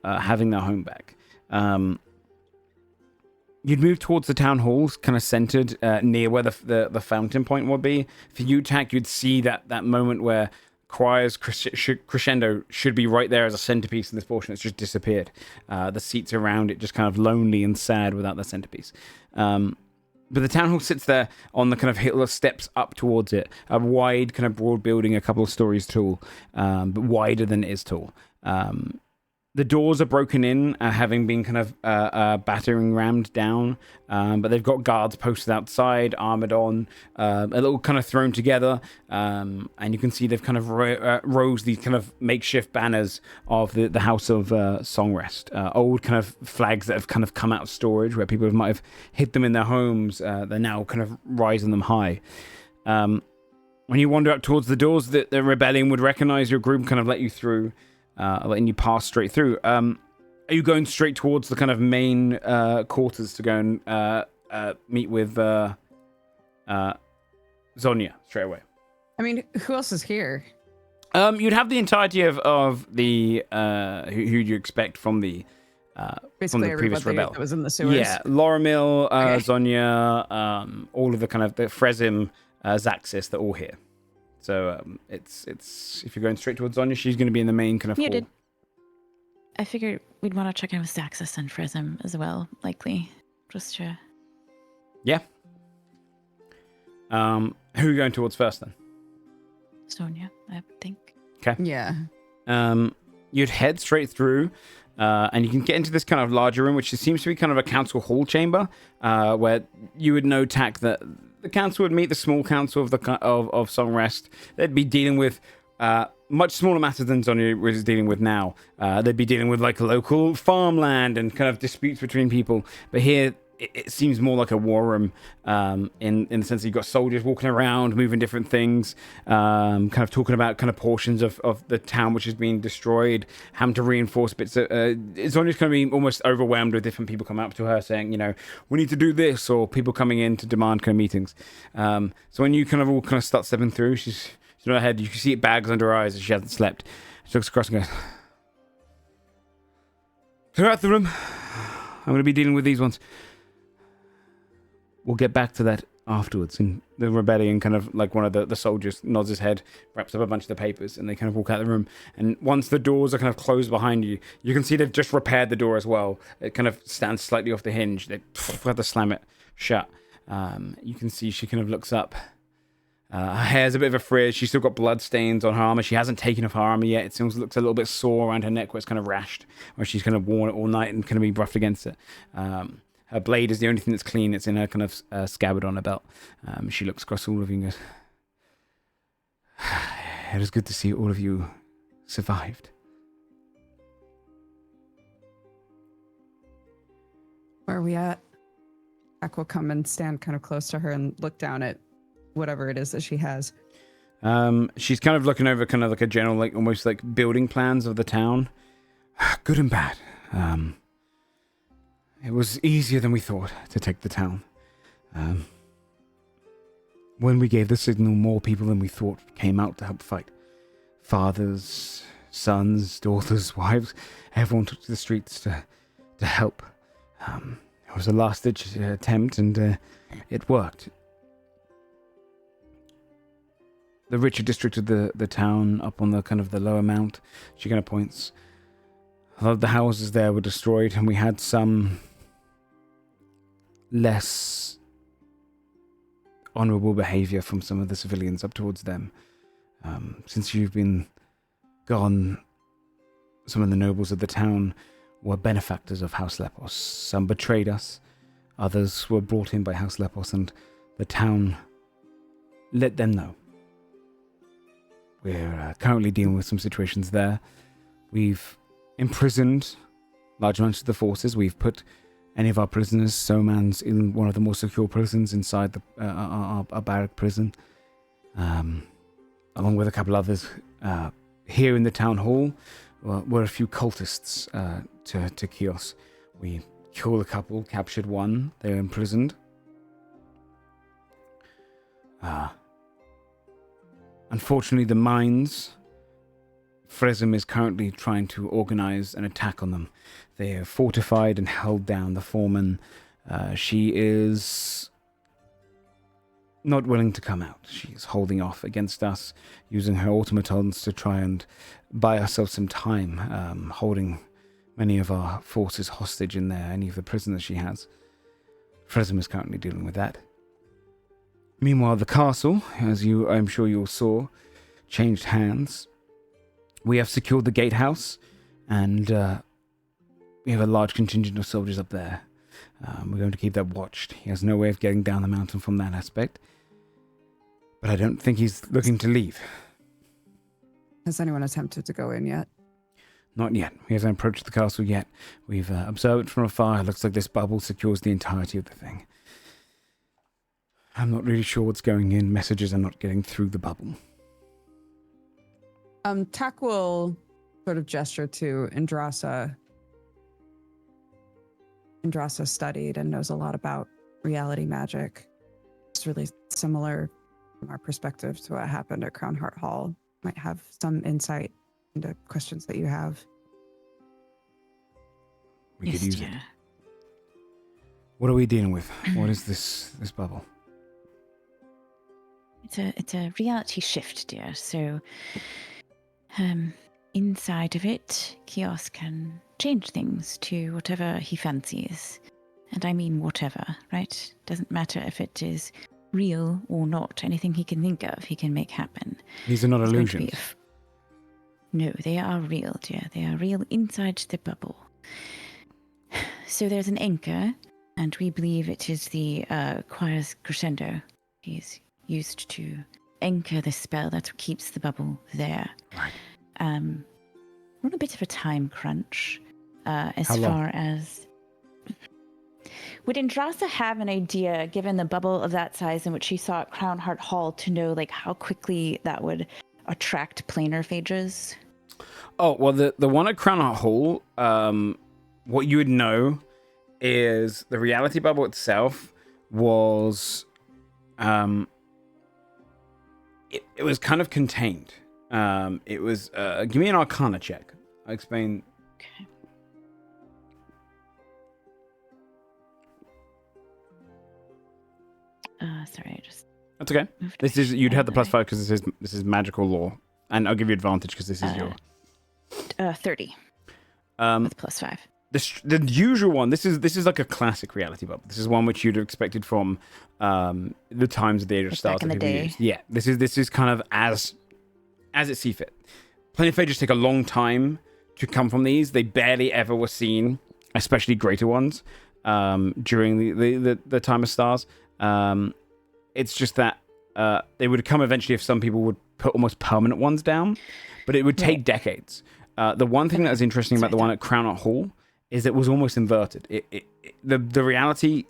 having their home back. You'd move towards the town halls, kind of centered near where the fountain point would be. For you, Tak, you'd see that moment where choir's crescendo should be right there as a centerpiece in this portion. It's just disappeared. The seats around it just kind of lonely and sad without the centerpiece. But the town hall sits there on the kind of hill of steps up towards it. A wide, kind of broad building, a couple of stories tall, but wider than it is tall. The doors are broken in, having been kind of battering rammed down, but they've got guards posted outside, armored on, a little kind of thrown together, and you can see they've kind of rose these kind of makeshift banners of the House of Song Rest, old kind of flags that have kind of come out of storage where people might have hid them in their homes. They're now kind of rising them high. When you wander up towards the doors, the rebellion would recognize your group, kind of let you through. Letting you pass straight through. Are you going straight towards the kind of main quarters to go and meet with Zonia straight away? I mean, who else is here? You'd have the entirety of the who you expect from the previous rebel that was in the sewers. Yeah, Loramil, Okay. Zonia, all of the kind of the Frezim, Zaxis, they're all here. So it's if you're going straight towards Zonia, she's going to be in the main kind of hall. Muted. I figured we'd want to check in with Zaxis and Frezim as well, likely. Just to... Yeah. Who are you going towards first then? Sonia, I think. Okay. Yeah. You'd head straight through, and you can get into this kind of larger room, which seems to be kind of a council hall chamber, where you would know, Tak, that the council would meet the small council of Song Rest. They'd be dealing with much smaller matters than Zonia was dealing with now. They'd be dealing with like local farmland and kind of disputes between people. But here, it seems more like a war room in the sense that you've got soldiers walking around, moving different things, kind of talking about kind of portions of the town which is being destroyed, having to reinforce bits. Zonia's going to be almost overwhelmed with different people coming up to her saying, you know, we need to do this, or people coming in to demand kind of meetings. So when you kind of all kind of start stepping through, she's on her head. You can see bags under her eyes as she hasn't slept. She looks across and goes, clear out the room. I'm going to be dealing with these ones. We'll get back to that afterwards. And the rebellion kind of, like one of the soldiers nods his head, wraps up a bunch of the papers, and they kind of walk out of the room. And once the doors are kind of closed behind you, you can see they've just repaired the door as well. It kind of stands slightly off the hinge. They have to slam it shut. You can see she kind of looks up. Her hair's a bit of a frizz. She's still got blood stains on her armor. She hasn't taken off her armor yet. It seems looks a little bit sore around her neck where it's kind of rashed, where she's kind of worn it all night and kind of be brushed against it. Her blade is the only thing that's clean. It's in her kind of scabbard on her belt. She looks across all of you and goes, it is good to see all of you survived. Where are we at? Jack will come and stand kind of close to her and look down at whatever it is that she has. She's kind of looking over kind of like a general, like almost like building plans of the town. Good and bad. It was easier than we thought to take the town. When we gave the signal, more people than we thought came out to help fight. fathers, sons, daughters, wives, everyone took to the streets to help. It was a last-ditch attempt, and it worked. The richer district of the town, up on the kind of the lower mount, she kind of points. A lot of the houses there were destroyed, and we had some less honorable behavior from some of the civilians up towards them. Since you've been gone, some of the nobles of the town were benefactors of House Lepos. Some betrayed us, others were brought in by House Lepos, and the town let them know. We're currently dealing with some situations there. We've imprisoned large amounts of the forces. We've put any of our prisoners, Somans, in one of the more secure prisons inside our barrack prison, along with a couple others. Here in the town hall were a few cultists to Kios. We killed a couple, captured one. They're imprisoned. Unfortunately, the mines, Frezum is currently trying to organize an attack on them. They are fortified and held down. The foreman, she is not willing to come out. She's holding off against us, using her automatons to try and buy ourselves some time, holding many of our forces hostage in there, any of the prisoners she has. Frezum is currently dealing with that. Meanwhile, the castle, as I'm sure you all saw, changed hands. We have secured the gatehouse, and we have a large contingent of soldiers up there. We're going to keep that watched. He has no way of getting down the mountain from that aspect, but I don't think he's looking to leave. Has anyone attempted to go in yet? Not yet. He hasn't approached the castle yet. We've observed it from afar. It looks like this bubble secures the entirety of the thing. I'm not really sure what's going in. Messages are not getting through the bubble. Tak will sort of gesture to Indrasa. Indrasa studied and knows a lot about reality magic. It's really similar from our perspective to what happened at Crown Heart Hall. Might have some insight into questions that you have. We could use it. What are we dealing with? What is this bubble? It's a reality shift, dear. So, inside of it, Kios can change things to whatever he fancies. And I mean whatever, right? Doesn't matter if it is real or not. Anything he can think of, he can make happen. These are not illusions. No, they are real, dear. They are real inside the bubble. So there's an anchor, and we believe it is the choir's crescendo. He's used to anchor the spell. That's what keeps the bubble there. Right. We're on a bit of a time crunch as How long? far as... Would Indrasa have an idea, given the bubble of that size in which she saw at Crown Heart Hall, to know like how quickly that would attract planar phages? Oh, well, the one at Crown Heart Hall, what you would know is the reality bubble itself was... It was kind of contained. It was... give me an Arcana check. I'll explain... Okay. Sorry, I just... That's okay. This is... You'd have the +5 because this is magical law. And I'll give you advantage because this is your... 30. With +5. The usual one, this is like a classic reality bubble. This is one which you'd have expected from the times of the Age of Stars. Back in the day. Yeah, this is kind of as it see fit. Planetphages take a long time to come from these. They barely ever were seen, especially greater ones, during the time of stars. It's just that they would come eventually if some people would put almost permanent ones down, but it would take decades. The one thing that was interesting about the one at Crown Heart Hall is it was almost inverted. The reality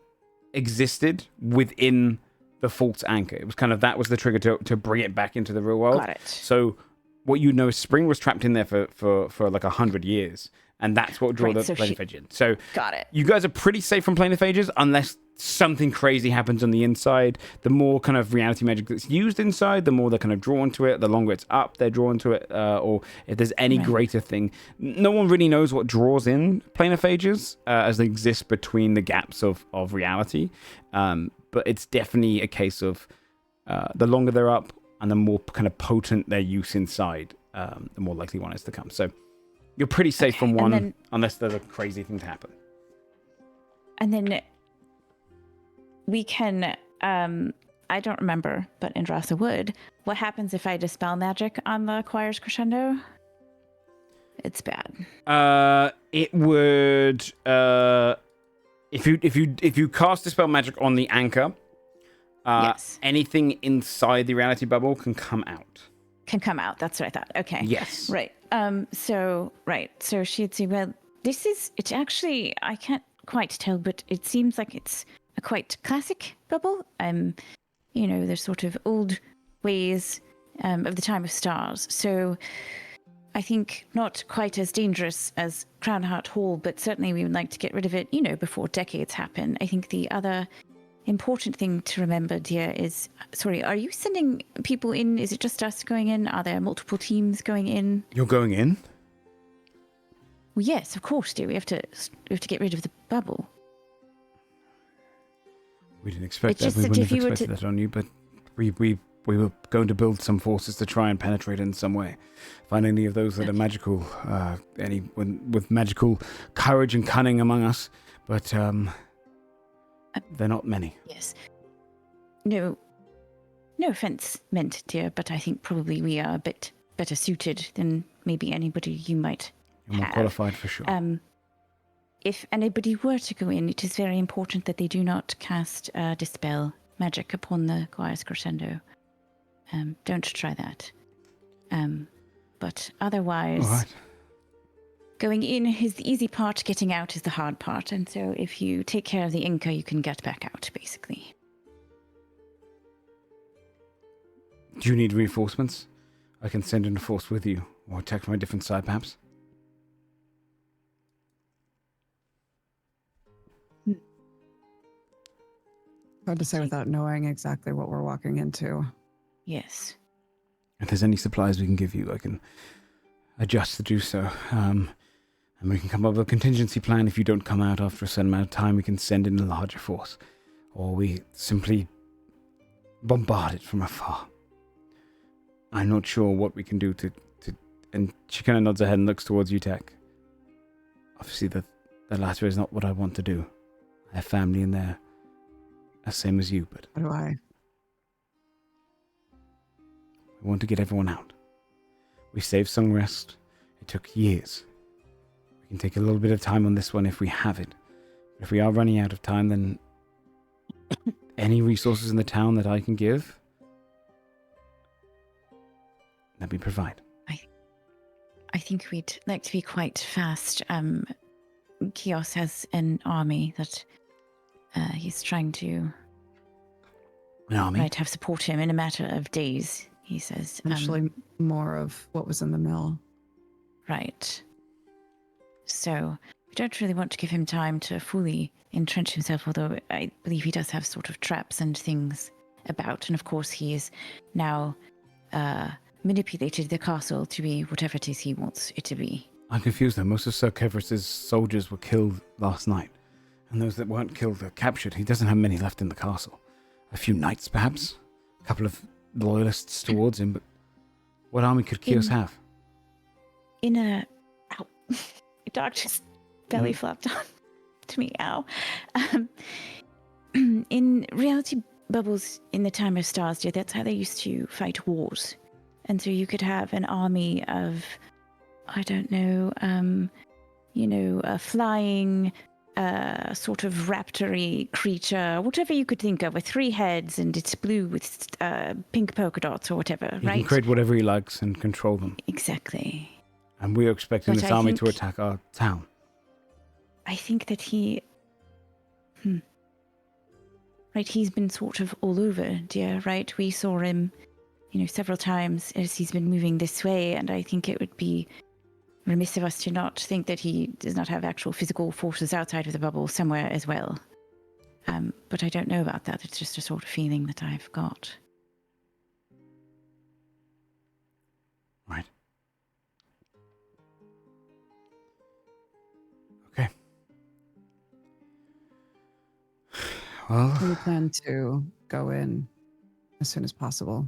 existed within the false anchor. It was kind of, that was the trigger to bring it back into the real world. Got it. So what you know is Spring was trapped in there for like 100 years, and that's what drew the planetphage in. So got it. You guys are pretty safe from planetphages unless something crazy happens on the inside. The more kind of reality magic that's used inside, the more they're kind of drawn to it. The longer it's up, they're drawn to it. Or if there's any greater thing. No one really knows what draws in planophages as they exist between the gaps of reality. But it's definitely a case of the longer they're up and the more kind of potent their use inside, the more likely one is to come. So you're pretty safe from one, unless there's a crazy thing to happen. And then we can, I don't remember, but Andrasa would. What happens if I dispel magic on the choir's crescendo? It's bad. It would, if you cast dispel magic on the anchor, yes. Anything inside the reality bubble can come out. Can come out. That's what I thought. Okay. Yes. Right. So she'd say, well, it's actually, I can't quite tell, but it seems like it's a quite classic bubble. There's sort of old ways of the time of stars. So I think not quite as dangerous as Crownheart Hall, but certainly we would like to get rid of it, before decades happen. I think the other important thing to remember, dear, is, sorry, are you sending people in? Is it just us going in? Are there multiple teams going in? You're going in? Well, yes, of course, dear. We have to get rid of the bubble. We didn't expect that. We wouldn't have expected that on you, but we were going to build some forces to try and penetrate in some way. Find any of those that are magical, with magical courage and cunning among us, but they're not many. Yes. No offense meant, dear, but I think probably we are a bit better suited than maybe anybody you might You're more qualified for sure. If anybody were to go in, it is very important that they do not cast dispel magic upon the choir's crescendo. Don't try that. But otherwise, all right. Going in is the easy part, getting out is the hard part. And so if you take care of the Inca, you can get back out, basically. Do you need reinforcements? I can send in a force with you, or attack from a different side, perhaps. Hard to say without knowing exactly what we're walking into. Yes. If there's any supplies we can give you, I can adjust to do so. And we can come up with a contingency plan. If you don't come out after a certain amount of time, we can send in a larger force. Or we simply bombard it from afar. I'm not sure what we can do to and she kind of nods her head and looks towards you, Tech. Obviously, the latter is not what I want to do. I have family in there. Same as you, but... What do I? I want to get everyone out. We saved Sungrest. It took years. We can take a little bit of time on this one if we have it. But if we are running out of time, then any resources in the town that I can give, let me provide. I think we'd like to be quite fast. Kios has an army that he's trying to have support him in a matter of days, he says. Actually, more of what was in the mill. Right. So we don't really want to give him time to fully entrench himself, although I believe he does have sort of traps and things about. And of course, he is now manipulated the castle to be whatever it is he wants it to be. I'm confused though. Most of Sir Kevras's soldiers were killed last night. And those that weren't killed are captured. He doesn't have many left in the castle. A few knights, perhaps? A couple of loyalists towards him, but what army could Kios have? Ow. My dog just belly flopped on to me, ow. In reality bubbles in the time of stars, dear, that's how they used to fight wars. And so you could have an army of, I don't know, a flying... sort of raptor-y creature, whatever you could think of, with 3 heads and it's blue with pink polka dots or whatever, right? He can create whatever he likes and control them. Exactly. And we're expecting this army to attack our town. I think that he... Right, he's been sort of all over, dear, right? We saw him, several times as he's been moving this way, and I think it would be remiss of us to not think that he does not have actual physical forces outside of the bubble somewhere as well. But I don't know about that. It's just a sort of feeling that I've got. Right. Okay. Well, We plan to go in as soon as possible.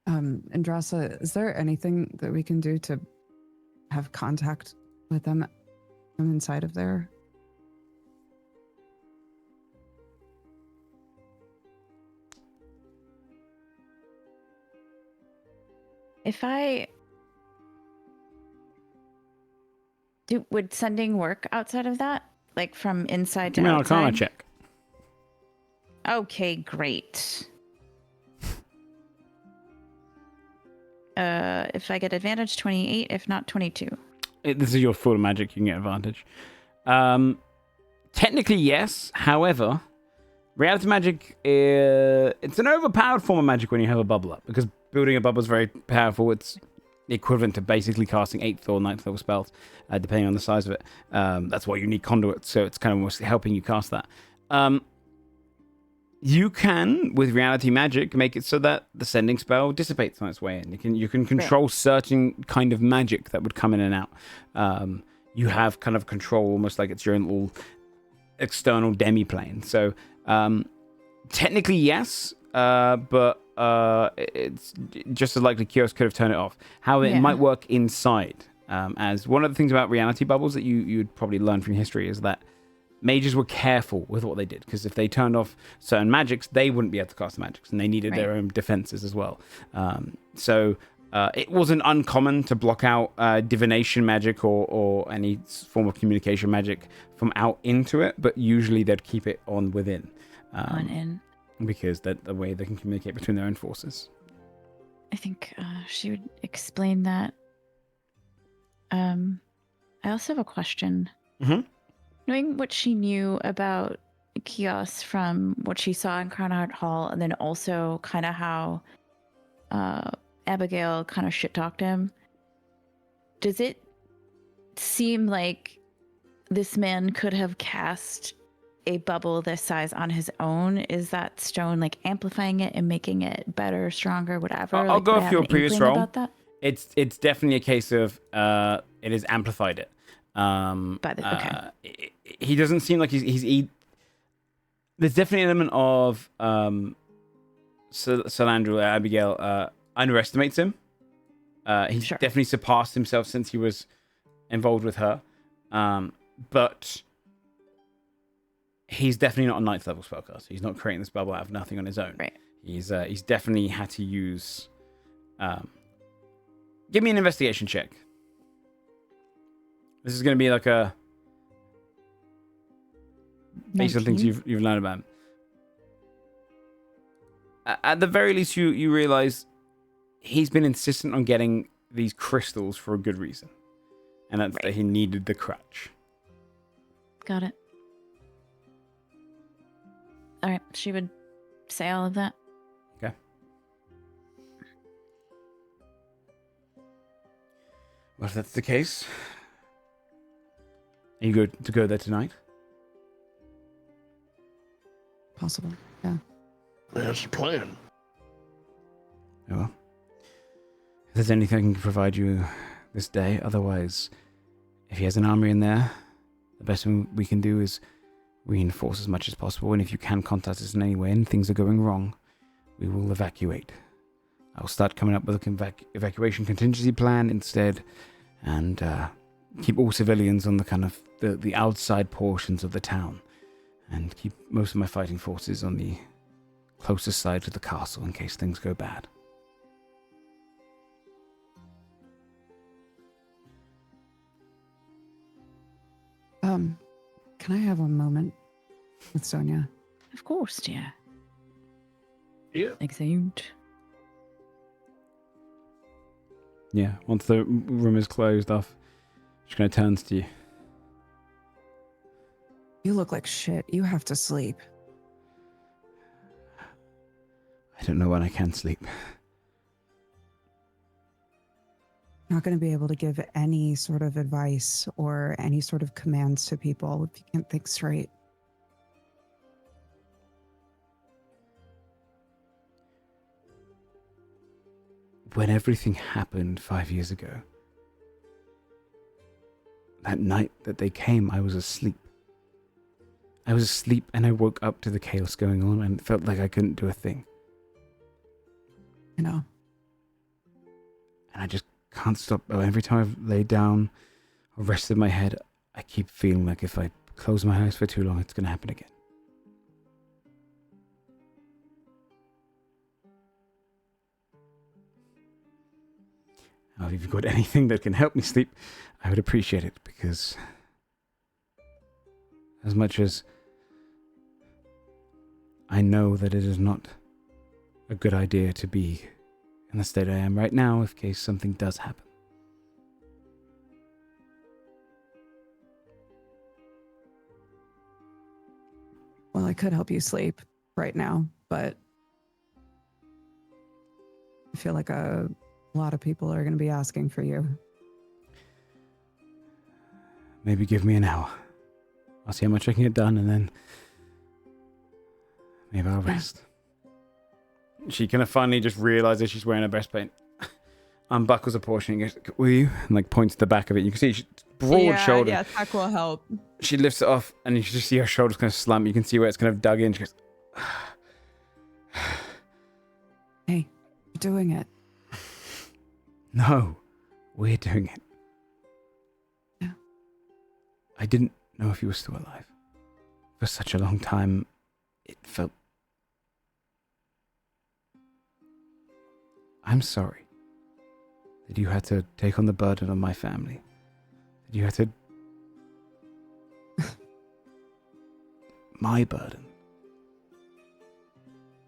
Andrasa, is there anything that we can do to have contact with them from inside of there? Would sending work outside of that? Like from inside to give me an outside? Arcana check. Okay, great. If I get advantage, 28. If not, 22. This is your full magic. You can get advantage. Technically, yes. However, reality magic it's an overpowered form of magic when you have a bubble up, because building a bubble is very powerful. It's equivalent to basically casting 8th or 9th level spells, depending on the size of it. That's why you need conduits, so it's kind of almost helping you cast that. You can, with reality magic, make it so that the sending spell dissipates on its way in. You can control certain kind of magic that would come in and out. You have kind of control, almost like it's your own little external demi-plane. So technically, yes, but it's just as likely Kios could have turned it off. However, it might work inside. As one of the things about reality bubbles that you'd probably learn from history is that mages were careful with what they did, because if they turned off certain magics, they wouldn't be able to cast magics, and they needed their own defenses as well. So it wasn't uncommon to block out divination magic or any form of communication magic from out into it, but usually they'd keep it on within. On in. Because that's the way they can communicate between their own forces. I think she would explain that. I also have a question. Mm-hmm. Knowing what she knew about Kios from what she saw in Carnard Hall, and then also kind of how Abigail kind of shit-talked him, does it seem like this man could have cast a bubble this size on his own? Is that stone like amplifying it and making it better, stronger, whatever? I'll go for your previous roll. About that? It's definitely a case of it has amplified it. Okay. He doesn't seem like he's there's definitely an element of Salandra Abigail underestimates him. He's definitely surpassed himself since he was involved with her. But he's definitely not a 9th level spellcaster. He's not creating this bubble out of nothing on his own. Right. He's definitely had to use. Give me an investigation check. This is going to be like a based on things you've learned about him. At the very least, you realize he's been insistent on getting these crystals for a good reason, and that's that he needed the crutch. Got it. All right, she would say all of that. Okay. Well, if that's the case, are you good to go there tonight? Possible, yeah. That's the plan. Oh, well. If there's anything I can provide you this day, otherwise, if he has an army in there, the best thing we can do is reinforce as much as possible, and if you can contact us in any way and things are going wrong, we will evacuate. I'll start coming up with an evacuation contingency plan instead, and keep all civilians on the kind of the outside portions of the town, and keep most of my fighting forces on the closest side to the castle in case things go bad. Can I have a moment with Sonia? Of course, dear. Yeah. Excellent. Yeah, once the room is closed off, she kind of turns to you. You look like shit. You have to sleep. I don't know when I can sleep. not going to be able to give any sort of advice or any sort of commands to people if you can't think straight. When everything happened 5 years ago, that night that they came, I was asleep. I was asleep and I woke up to the chaos going on and it felt like I couldn't do a thing. You know. And I just can't stop. Every time I've laid down or rested my head, I keep feeling like if I close my eyes for too long, it's going to happen again. Now, if you've got anything that can help me sleep, I would appreciate it, because as much as I know that it is not a good idea to be in the state I am right now in case something does happen. Well, I could help you sleep right now, but I feel like a lot of people are going to be asking for you. Maybe give me an hour. I'll see how much I can get done, and then maybe I'll rest. She kind of finally just realizes she's wearing a breastplate. Unbuckles a portion and goes, "Will you?" And like points to the back of it. You can see she's broad shoulder. Yeah, tech will help. She lifts it off, and you can just see her shoulders kind of slump. You can see where it's kind of dug in. She goes, "Hey, you're doing it." "No, we're doing it." Yeah. I didn't know if you were still alive. For such a long time, it felt... I'm sorry that you had to take on the burden of my family. That you had to... my burden.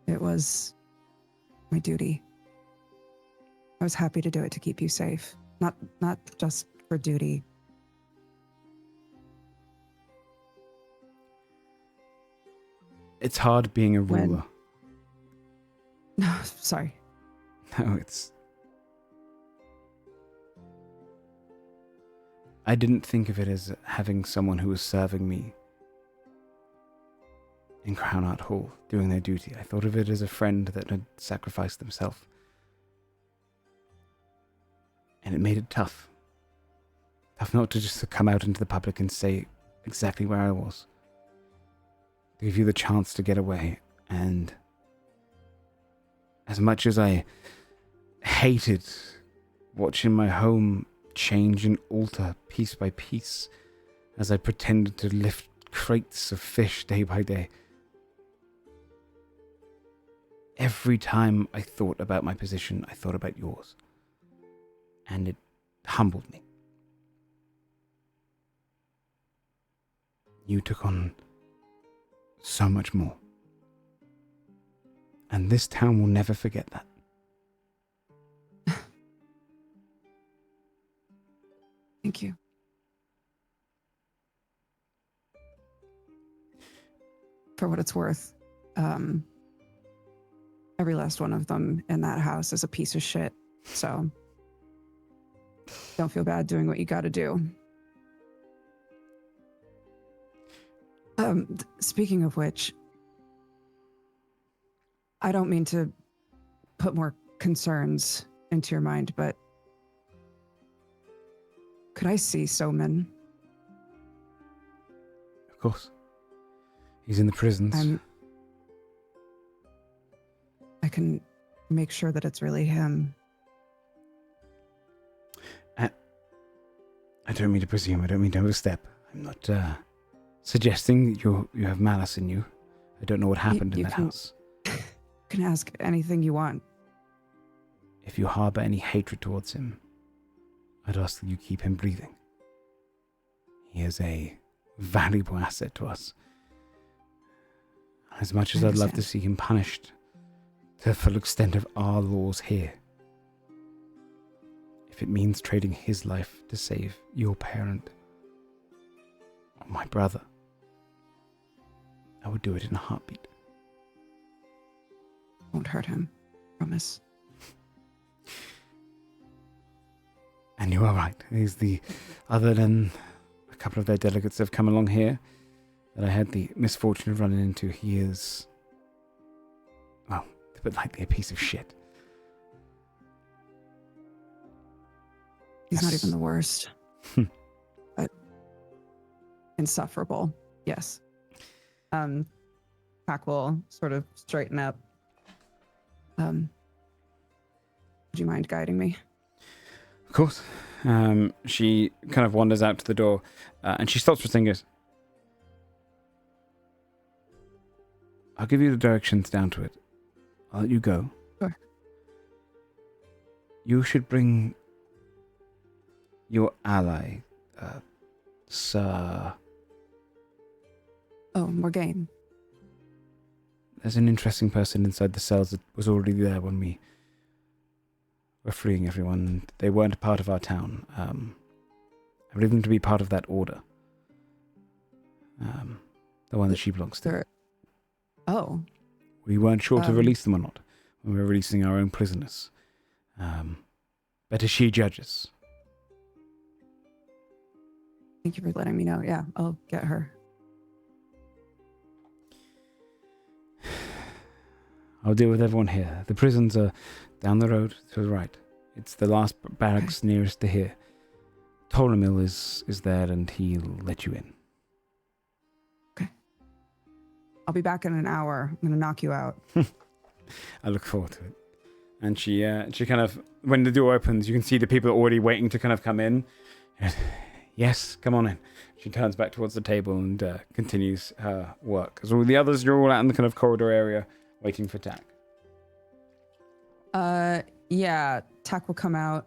It was my duty. I was happy to do it to keep you safe. Not just for duty. It's hard being a ruler. No, sorry. No, it's... I didn't think of it as having someone who was serving me in Crown Art Hall, doing their duty. I thought of it as a friend that had sacrificed themselves. And it made it tough. Tough not to just come out into the public and say exactly where I was. To give you the chance to get away. And as much as I hated watching my home change and alter piece by piece as I pretended to lift crates of fish day by day, every time I thought about my position, I thought about yours. And it humbled me. You took on so much more. And this town will never forget that. Thank you. For what it's worth, every last one of them in that house is a piece of shit. So don't feel bad doing what you got to do. Speaking of which, I don't mean to put more concerns into your mind, but could I see Soman? Of course. He's in the prisons. I can make sure that it's really him. I don't mean to presume. I don't mean to overstep. I'm not suggesting you have malice in you. I don't know what happened in that house. You can ask anything you want. If you harbor any hatred towards him, I'd ask that you keep him breathing. He is a valuable asset to us. As much as I'd love to see him punished to the full extent of our laws here, if it means trading his life to save your parent or my brother, I would do it in a heartbeat. Won't hurt him. Promise. And you are right. He's the, other than a couple of their delegates have come along here that I had the misfortune of running into, he is, well, to put lightly, a piece of shit. He's not even the worst. But insufferable. Yes. Pac will sort of straighten up. Would you mind guiding me? Of course. She kind of wanders out to the door, and she stops for a second and goes, I'll give you the directions down to it. I'll let you go. Sure. You should bring your ally, Sir... Oh, Morgaine. There's an interesting person inside the cells that was already there when we were freeing everyone. They weren't a part of our town. I believe them to be part of that order. The one that she belongs to. Oh. We weren't sure to release them or not when we were releasing our own prisoners. But as she judges. Thank you for letting me know. Yeah, I'll get her. I'll deal with everyone here. The prisons are down the road to the right. It's the last barracks nearest to here. Tolemil is there, and he'll let you in. Okay. I'll be back in an hour. I'm going to knock you out. I look forward to it. And she kind of, when the door opens, you can see the people already waiting to kind of come in. Yes, come on in. She turns back towards the table and continues her work. As all the others, you're all out in the kind of corridor area waiting for Tack. Yeah, Tack will come out.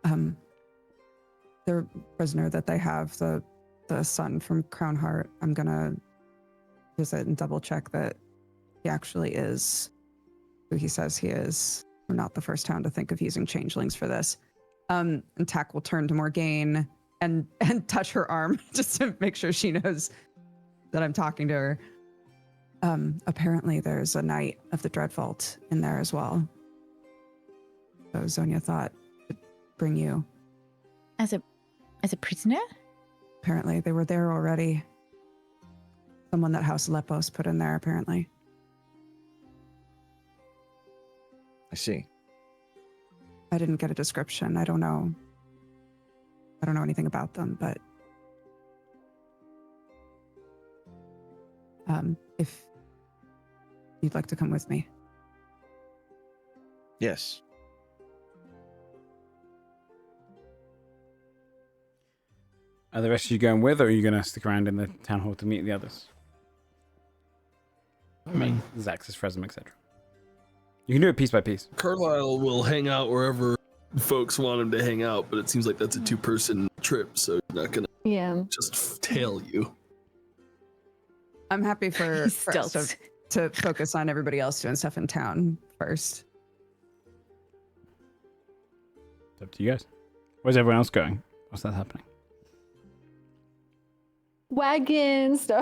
The prisoner that they have, the son from Crown Heart, I'm gonna visit and double check that he actually is who he says he is. We're not the first town to think of using changelings for this. And Tack will turn to Morgaine and touch her arm just to make sure she knows that I'm talking to her. Apparently there's a Knight of the Dreadvault in there as well. So Zonia thought to bring you. As a prisoner? Apparently they were there already. Someone that House Lepos put in there, apparently. I see. I didn't get a description. I don't know anything about them, but if you'd like to come with me. Yes. Are the rest of you going with, or are you going to stick around in the town hall to meet the others? I mean, Zaxxas, Fresm, etc. You can do it piece by piece. Carlisle will hang out wherever folks want him to hang out, but it seems like that's a two-person trip, so he's not gonna just tail you. I'm happy for us to focus on everybody else doing stuff in town first. It's up to you guys. Where's everyone else going? What's that happening? Wagons. Go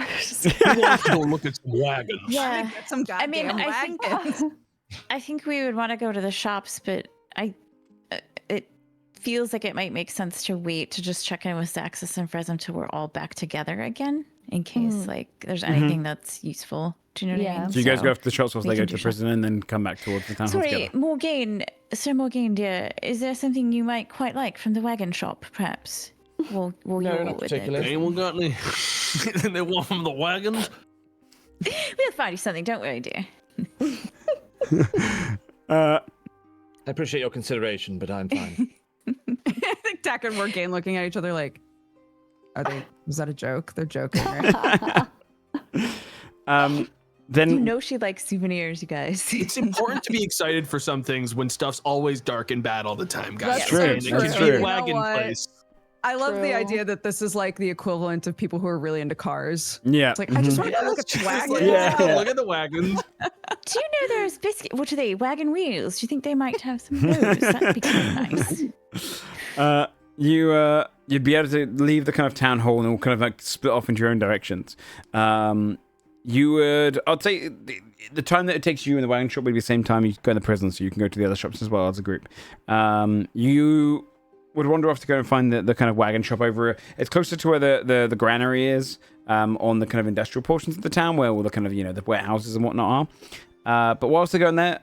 look at some wagons. Yeah. Get some I mean, wagons. I think we would want to go to the shops, but it feels like it might make sense to wait to just check in with Zaxxas and Fresm till we're all back together again, in case like there's anything that's useful. Do you know what I mean? So you guys go after the shops whilst they go to the prison and then come back towards the town hall together. Morgaine, Sir Morgaine, dear, is there something you might quite like from the wagon shop, perhaps? Well, No, not particularly. Anyone got any? They want from the wagons? We'll find you something, don't worry, dear. I appreciate your consideration, but I'm fine. I think Tack and Morgaine looking at each other like, was that a joke? They're joking, right? Then you know she likes souvenirs, you guys. It's important to be excited for some things when stuff's always dark and bad all the time, guys. That's true. And it That's can be true. a wagon You know what? place. I love the idea that this is like the equivalent of people who are really into cars. Yeah. It's like, I just want to look at the wagon. Yeah. Look at the wagons. Do you know there's what are they? Wagon wheels? Do you think they might have some of those? That'd be kind of nice. You'd be able to leave the kind of town hall and all kind of like split off into your own directions. You would, I'd say, the time that it takes you in the wagon shop would be the same time you go in the prison, so you can go to the other shops as well as a group. You would wander off to go and find the kind of wagon shop over. It's closer to where the granary is, on the kind of industrial portions of the town, where all the kind of the warehouses and whatnot are. But whilst they're going there,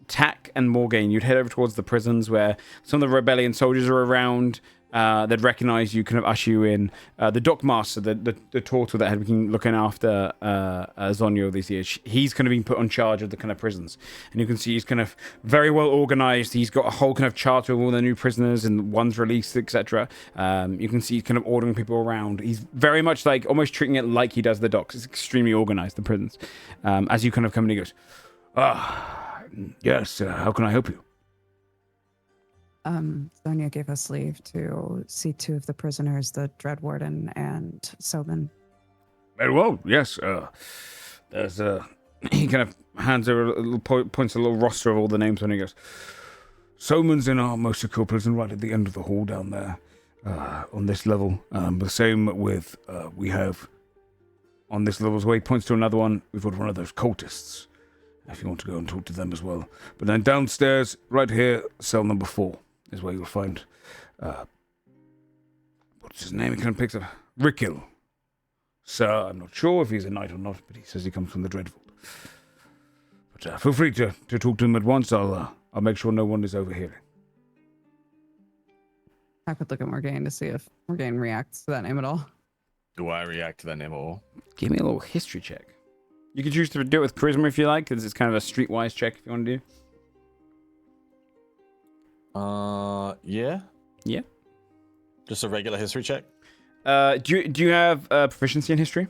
Tack and Morgaine, you'd head over towards the prisons where some of the rebellion soldiers are around. They'd recognize you, kind of usher you in. The dockmaster, the turtle that had been looking after Zonyo these years, he's kind of been put on charge of the kind of prisons. And you can see he's kind of very well organized. He's got a whole kind of charter of all the new prisoners and ones released, etc. You can see he's kind of ordering people around. He's very much like almost treating it like he does the docks. It's extremely organized, the prisons. As you kind of come in, he goes, yes, how can I help you? Sonia gave us leave to see 2 of the prisoners, the Dread Warden and Sobin. Very well, yes. There's he kind of hands over points a little roster of all the names when he goes, Soman's in our most secure prison right at the end of the hall down there, on this level. The same with, we have on this level as well. He points to another one. We've got one of those cultists, if you want to go and talk to them as well. But then downstairs, right here, cell number 4. Is where you'll find, what's his name? He kind of picks up Rickil. Sir, I'm not sure if he's a knight or not, but he says he comes from the Dreadful. But feel free to talk to him at once. I'll make sure no one is overhearing. I could look at Morgaine to see if Morgaine reacts to that name at all. Do I react to that name at all? Give me a little history check. You can choose to do it with charisma if you like, because it's kind of a streetwise check if you want to do. Yeah. Yeah. Just a regular history check? Do you have proficiency in history?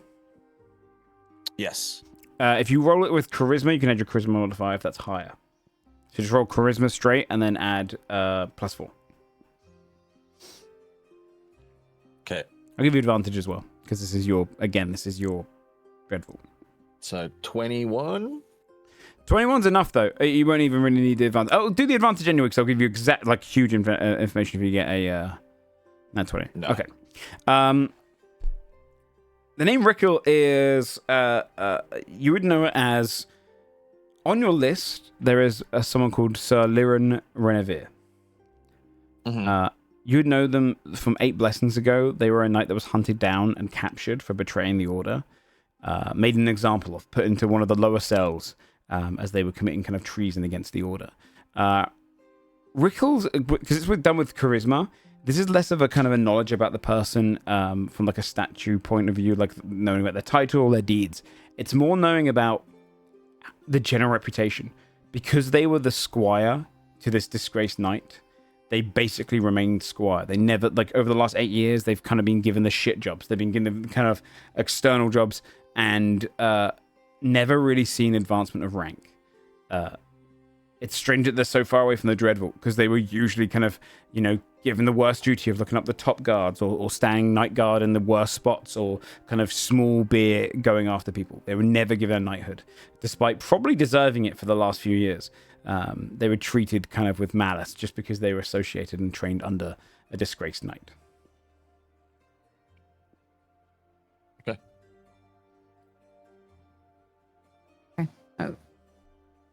Yes. If you roll it with charisma, you can add your charisma modifier if that's higher. So just roll charisma straight and then add +4. Okay. I'll give you advantage as well, because this is your Dreadful. So 21? 21's enough, though. You won't even really need the advantage. I'll do the advantage anyway, because I'll give you exact, like, huge information if you get a... Not 20. No. Okay. The name Rickle is... you would know it as... On your list, there is someone called Sir Liran Renevere. Mm-hmm. You would know them from 8 blessings ago. They were a knight that was hunted down and captured for betraying the order. Made an example of, put into one of the lower cells... as they were committing kind of treason against the order. Rickles, because it's done with charisma, this is less of a kind of a knowledge about the person from like a statue point of view, like knowing about their title, their deeds. It's more knowing about the general reputation. Because they were the squire to this disgraced knight, they basically remained squire. They never, like over the last 8 years, they've kind of been given the shit jobs. They've been given kind of external jobs and... never really seen advancement of rank. It's strange that they're so far away from the Dreadful, because they were usually kind of, given the worst duty of looking up the top guards or standing night guard in the worst spots or kind of small beer going after people. They were never given a knighthood, despite probably deserving it for the last few years. They were treated kind of with malice just because they were associated and trained under a disgraced knight.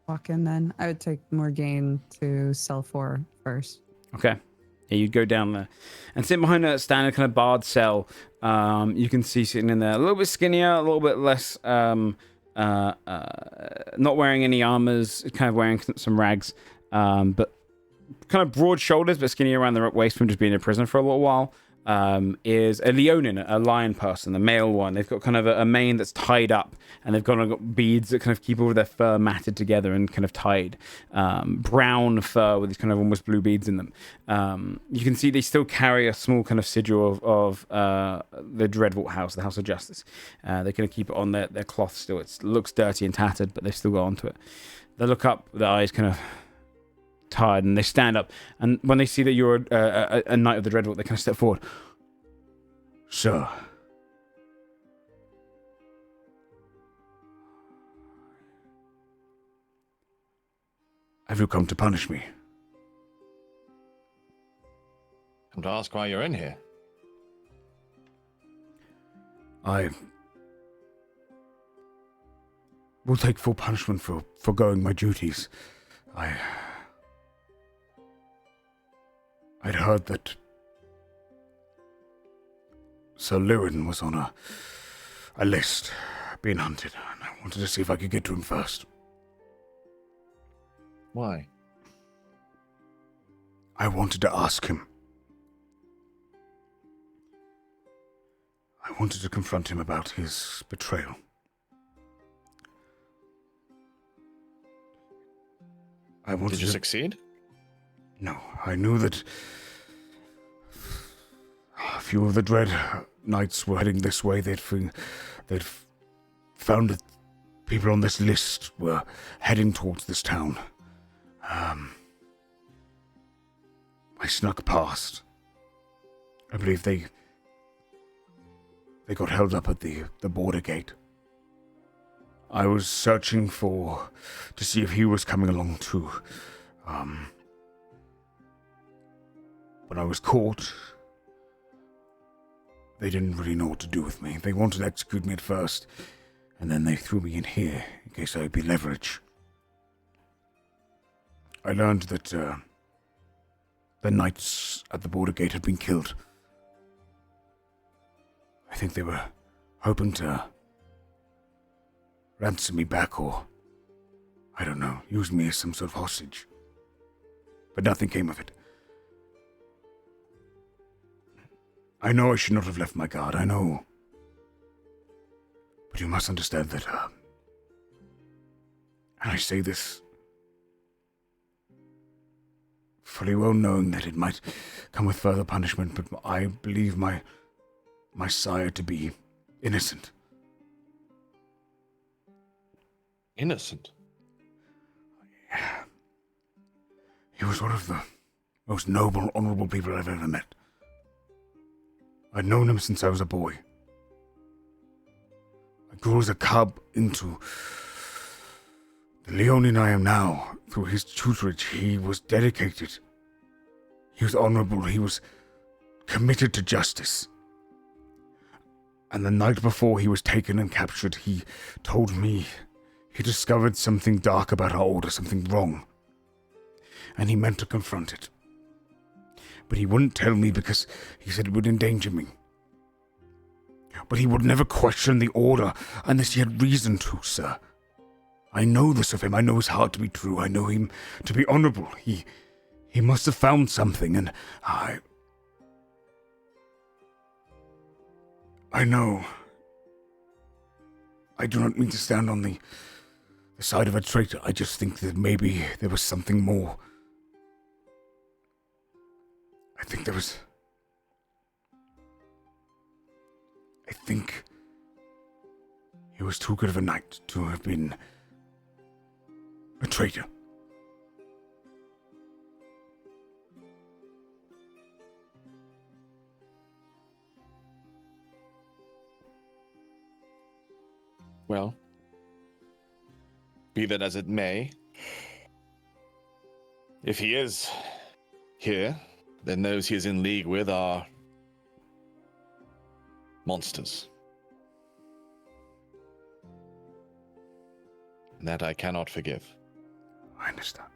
Walk in then. I would take Morgaine to cell 4 first. Okay. Yeah, you'd go down there and sit behind a standard kind of barred cell. You can see sitting in there a little bit skinnier, a little bit less, not wearing any armors, kind of wearing some rags, but kind of broad shoulders, but skinny around the waist from just being in prison for a little while. Is a Leonin, a lion person, the male one. They've got kind of a mane that's tied up, and they've got beads that kind of keep all of their fur matted together and kind of tied. Brown fur with these kind of almost blue beads in them. You can see they still carry a small kind of sigil of the Dreadful House, the House of Justice. They kind of keep it on their cloth still. It looks dirty and tattered, but they've still got onto it. They look up, their eyes kind of tired, and they stand up, and when they see that you're a knight of the Dreadful, they kind of step forward. Sir, have you come to punish me? Come to ask why you're in here. I will take full punishment for forgoing my duties. I I'd heard that Sir Lewin was on a list being hunted, and I wanted to see if I could get to him first. Why? I wanted to ask him. I wanted to confront him about his betrayal. Did you succeed? No, I knew that a few of the Dread Knights were heading this way. They'd found that people on this list were heading towards this town. I snuck past. I believe they got held up at the border gate. I was searching to see if he was coming along too. When I was caught, they didn't really know what to do with me. They wanted to execute me at first, and then they threw me in here in case I would be leverage. I learned that the knights at the border gate had been killed. I think they were hoping to ransom me back or, I don't know, use me as some sort of hostage. But nothing came of it. I know I should not have left my guard, I know. But you must understand that, and I say this fully well knowing that it might come with further punishment, but I believe my sire to be innocent. Innocent? He was one of the most noble, honorable people I've ever met. I'd known him since I was a boy. I grew as a cub into the Leonin I am now. Through his tutorage, he was dedicated. He was honorable. He was committed to justice. And the night before he was taken and captured, he told me he discovered something dark about our order, something wrong. And he meant to confront it. But he wouldn't tell me because he said it would endanger me. But he would never question the order unless he had reason to, sir. I know this of him. I know his heart to be true. I know him to be honorable. He must have found something, and I know. I do not mean to stand on the side of a traitor. I just think that maybe there was something more. I think he was too good of a knight to have been a traitor. Well, be that as it may, if he is here, then those he is in league with are monsters. And that I cannot forgive. I understand.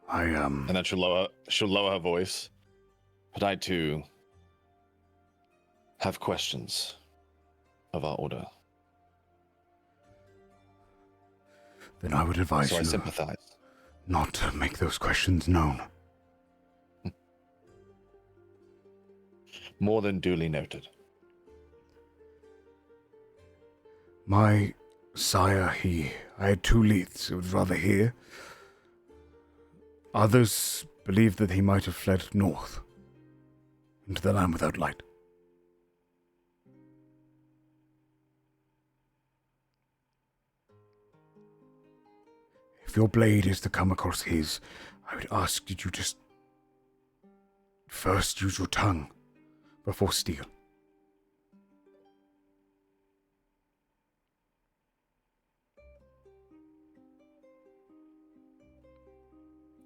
And then she'll lower her voice. But I too have questions of our order. Then I would advise so you I sympathize. Not to make those questions known. More than duly noted. My sire, I had two leads. It was rather here. Others believed that he might have fled north, into the land without light. If your blade is to come across his, I would ask that you just first use your tongue before steel.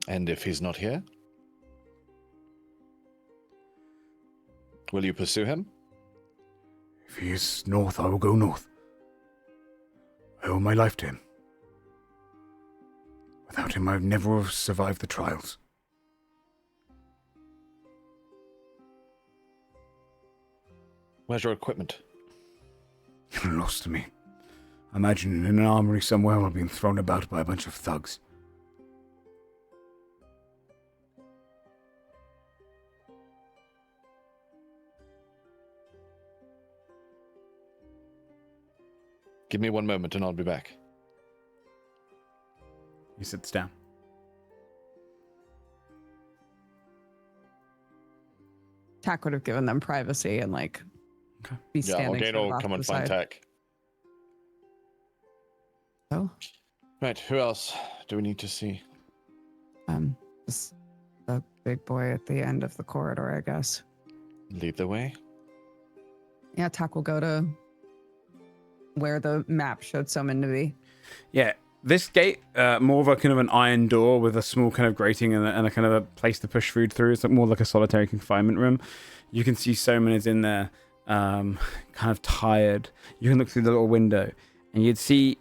And if he's not here? Will you pursue him? If he is north, I will go north. I owe my life to him. Without without him, I would never have survived the trials. Where's your equipment? Lost to me. I imagine in an armory somewhere while being thrown about by a bunch of thugs. Give me 1 moment and I'll be back. He sits down. Tack would have given them privacy and be standing. Yeah, Organo will come and find Tack. Oh, Right, who else do we need to see? just the big boy at the end of the corridor, I guess. Lead the way. Yeah, Tack will go to where the map showed Summon to be. Yeah, this gate, more of a kind of an iron door with a small kind of grating and a kind of a place to push food through. It's more like a solitary confinement room. You can see Soman is in there, kind of tired. You can look through the little window and you'd see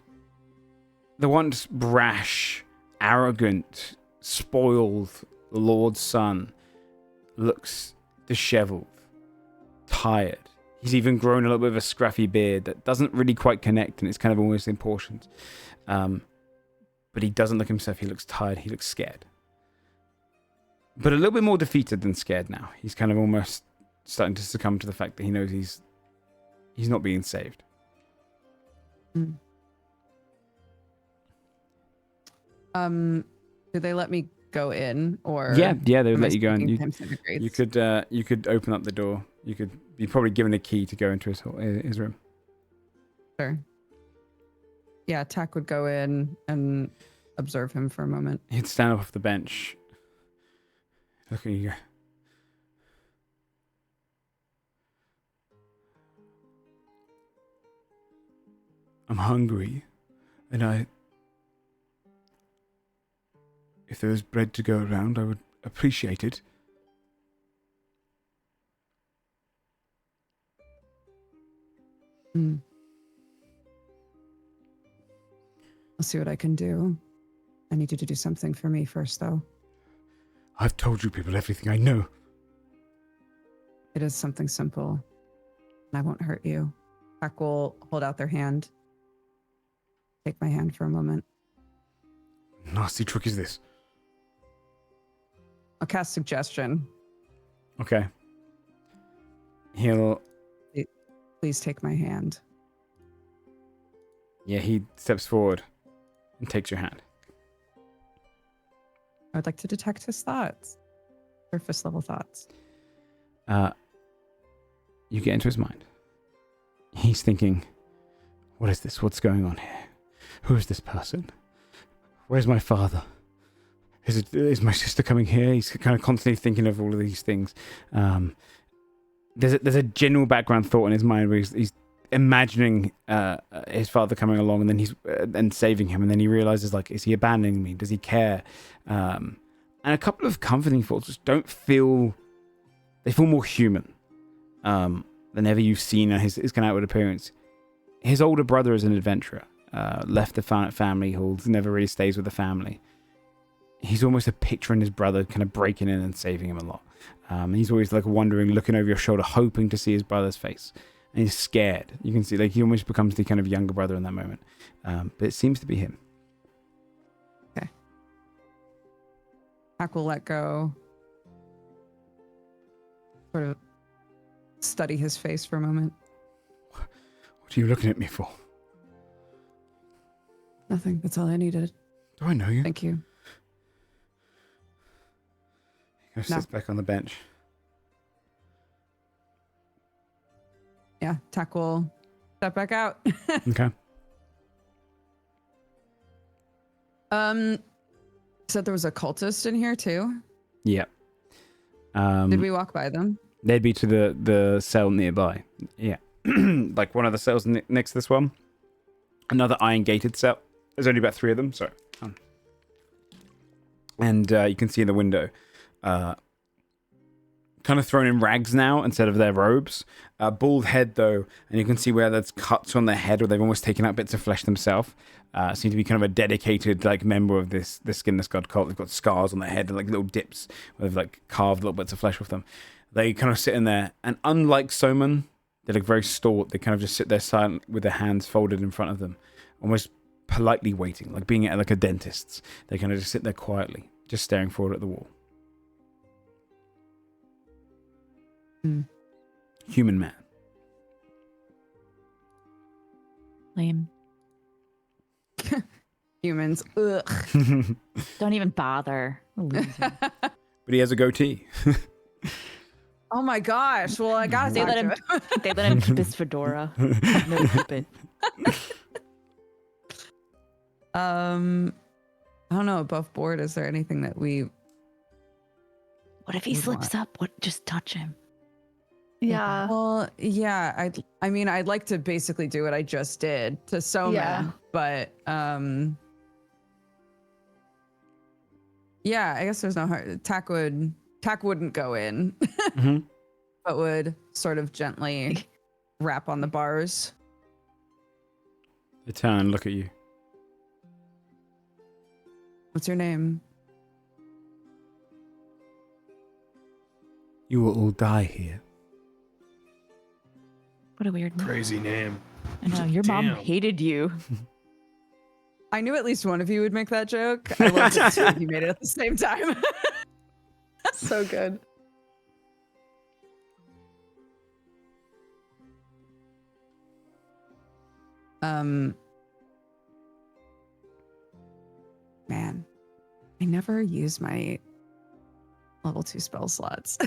the once brash, arrogant, spoiled Lord's son looks disheveled, tired. He's even grown a little bit of a scruffy beard that doesn't really quite connect, and it's kind of almost in portions. But he doesn't look himself. He looks tired. He looks scared. But a little bit more defeated than scared now. He's kind of almost starting to succumb to the fact that he knows he's not being saved. Mm. Do they let me go in, or Yeah, they would let you go in. You You could open up the door. You could be probably given a key to go into his room. Sure. Yeah, Tack would go in and observe him for a moment. He'd stand up off the bench. Look at you. I'm hungry, and if there was bread to go around, I would appreciate it. Mm. I'll see what I can do. I need you to do something for me first, though. I've told you people everything I know. It is something simple, and I won't hurt you. Tack will hold out their hand. Take my hand for a moment. Nasty trick is this? I'll cast suggestion. Okay. He'll... Please take my hand. Yeah, he steps forward and takes your hand. I would like to detect his thoughts. Surface level thoughts. You get into his mind. He's thinking, what is this? What's going on here? Who is this person? Where's my father? Is my sister coming here? He's kind of constantly thinking of all of these things. There's a general background thought in his mind where he's imagining his father coming along and then and saving him, and then he realizes, like, is he abandoning me? Does he care? And a couple of comforting thoughts which they feel more human than ever you've seen in his kind of outward appearance. His older brother is an adventurer, left the family halls, never really stays with the family. He's almost a picture in his brother kind of breaking in and saving him a lot. And he's always like wondering, looking over your shoulder, hoping to see his brother's face. And he's scared. You can see, like, he almost becomes the kind of younger brother in that moment. But it seems to be him. Okay. Tack will let go. Sort of study his face for a moment. What are you looking at me for? Nothing. That's all I needed. Do I know you? Thank you. He sits back on the bench. Yeah, Tack will step back out. Okay. Said there was a cultist in here too. Yep. Did we walk by them? They'd be to the cell nearby. Yeah. Like one of the cells next to this one. Another iron gated cell. There's only about 3 of them. Sorry. And you can see in the window kind of thrown in rags now instead of their robes. Bald head, though, and you can see where there's cuts on their head where they've almost taken out bits of flesh themselves. Seem to be kind of a dedicated like member of this Skinless God cult. They've got scars on their head and like little dips where they've like carved little bits of flesh with them. They kind of sit in there, and unlike Soman, they look very stalwart. They kind of just sit there silent with their hands folded in front of them, almost politely waiting, like being at like a dentist's. They kind of just sit there quietly, just staring forward at the wall. Human man. Lame. Humans. Ugh. Don't even bother. But he has a goatee. Oh my gosh. Well, I gotta they let him. They let him keep his fedora. No keeping. I don't know. Above board, is there anything that we? What if he slips up? What? Just touch him. Yeah. Well, yeah. I'd like to basically do what I just did to Soman, but yeah. I guess there's no hard. Tack wouldn't go in, but would sort of gently rap on the bars. They turn and look at you. What's your name? You will all die here. What a weird name. Crazy name. I know, your mom hated you. I knew at least one of you would make that joke. I loved it too. You made it at the same time. So good. Man, I never use my level 2 spell slots.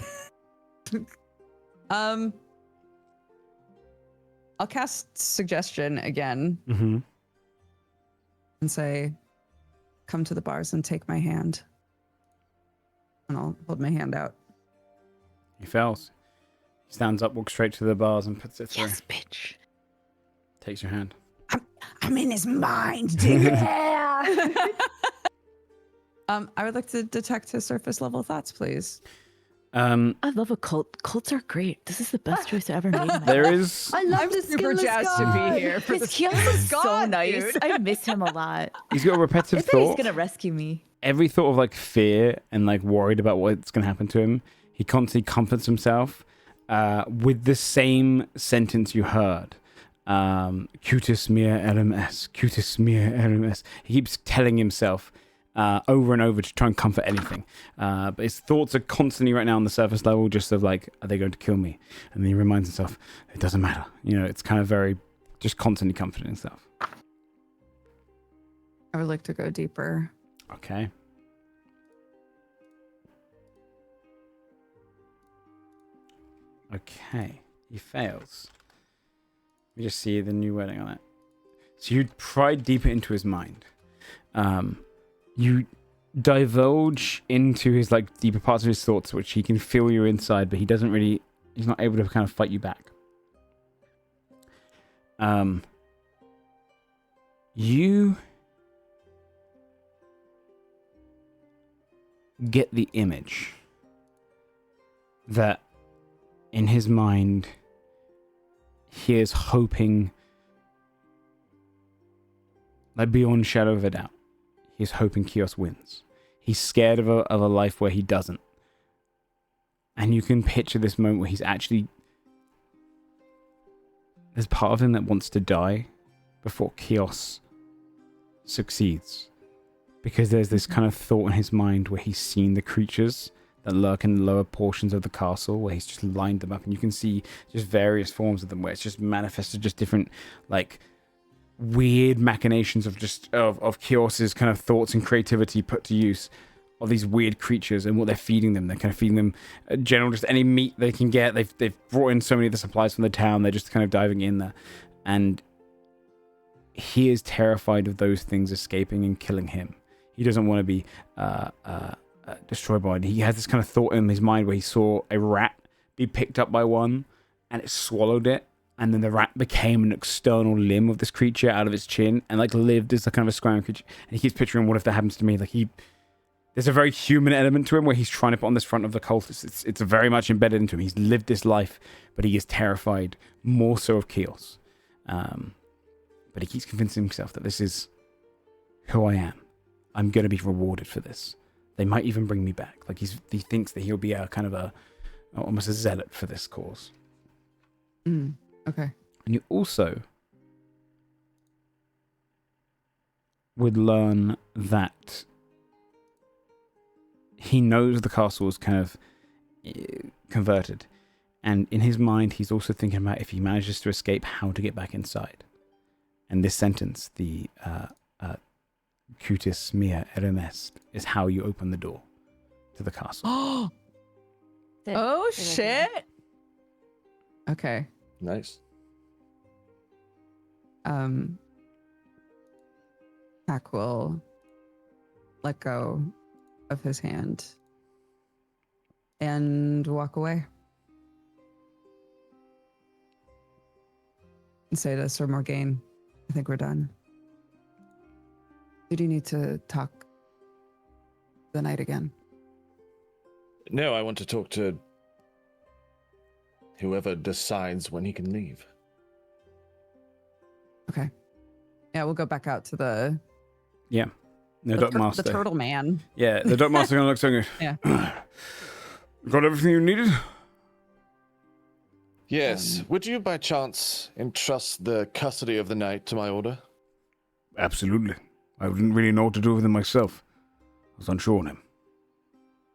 I'll cast Suggestion again and say, come to the bars and take my hand. And I'll hold my hand out. He fails. He stands up, walks straight to the bars and puts it through. Yes, bitch. Takes your hand. I'm in his mind, dude. Yeah. I would like to detect his surface level thoughts, please. I love a cult. Cults are great. This is the best choice I've ever made. In my There life. is. I love I'm this super jazzed to be here for His this. kiosk is so God, nice. dude. I miss him a lot. He's got a I repetitive bet he's thought. gonna rescue me. Every thought of like fear and like worried about what's going to happen to him, he constantly comforts himself with the same sentence you heard. Cutis mea RMS, cutis mea RMS. He keeps telling himself over and over to try and comfort anything. But his thoughts are constantly right now on the surface level, just of like, are they going to kill me? And then he reminds himself, it doesn't matter. You know, it's kind of very, just constantly comforting himself. I would like to go deeper. Okay. Okay. He fails. Let me just see the new wording on it. So you pry deeper into his mind. You divulge into his like deeper parts of his thoughts, which he can feel you inside, but he's not able to kind of fight you back. You get the image that in his mind he is hoping, like beyond shadow of a doubt, he's hoping Kios wins. He's scared of a life where he doesn't. And you can picture this moment where he's actually, there's part of him that wants to die before Kios succeeds. Because there's this kind of thought in his mind where he's seen the creatures that lurk in the lower portions of the castle, where he's just lined them up, and you can see just various forms of them, where it's just manifested just different, like, weird machinations of Kios's kind of thoughts and creativity put to use of these weird creatures and what they're feeding them. They're kind of feeding them general, just any meat they can get. They've brought in so many of the supplies from the town. They're just kind of diving in there, and he is terrified of those things escaping and killing him. He doesn't want to be destroyed by it. He has this kind of thought in his mind where he saw a rat be picked up by one and it swallowed it, and then the rat became an external limb of this creature out of its chin and like lived as a kind of a squirming creature. And he keeps picturing, what if that happens to me? Like there's a very human element to him where he's trying to put on this front of the cult. It's very much embedded into him. He's lived this life, but he is terrified more so of chaos. But he keeps convincing himself that this is who I am. I'm going to be rewarded for this. They might even bring me back. Like he thinks that he'll be almost a zealot for this cause. Okay. And you also would learn that he knows the castle is kind of converted. And in his mind, he's also thinking about if he manages to escape, how to get back inside. And this sentence, the cutis mea erim est, is how you open the door to the castle. Oh, shit. Okay. Nice. Hack will let go of his hand and walk away. And say to Sir Morgaine, I think we're done. Did you need to talk the night again? No, I want to talk to whoever decides when he can leave. Okay. Yeah, we'll go back out to the Dock Master. The turtle man. Yeah, the Dock Master going to look at you. Yeah. Got everything you needed? Yes. Would you by chance entrust the custody of the night to my order? Absolutely. I didn't really know what to do with him myself. I was unsure on him.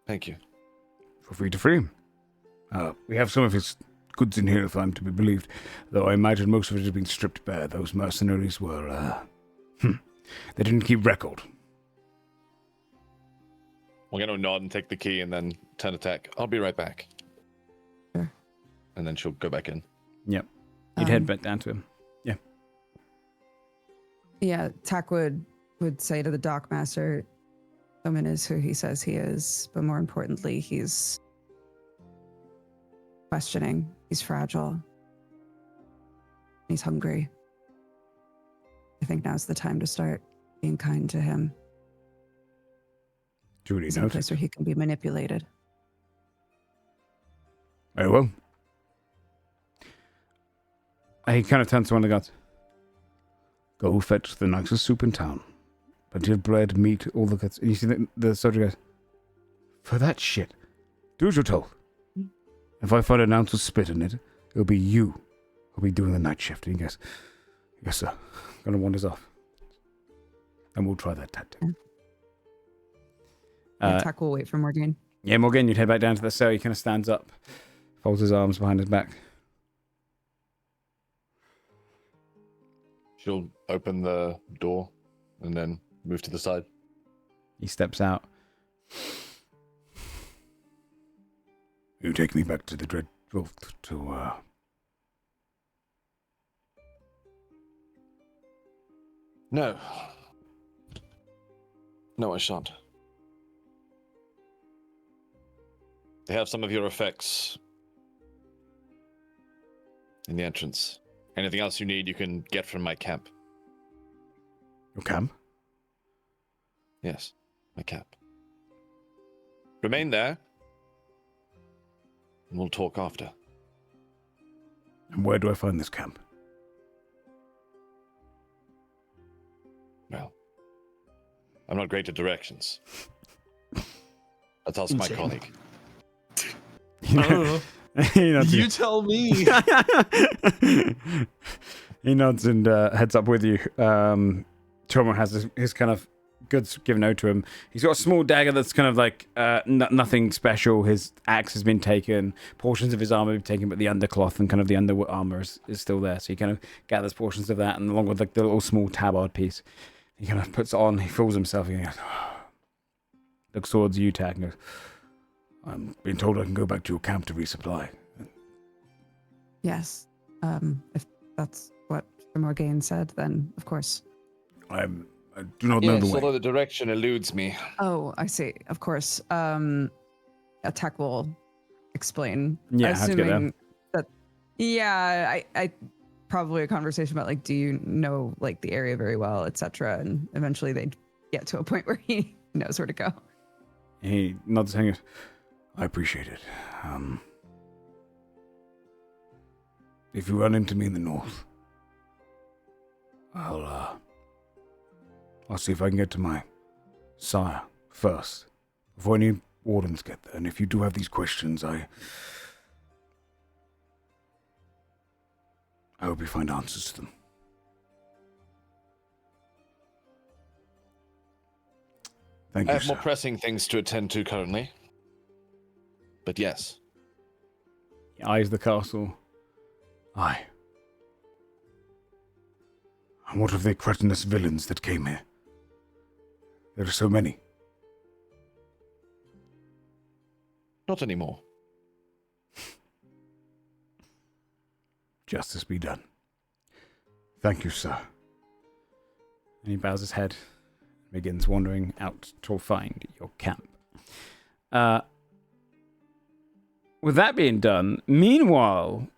Thank you. Feel free to free him. We have some of his goods in here, if I'm to be believed, though I imagine most of it has been stripped bare. Those mercenaries were, they didn't keep record. We're going to nod and take the key and then turn attack. I'll be right back. Sure. And then she'll go back in. Yep. You'd head back down to him. Yeah. Yeah, Tak would say to the Dockmaster, Omen is who he says he is, but more importantly, he's questioning. He's fragile. He's hungry. I think now's the time to start being kind to him. Judy He's in a knows. place where he can be manipulated. Very well. He kind of turns to one of the guards. Go fetch the nicest soup in town. Plenty of bread, meat, all the guts. And you see the soldier goes, for that shit, do as you're told. If I find an ounce of spit in it, it'll be you who'll be doing the night shift. And he goes, yes, sir. Gonna wanders off. And we'll try that tactic. Tak will wait for Morgaine. Yeah, Morgaine, you'd head back down to the cell. He kind of stands up, folds his arms behind his back. She'll open the door and then move to the side. He steps out. You take me back to the Dread Vault to, No. No, I shan't. They have some of your effects in the entrance. Anything else you need, you can get from my camp. Your camp? Yes, my camp. Remain there, and we'll talk after. And where do I find this camp? Well, I'm not great at directions. That's also my colleague. You tell me. He nods and heads up with you. Tomo has his kind of goods given out to him. He's got a small dagger that's kind of like nothing special. His axe has been taken. Portions of his armor have been taken, but the undercloth and kind of the under armor is still there. So he kind of gathers portions of that, and along with like the little small tabard piece, he kind of puts it on. He fools himself. He goes, looks towards you, Tak, and goes, I'm being told I can go back to your camp to resupply. Yes. If that's what Morgaine said, then of course. I do not know the way. Although the direction eludes me. Oh, I see. Of course. Tak will explain. Yeah, how to get there. That. Yeah, I probably a conversation about like, do you know like the area very well, etc. And eventually they get to a point where he knows where to go. He nods his head. I appreciate it. If you run into me in the north, I'll see if I can get to my sire first, before any wardens get there. And if you do have these questions, I hope you find answers to them. Thank you, I have sir. more pressing things to attend to currently. But yes. He eyes the castle. Aye. And what of the cretinous villains that came here? There are so many. Not anymore. Justice be done. Thank you, sir. And he bows his head and begins wandering out to find your camp. With that being done, meanwhile,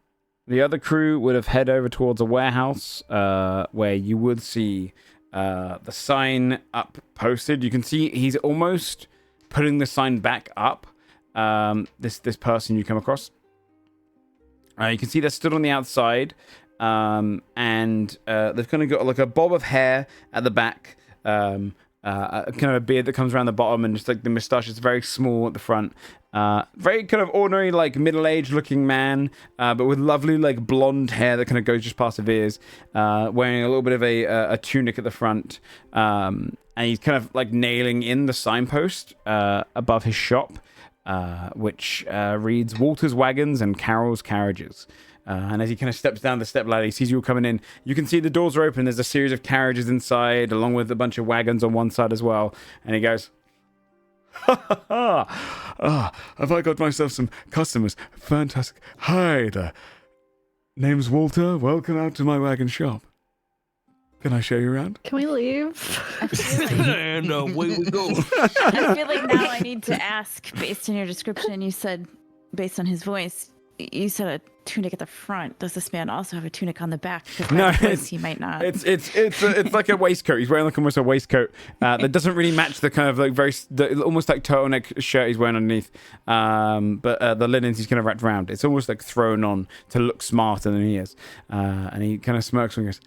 the other crew would have head over towards a warehouse where you would see the sign up posted. You can see he's almost putting the sign back up. This person you come across. You can see they're stood on the outside, and they've kind of got like a bob of hair at the back, kind of a beard that comes around the bottom, and just like the moustache is very small at the front. Very kind of ordinary, like middle-aged looking man, but with lovely like blonde hair that kind of goes just past his ears, wearing a little bit of a tunic at the front, and he's kind of like nailing in the signpost above his shop. Which reads Walter's Wagons and Carol's Carriages. And as he kind of steps down the step ladder, he sees you all coming in. You can see the doors are open. There's a series of carriages inside, along with a bunch of wagons on one side as well. And he goes, have I got myself some customers? Fantastic. Hi there. Name's Walter. Welcome out to my wagon shop. Can I show you around? Can we leave? And away we go. I feel like now I need to ask, based on your description, you said, based on his voice, you said a tunic at the front. Does this man also have a tunic on the back? No, he might not. It's like a waistcoat. He's wearing like almost a waistcoat that doesn't really match the kind of like almost like turtleneck shirt he's wearing underneath. But the linens he's kind of wrapped around. It's almost like thrown on to look smarter than he is. And he kind of smirks and goes,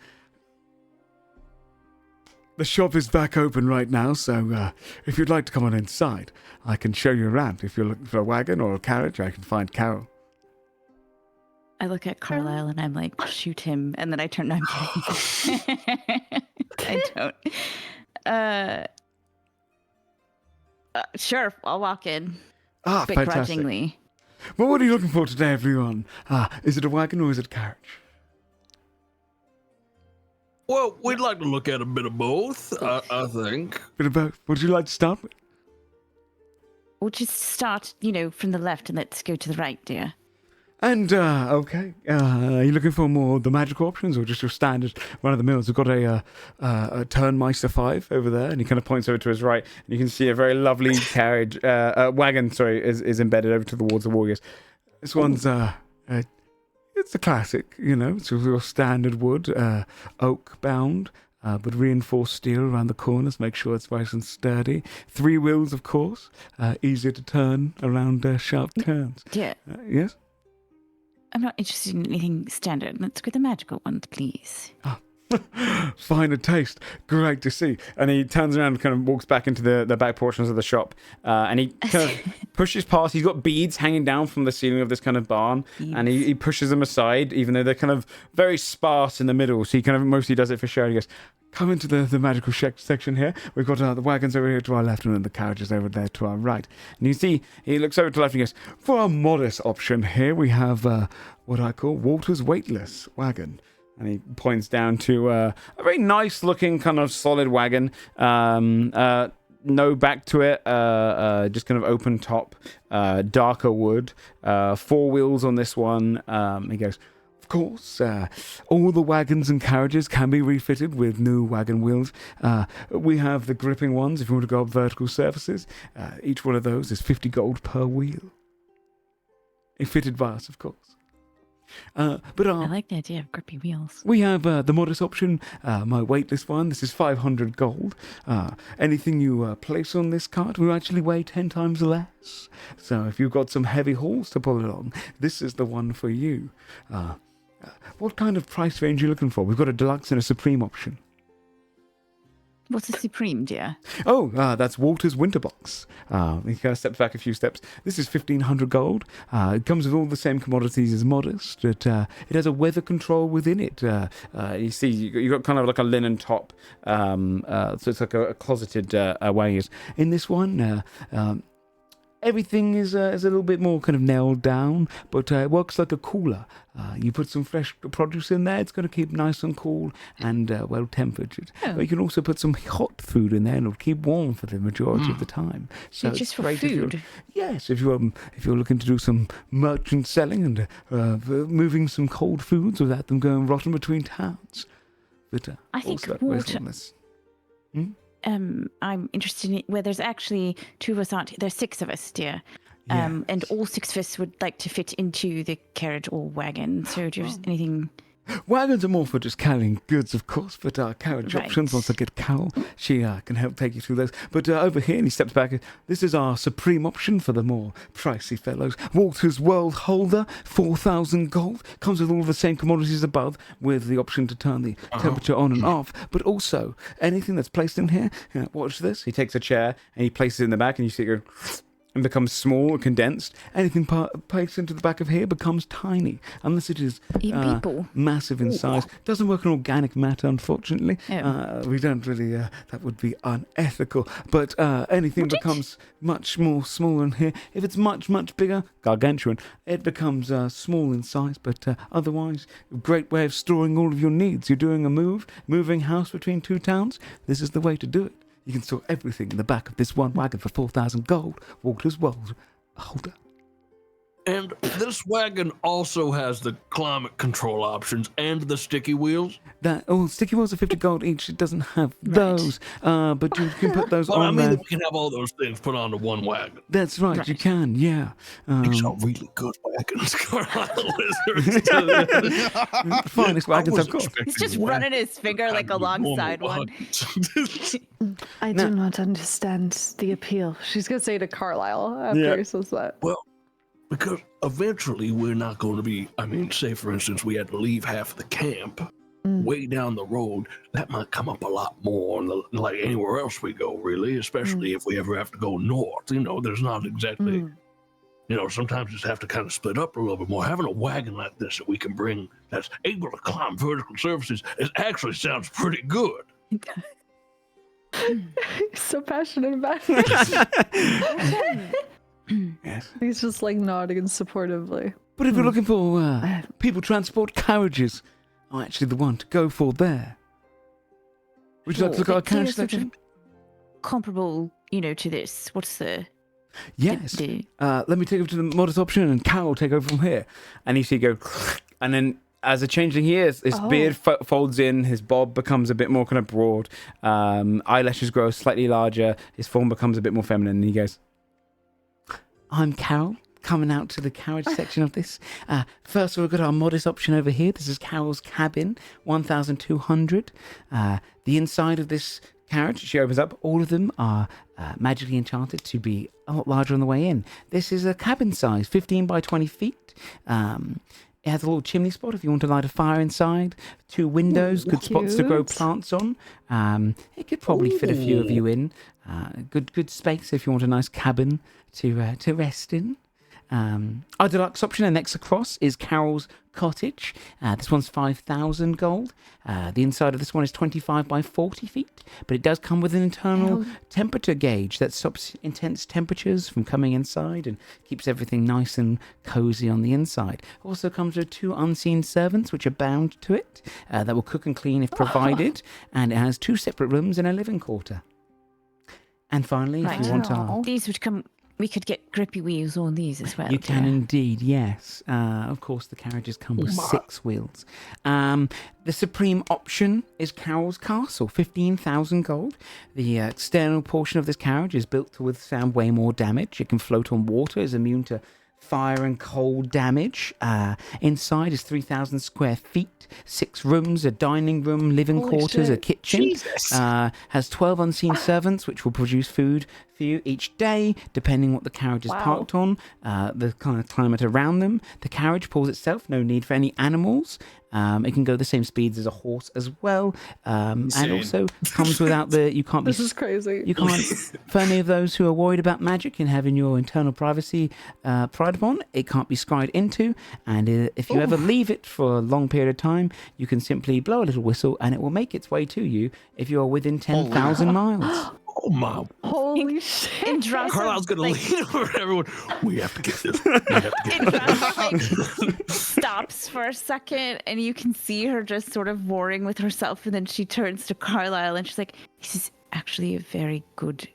the shop is back open right now, so if you'd like to come on inside, I can show you around. If you're looking for a wagon or a carriage, I can find Carol. I look at Carlisle and I'm like, shoot him. And then I turn, no, I'm kidding. I don't. Sure, I'll walk in. Begrudgingly. Well, what are you looking for today, everyone? Is it a wagon or is it a carriage? Well, we'd like to look at a bit of both, I think. Bit of both. What would you like to start with? We'll just start, from the left and let's go to the right, dear. And, okay. Are you looking for more the magical options or just your standard run-of-the-mills? We've got a Turnmeister 5 over there, and he kind of points over to his right, and you can see a very lovely carriage, wagon, is embedded over towards the warriors. This one's, it's a classic, it's your standard wood, oak bound, but reinforced steel around the corners, make sure it's nice and sturdy. 3 wheels, of course, easier to turn around sharp turns. Yeah. Yes? I'm not interested in anything standard. Let's go the magical ones, please. Finer taste. Great to see. And he turns around and kind of walks back into the back portions of the shop. And he kind of pushes past. He's got beads hanging down from the ceiling of this kind of barn. Beads. And he pushes them aside, even though they're kind of very sparse in the middle. So he kind of mostly does it for show. He goes, come into the magical section here. We've got the wagons over here to our left and then the carriages over there to our right. And you see, he looks over to the left and goes, for our modest option here, we have what I call Walter's Weightless wagon. And he points down to a very nice looking kind of solid wagon. No back to it, just kind of open top, darker wood. 4 wheels on this one. He goes, of course, all the wagons and carriages can be refitted with new wagon wheels. We have the gripping ones if you want to go up vertical surfaces. Each one of those is 50 gold per wheel. Fitted by us, of course. But I like the idea of grippy wheels. we have the modest option, my waitlist one. This is 500 gold. Anything you place on this cart will actually weigh 10 times less. So if you've got some heavy hauls to pull along, this is the one for you. What kind of price range are you looking for? We've got a deluxe and a supreme option. What's a supreme, dear? Oh, that's Walter's winter box. He kind of steps back a few steps. This is 1,500 gold. It comes with all the same commodities as Modest, but it has a weather control within it. You see, you got kind of like a linen top, so it's like a closeted way. In this one, everything is a little bit more kind of nailed down, but it works like a cooler. You put some fresh produce in there, it's going to keep nice and cool and well temperatured. Oh. But you can also put some hot food in there and it'll keep warm for the majority of the time. So Just it's for great food? Yes, if you're looking to do some merchant selling and moving some cold foods without them going rotten between towns. But I think also Walter- on this. I'm interested in where there's actually 2 of us aren't. There's 6 of us, dear. And all 6 of us would like to fit into the carriage or wagon. So do you have anything? Wagons are more for just carrying goods, of course, but carriage Right. options, once I get Carol, she can help take you through those. But over here, and he steps back, this is our supreme option for the more pricey fellows. Walter's World Holder, 4,000 gold, comes with all the same commodities above, with the option to turn the temperature on and off, but also anything that's placed in here, watch this, he takes a chair and he places it in the back, and you see it go and becomes small or condensed. Anything placed into the back of here becomes tiny, unless it is people. massive in size. Doesn't work on organic matter, unfortunately. Oh. We don't really, that would be unethical. But anything becomes much more small in here. If it's much, much bigger, gargantuan, it becomes small in size, but otherwise, a great way of storing all of your needs. You're doing a moving house between 2 towns, this is the way to do it. You can store everything in the back of this one wagon for 4,000 gold. Walter's World Holder. And this wagon also has the climate control options and the sticky wheels. Sticky wheels are 50 gold each. It doesn't have those, but you can put those Well, I on mean, there. we can have all those things put onto one wagon. That's right, you can, yeah. These are really good wagons, Carlisle Lizard. Finest wagons I've got. He's just running his finger like alongside one. I do not understand the appeal. She's going to say to Carlisle after he says that. Well, because eventually we're not going to be, say for instance, we had to leave half of the camp way down the road. That might come up a lot more like anywhere else we go, really, especially if we ever have to go north. There's not exactly, sometimes you just have to kind of split up a little bit more. Having a wagon like this that we can bring that's able to climb vertical surfaces, it actually sounds pretty good. He's so passionate about it. Yes. He's just like nodding supportively. But if you're looking for people transport carriages, I'm actually the one to go for there. Would you like to look at our carriage section? Comparable, to this. What's the... Yes. Let me take over to the modest option, and Carol will take over from here. And you see go, and then as a changeling here, his beard folds in, his bob becomes a bit more kind of broad, eyelashes grow slightly larger, his form becomes a bit more feminine, and he goes, I'm Carol, coming out to the carriage section of this. First, we've got our modest option over here. This is Carol's cabin, 1,200. The inside of this carriage, she opens up, all of them are magically enchanted to be a lot larger on the way in. This is a cabin size, 15 by 20 feet. It has a little chimney spot if you want to light a fire inside. 2 windows, good spots to grow plants on. It could probably fit a few of you in. Good space if you want a nice cabin to rest in. Our deluxe option and next across is Carol's cottage. This one's 5,000 gold. The inside of this one is 25 by 40 feet, but it does come with an internal temperature gauge that stops intense temperatures from coming inside and keeps everything nice and cozy on the inside. Also comes with 2 unseen servants which are bound to it that will cook and clean if provided, and it has 2 separate rooms and a living quarter. And finally, if you want our... These would come... We could get grippy wheels on these as well. You can indeed, yes. Of course, the carriages come with 6 wheels. The supreme option is Carol's Castle, 15,000 gold. The external portion of this carriage is built to withstand way more damage. It can float on water, is immune to fire and cold damage. Inside is 3,000 square feet, 6 rooms, a dining room, living quarters, a kitchen. Has 12 unseen servants, which will produce food for you each day, depending what the carriage is parked on, the kind of climate around them. The carriage pulls itself, no need for any animals. It can go the same speeds as a horse as well, and also comes without the. You can't be. This is crazy. You can't. For any of those who are worried about magic and having your internal privacy pried upon, it can't be scryed into. And if you ever leave it for a long period of time, you can simply blow a little whistle, and it will make its way to you if you are within 10,000 miles. Oh my! Holy shit! Carlisle's gonna lean over to everyone. We have to get this. We have to get this. Stops for a second, and you can see her just sort of warring with herself, and then she turns to Carlisle, and she's like, "This is actually a very good."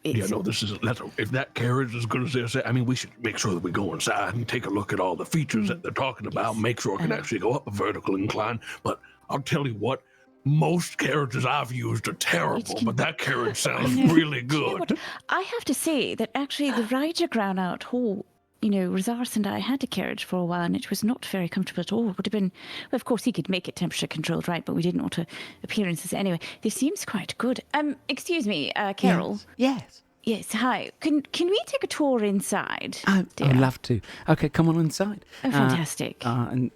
Yeah, no, this is. If that carriage is going to say, I mean, we should make sure that we go inside and take a look at all the features that they're talking about. Make sure it can actually go up a vertical incline. But I'll tell you what. Most carriages I've used are terrible, but that carriage sounds really good. You know what? I have to say that actually the Riderground out hall, Razars and I had a carriage for a while, and it was not very comfortable at all. It would have been, well, of course, he could make it temperature controlled, right? But we didn't alter appearances anyway. This seems quite good. Excuse me, Carol. Yes. Yes, hi. Can we take a tour inside? I'd love to. Okay, come on inside. Oh, fantastic. And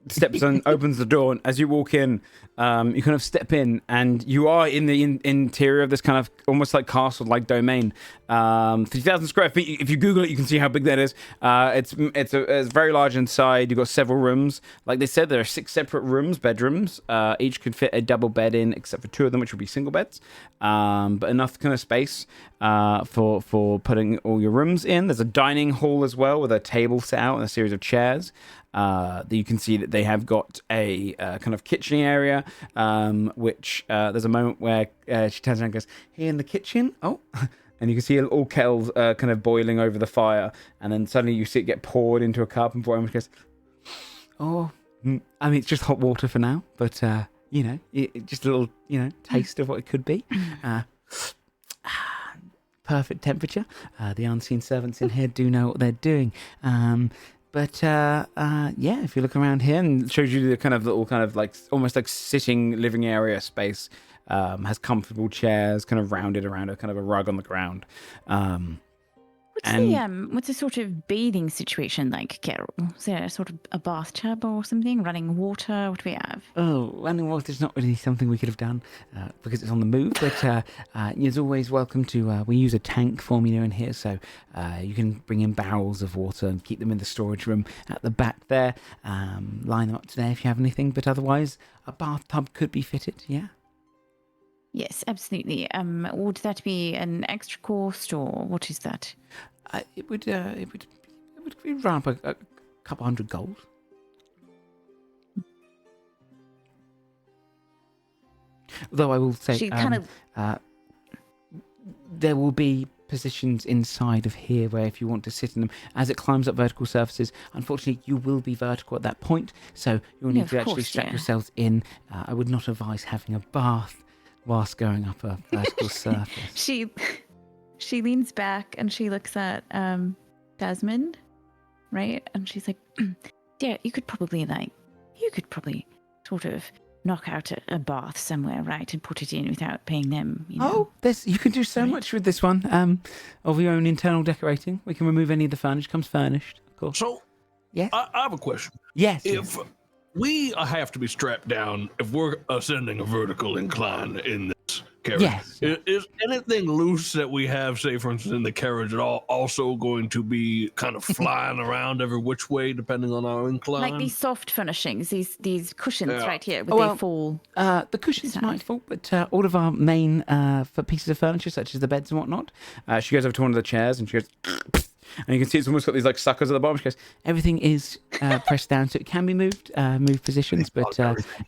steps and opens the door, and as you walk in, you kind of step in, and you are in the interior of this kind of almost like castle-like domain. 3,000 square feet. If you Google it, you can see how big that is. It's very large inside. You've got several rooms. Like they said, there are 6 separate rooms, bedrooms. Each could fit a double bed in, except for 2 of them, which would be single beds. But enough kind of space for putting all your rooms in. There's a dining hall as well with a table set out and a series of chairs. You can see that they have got a kind of kitchen area, which there's a moment where she turns around and goes, "Here in the kitchen." Oh, and you can see all kettles kind of boiling over the fire, and then suddenly you see it get poured into a cup, and Boy goes, "Oh, I mean, it's just hot water for now, but just a little taste of what it could be." Perfect temperature. The unseen servants in here do know what they're doing. But if you look around here, and it shows you the kind of little kind of like almost like sitting living area space, has comfortable chairs kind of rounded around a kind of a rug on the ground. What's the sort of bathing situation like, Carol? Is there a sort of a bathtub or something? Running water? What do we have? Oh, running water is not really something we could have done because it's on the move. But you're always welcome to. We use a tank formula in here, so you can bring in barrels of water and keep them in the storage room at the back there. Line them up today if you have anything. But otherwise, a bathtub could be fitted. Yeah. Yes, absolutely. Would that be an extra cost, or what is that? It would be around a couple hundred gold. Though I will say, She kind of there will be positions inside of here where if you want to sit in them, as it climbs up vertical surfaces, unfortunately you will be vertical at that point, so you'll need to actually strap yourselves in. I would not advise having a bath whilst going up a vertical surface. She leans back and she looks at Desmond, right? And she's like, "Dear, you could probably sort of knock out a bath somewhere, right, and put it in without paying them." Oh, you can do so much with this one. Of your own internal decorating. We can remove any of the furniture. Comes furnished, of course. So, yes, I have a question. Yes. If we have to be strapped down, if we're ascending a vertical incline in this carriage, yes. Is anything loose that we have, say, for instance, in the carriage at all, also going to be kind of flying around every which way, depending on our incline? Like these soft furnishings, these cushions right here, would they fall? The cushions might fall, but all of our main for pieces of furniture, such as the beds and whatnot, she goes over to one of the chairs and she goes, and you can see it's almost got these like suckers at the bottom. She goes, everything is pressed down, so it can be moved positions, but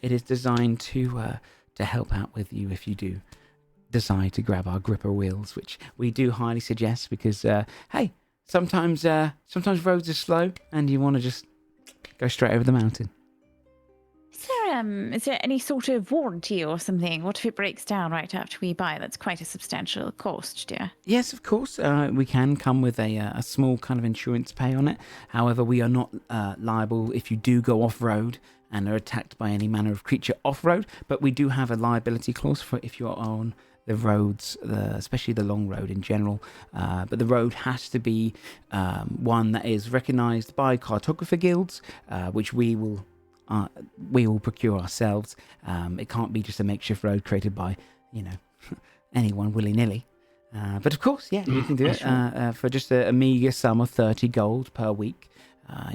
it is designed to help out with you if you do decide to grab our gripper wheels, which we do highly suggest because, hey, sometimes roads are slow and you want to just go straight over the mountain. Is there is there any sort of warranty or something? What if it breaks down right after we buy? That's quite a substantial cost, dear. Yes, of course. We can come with a small kind of insurance pay on it. However, we are not liable if you do go off-road and are attacked by any manner of creature off-road, but we do have a liability clause for if you're on the roads, especially the long road in general. But the road has to be one that is recognised by cartographer guilds, which we will procure ourselves. It can't be just a makeshift road created by, anyone willy-nilly. But of course, yeah, you can do it for just a meager sum of 30 gold per week.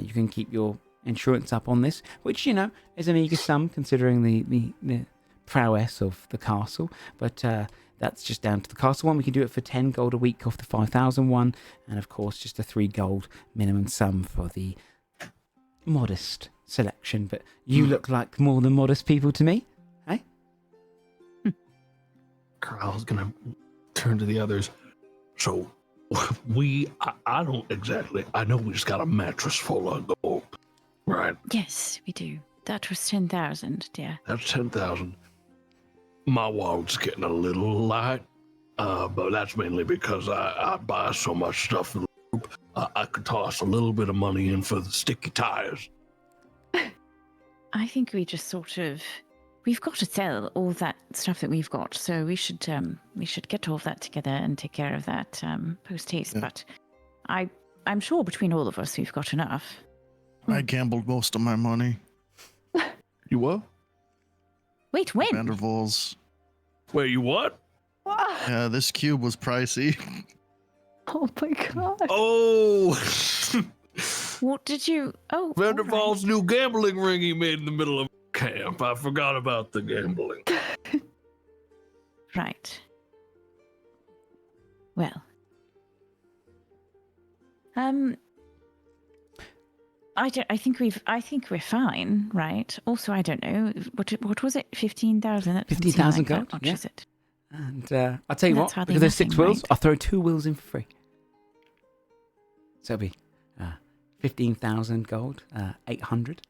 You can keep your insurance up on this, which, is a meager sum considering the prowess of the castle. But that's just down to the castle one. We can do it for 10 gold a week off the 5,000 one. And of course, just a 3 gold minimum sum for the modest selection. But you look like more than modest people to me, eh? Carl's gonna turn to the others. So, I don't exactly. I know we just got a mattress full of gold, right? Yes, we do. That was 10,000, dear. That's 10,000. My wallet's getting a little light, but that's mainly because I buy so much stuff for the group. I could toss a little bit of money in for the sticky tires. I think we just we've got to sell all that stuff that we've got, so we should get all of that together and take care of that post haste. Yeah. But I'm sure between all of us we've got enough. I gambled most of my money. You what? Wait, when? Vandervols. Wait, you what? Yeah, this cube was pricey. Oh my god. Oh! What did you... Oh, Vandervols' new gambling ring he made in the middle of camp. I forgot about the gambling. Right. Well. I think we're fine, right? Also, I don't know what was it? 15,000. 15,000 gold. How much is it? And I'll tell you what. Because there's 6 wheels, right? I'll throw 2 wheels in for free. So it'll be 15,000 gold, 800.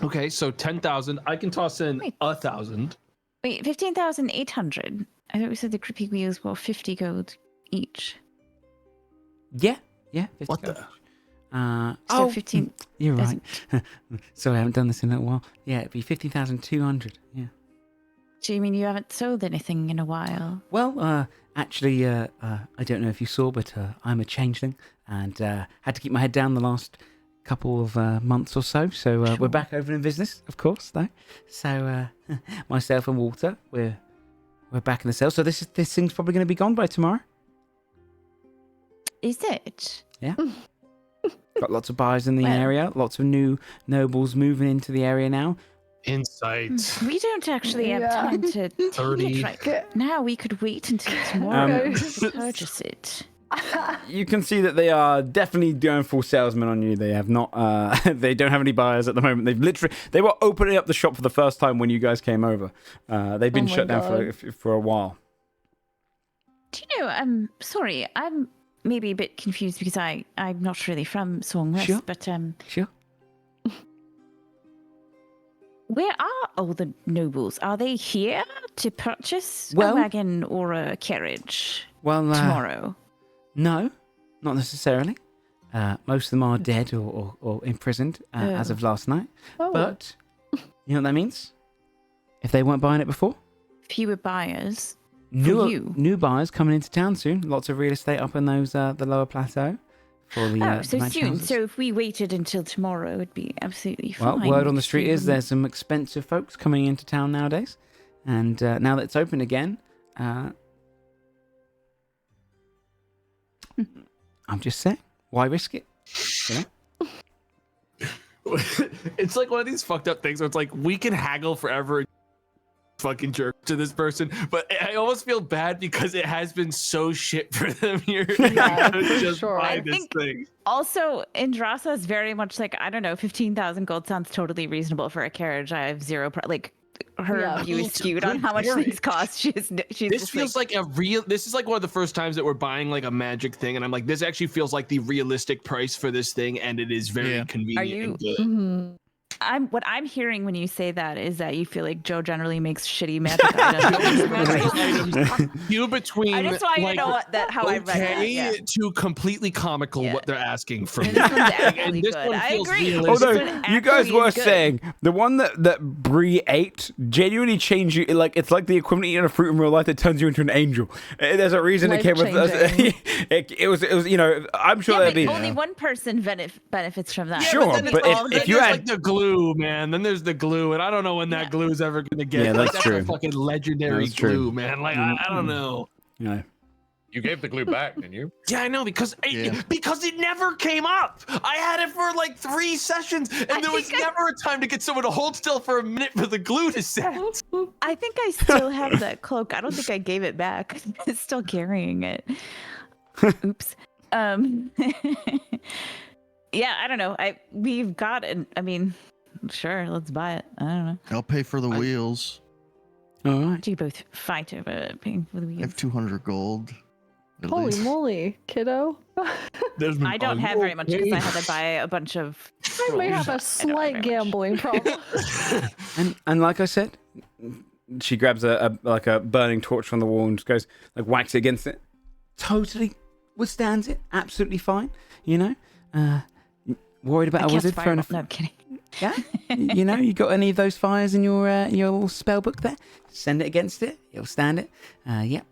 Okay, so 10,000. I can toss in 1,000. Wait, 15,800. I thought we said the grippy wheels were 50 gold each. Yeah. 50 what gold. So 15. You're right. Sorry, I haven't done this in a while. Yeah, it'd be 15,200. Yeah. Do you mean you haven't sold anything in a while? Well, actually, I don't know if you saw, but I'm a changeling and had to keep my head down the last couple of months or so. So Sure. We're back over in business, of course, though. So myself and Walter, we're back in the cell. So this thing's probably going to be gone by tomorrow. Is it? Yeah. Got lots of buyers in the area. Lots of new nobles moving into the area now. Insight. We don't actually have time to 30. Now we could wait until tomorrow to purchase it. You can see that they are definitely going full salesman on you. They have not. They don't have any buyers at the moment. They were opening up the shop for the first time when you guys came over. They've been shut down for a while. Do you know? I'm sorry. I'm maybe a bit confused because I'm not really from Songrest, Sure. but Sure. where are all the nobles? Are they here to purchase a Well- wagon or a carriage Well, tomorrow? no, not necessarily. Most of them are dead or imprisoned as of last night. Oh. But you know what that means? If they weren't buying it before, Fewer buyers. you. new buyers coming into town soon. Lots of real estate up in those the lower plateau for the So ranch soon. houses. So if we waited until tomorrow, it'd be absolutely fine. Well, word on the street We is wouldn't- there's some expensive folks coming into town nowadays, and now that it's open again, I'm just saying, why risk it? You know? It's like one of these fucked up things where it's like we can haggle forever and fucking jerk to this person, but I almost feel bad because it has been so shit for them here. Yeah, to for just sure. buy I this think- thing. Also, Indrasa is very much like, I don't know, 15,000 gold sounds totally reasonable for a carriage. I have zero, her Yeah. view is It's a skewed on good how much carriage. things cost. She's This just feels like this is like one of the first times that we're buying like a magic thing, and I'm like, this actually feels like the realistic price for this thing, and it is very Yeah. convenient Are you- and good. Mhm. What I'm hearing when you say that is that you feel like Joe generally makes shitty magic items. You between I just want you to know how I read that. Yeah. to completely comical what they're asking from And you. this one's actually this good. one I feels agree. realistic. Although This one you guys actually were is good. saying the one that Bree ate genuinely changed you. Like it's like the equivalent of eating a fruit in real life that turns you into an angel. There's a reason it came with Life-changing. it was you know I'm sure Yeah, there'd but be only one person benefits from that. Sure, then but it's if you there's had like the glue, man, then there's the glue, and I don't know when that glue is ever gonna get. Yeah, like, that's a true. fucking legendary That's true. glue, man. Like I don't know. you know You gave the glue back, didn't you? Yeah, I know because it never came up. I had it for like 3 sessions, and there was never a time to get someone to hold still for a minute for the glue to set. I think I still have that cloak. I don't think I gave it back. I'm still carrying it. Oops. Yeah, I don't know. We've got it. I mean, sure, let's buy it. I don't know. I'll pay for the wheels. all right. Do you both fight over paying for the I wheels? have 200 gold. at Holy least. moly, kiddo. I don't have very much because I had to buy a bunch of. I may have a scrolls. I don't slight have very much. gambling problem. And like I said, she grabs a burning torch from the wall and just goes like whacks it against it. Totally withstands it. Absolutely fine. You know. Worried about I a cast wizard throwing a fireball. No, I'm kidding. yeah. You know, you got any of those fires in your little spell book there? Send it against it. It'll stand it. Yep.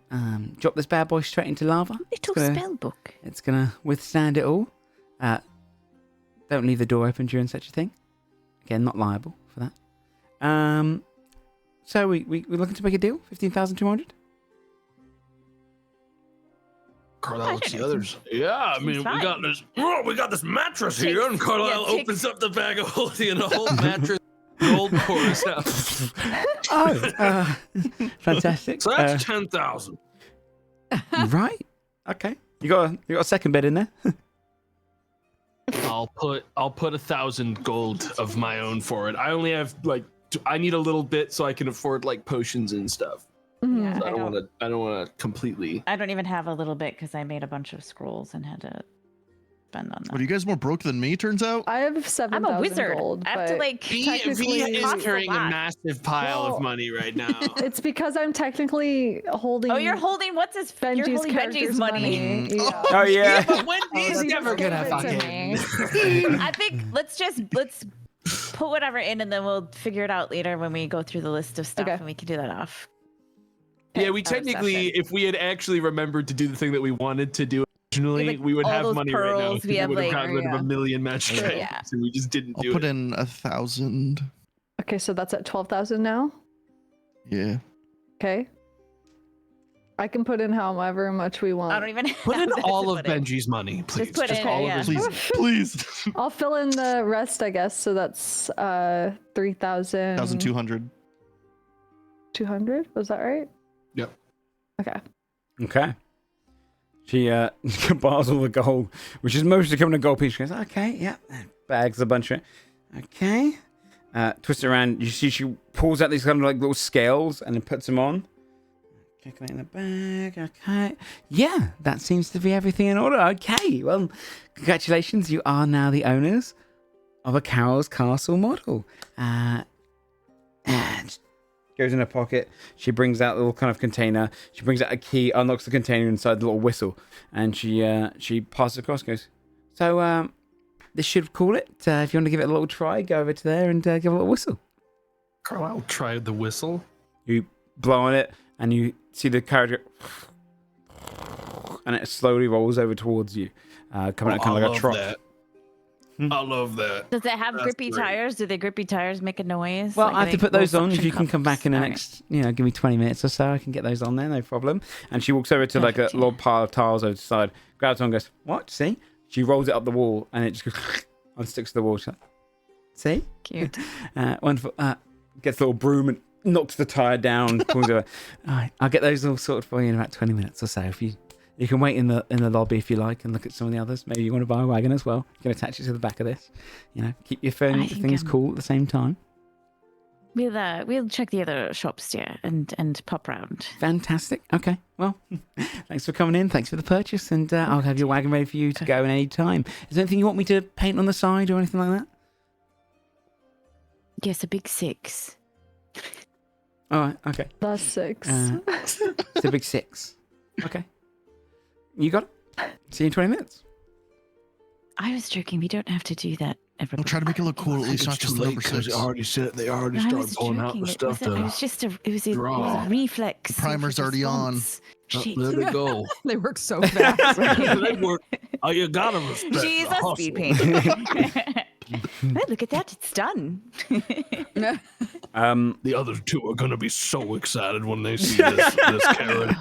Drop this bad boy straight into lava. Little spell book. It's gonna withstand it all. Don't leave the door open during such a thing. Again, not liable for that. So we're looking to make a deal. 15,200. Carlisle looks the others. Yeah, I mean, fine. we got this mattress here, and Takes- Carlisle yeah, takes- opens up the bag of holding and a whole mattress gold pours out. Oh, fantastic. So that's 10,000. Right. Okay. You got a second bed in there. I'll put 1,000 gold of my own for it. I only have I need a little bit so I can afford like potions and stuff. Yeah, So I don't want to completely. I don't even have a little bit because I made a bunch of scrolls and had to spend on What, are them. you guys more broke than me, turns out? I have 7,000 I'm a wizard. gold. I have to but like. technically- is costs a carrying a lot. massive pile Well, of money right now. It's because I'm technically holding. Oh, you're holding what's his? You're Benji's holding Benji's character's money. Yeah. Oh yeah. But Wendy's he never just gave gonna it to fucking. I think let's put whatever in and then we'll figure it out later when we go through the list of stuff Okay. and we can do that off. Yeah, we Out of technically, session. if we had actually remembered to do the thing that we wanted to do originally, Like, we would all have those money right now. pearls, 'cause we have, would have like- gotten rid of yeah. a million magic Yeah. items, and we just didn't I'll do put it. in 1,000. Okay, so that's at 12,000 now. Yeah. Okay. I can put in however much we want. I don't even Put in have that all to of put in. Benji's money, please. put in, all yeah. of his. Please, please. I'll fill in the rest, I guess. So that's 3,000. 1,200. 200? Was that right? Yep. Okay. Okay. She bars all the gold, which is mostly coming to gold piece. She goes, okay, yeah. Bags a bunch of it. Okay. Twist it around. You see she pulls out these kind of like little scales and then puts them on. Calculate in the bag. Okay. Yeah, that seems to be everything in order. Okay. Well, congratulations. You are now the owners of a Carol's Castle model. And goes in her pocket. She brings out a little kind of container. She brings out a key, unlocks the container inside the little whistle, and she passes it across. Goes, so this should call it. If you want to give it a little try, go over to there and give it a little whistle. Carlisle tried the whistle. You blow on it, and you see the carriage, and it slowly rolls over towards you, coming out kind of like a trot. That. I love that. Does it have That's grippy great. tires? Do the grippy tires make a noise? Well, Like, I have are to they put those full on. If suction you can come cups? back in the Okay. next, give me 20 minutes or so, I can get those on there, no problem. And she walks over to like a Perfect, little pile of tiles over the side, grabs one, and goes, what? See? She rolls it up the wall, and it just goes and sticks to the wall. She's like, see? Cute. Wonderful. Gets a little broom and knocks the tire down. Pulls it. All right, I'll get those all sorted for you in about 20 minutes or so. If you can wait in the lobby if you like and look at some of the others. Maybe you want to buy a wagon as well. You can attach it to the back of this. Keep your I think things cool at the same time. We'll check the other shops, yeah, and pop round. Fantastic. Okay. Well, thanks for coming in. Thanks for the purchase, and I'll have your wagon ready for you to go in any time. Is there anything you want me to paint on the side or anything like that? Yes, a big 6. All right, okay. The 6. It's a big 6. Okay. You got it. See you in 20 minutes. I was joking. We don't have to do that. Everybody. We'll try to make it look cool, at least not just the number 6. They already said they already I started was pulling out joking. the It stuff wasn't- it to was just a it was draw. a reflex. The primer's already on. Shit. let it go. They work so fast. They work. Oh, you gotta respect She's the a hustle. speed painter. Well, look at that. It's done. The other two are gonna be so excited when they see this Karen.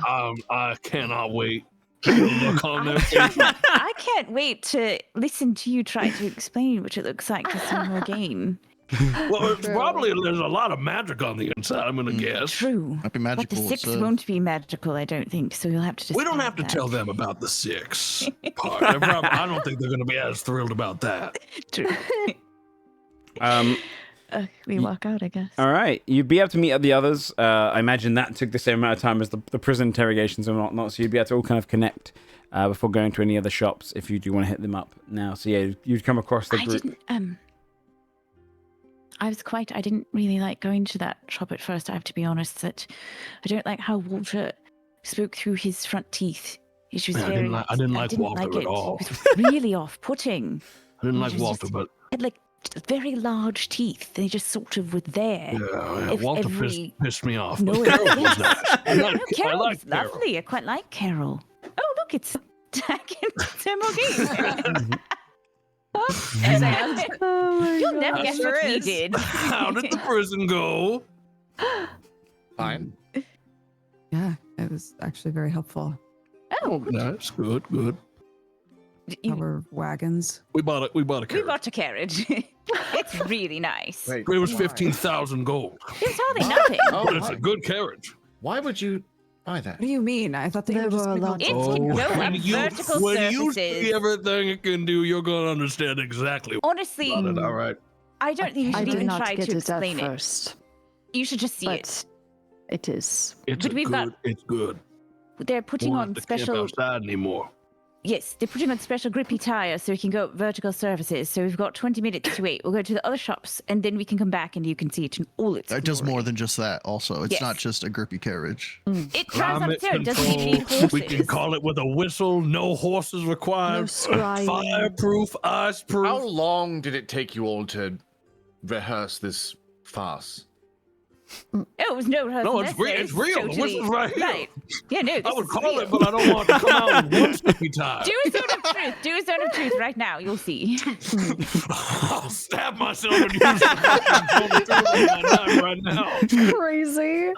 I cannot wait. Look on their face. I can't wait to listen to you try to explain what it looks like to some more game. Well, it's probably there's a lot of magic on the inside. I'm gonna guess. True. Might be But magical. the 6 it's, won't be magical, I don't think. So you'll have to. We don't decide have to that. tell them about the 6 part. I don't think they're gonna be as thrilled about that. True. We walk out, I guess. All right. You'd be able to meet up the others. I imagine that took the same amount of time as the prison interrogations and whatnot, so you'd be able to all kind of connect before going to any other shops if you do want to hit them up now. So yeah, you'd come across the group. I didn't really like going to that shop at first, I have to be honest. That I don't like how Walter spoke through his front teeth. It was Yeah, very, I didn't like Walter like at it. all. It was really off-putting. I didn't It like was Walter, just- but Had like very large teeth. They just sort of were there. yeah, If Walter every- pissed me off. No, But Carol was yes. nice. I No, like Carol was Carol. lovely. I quite like Carol. Oh, look, it's some more game. Oh my You'll never God. guess Sure what we is. did. How did the prison go? Fine. Yeah, it was actually very helpful. Oh, nice, good. Our wagons. We bought a We carriage. bought a carriage. It's really nice. Wait, It was why? 15,000 gold, It's hardly nothing. Oh, but it's why? a good carriage. Why would you buy that? What do you mean? I thought they There were just were a big lot old- It Oh, can go when up you vertical when you surfaces. see everything it can do, you're gonna understand exactly Honestly, about it. All right. I don't think you I should did even not try get to it at explain it. first, You should just see it. but it is. It's But we've got- It's good. They're putting Won't on have to camp special. outside anymore. Yes, they're putting on special grippy tires so we can go up vertical surfaces. So we've got 20 minutes to wait. We'll go to the other shops and then we can come back and you can see it in all its It does glory. more than just that, also. It's Yes. not just a grippy carriage. It drives on Climate its own. It doesn't even need control. horses. We can call it with a whistle. No horses No required. scrying. Fireproof, ice-proof. How long did it take you all to rehearse this farce? Oh, it was no rehearsal. No, it's real. It's real. The whistle's right here. Right. Yeah, no, this I would is call real. it, but I don't want it to come out with one sticky tie. Do a zone of truth. Do a zone of truth right now. You'll see. I'll stab myself and use it right now. Crazy.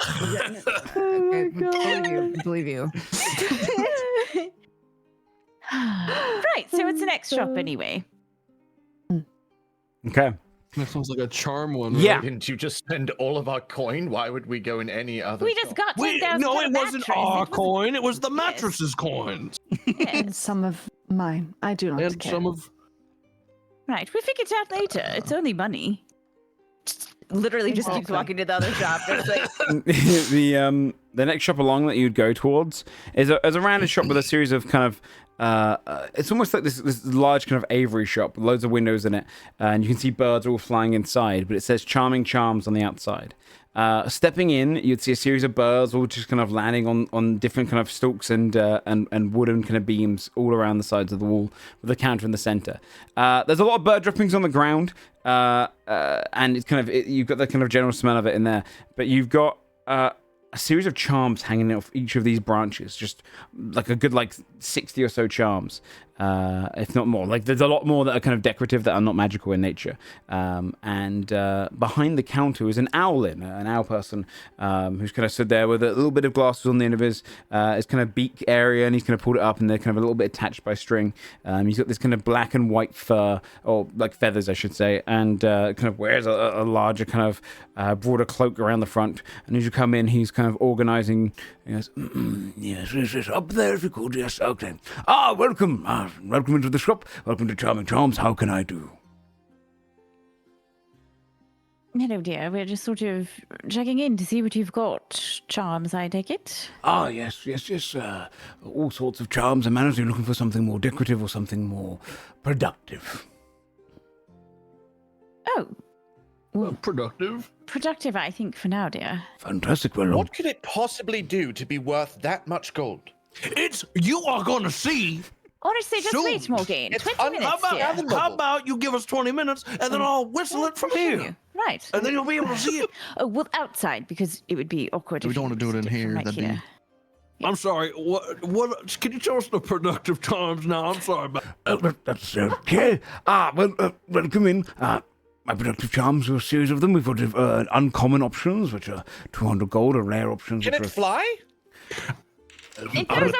Oh my God. Believe you. Right. So it's the next shop anyway. Okay. That sounds like a charm one. Yeah. Didn't you just spend all of our coin? Why would we go in any other We just shop? got Wait, 10,000 no, for it the wasn't mattress. our It was- coin. It was the mattress's coins. And some of mine. I do not And care. some of Right. We'll figure it out later. It's only money. Literally just keeps Exactly. walking to the other shop. Just like, the next shop along that you'd go towards is a rounded shop with a series of kind of it's almost like this large kind of aviary shop with loads of windows in it, and you can see birds all flying inside, but it says charming charms on the outside. Stepping in, you'd see a series of birds all just kind of landing on different kind of stalks and wooden kind of beams all around the sides of the wall with a counter in the center. There's a lot of bird droppings on the ground, and it's kind of you've got the kind of general smell of it in there, but you've got a series of charms hanging off each of these branches, just like a good 60 or so charms, if not more. Like there's a lot more that are kind of decorative that are not magical in nature. And behind the counter is an owl person who's kind of stood there with a little bit of glasses on the end of his kind of beak area, and he's kind of pulled it up and they're kind of a little bit attached by string. He's got this kind of black and white fur, or like feathers I should say, and kind of wears a larger kind of broader cloak around the front. And as you come in, he's kind of organizing. He goes, yes, up there if you could, yes, okay. Welcome into the shop. Welcome to Charming Charms. How can I do? hello, dear. We're just sort of checking in to see what you've got. Charms, I take it. Yes. All sorts of charms and manners. You're looking for something more decorative or something more productive. Oh, productive. Productive, I think, for now, dear. Fantastic. Well, What could it possibly do to be worth that much gold? You are going to see. Honestly, just Soon. wait, Morgan. It's 20 minutes, dear. How about you give us 20 minutes and then I'll whistle it from here. Right. And then you'll be able to see it. Oh, well, outside, because it would be awkward. We if don't you want to do it in stick from here. right That'd here. I'm sorry. What? Can you tell us the productive times now? I'm sorry about That's okay. Welcome in. My productive charms are a series of them. We've got uncommon options, which are 200 gold, or rare options. Can which it are fly? It goes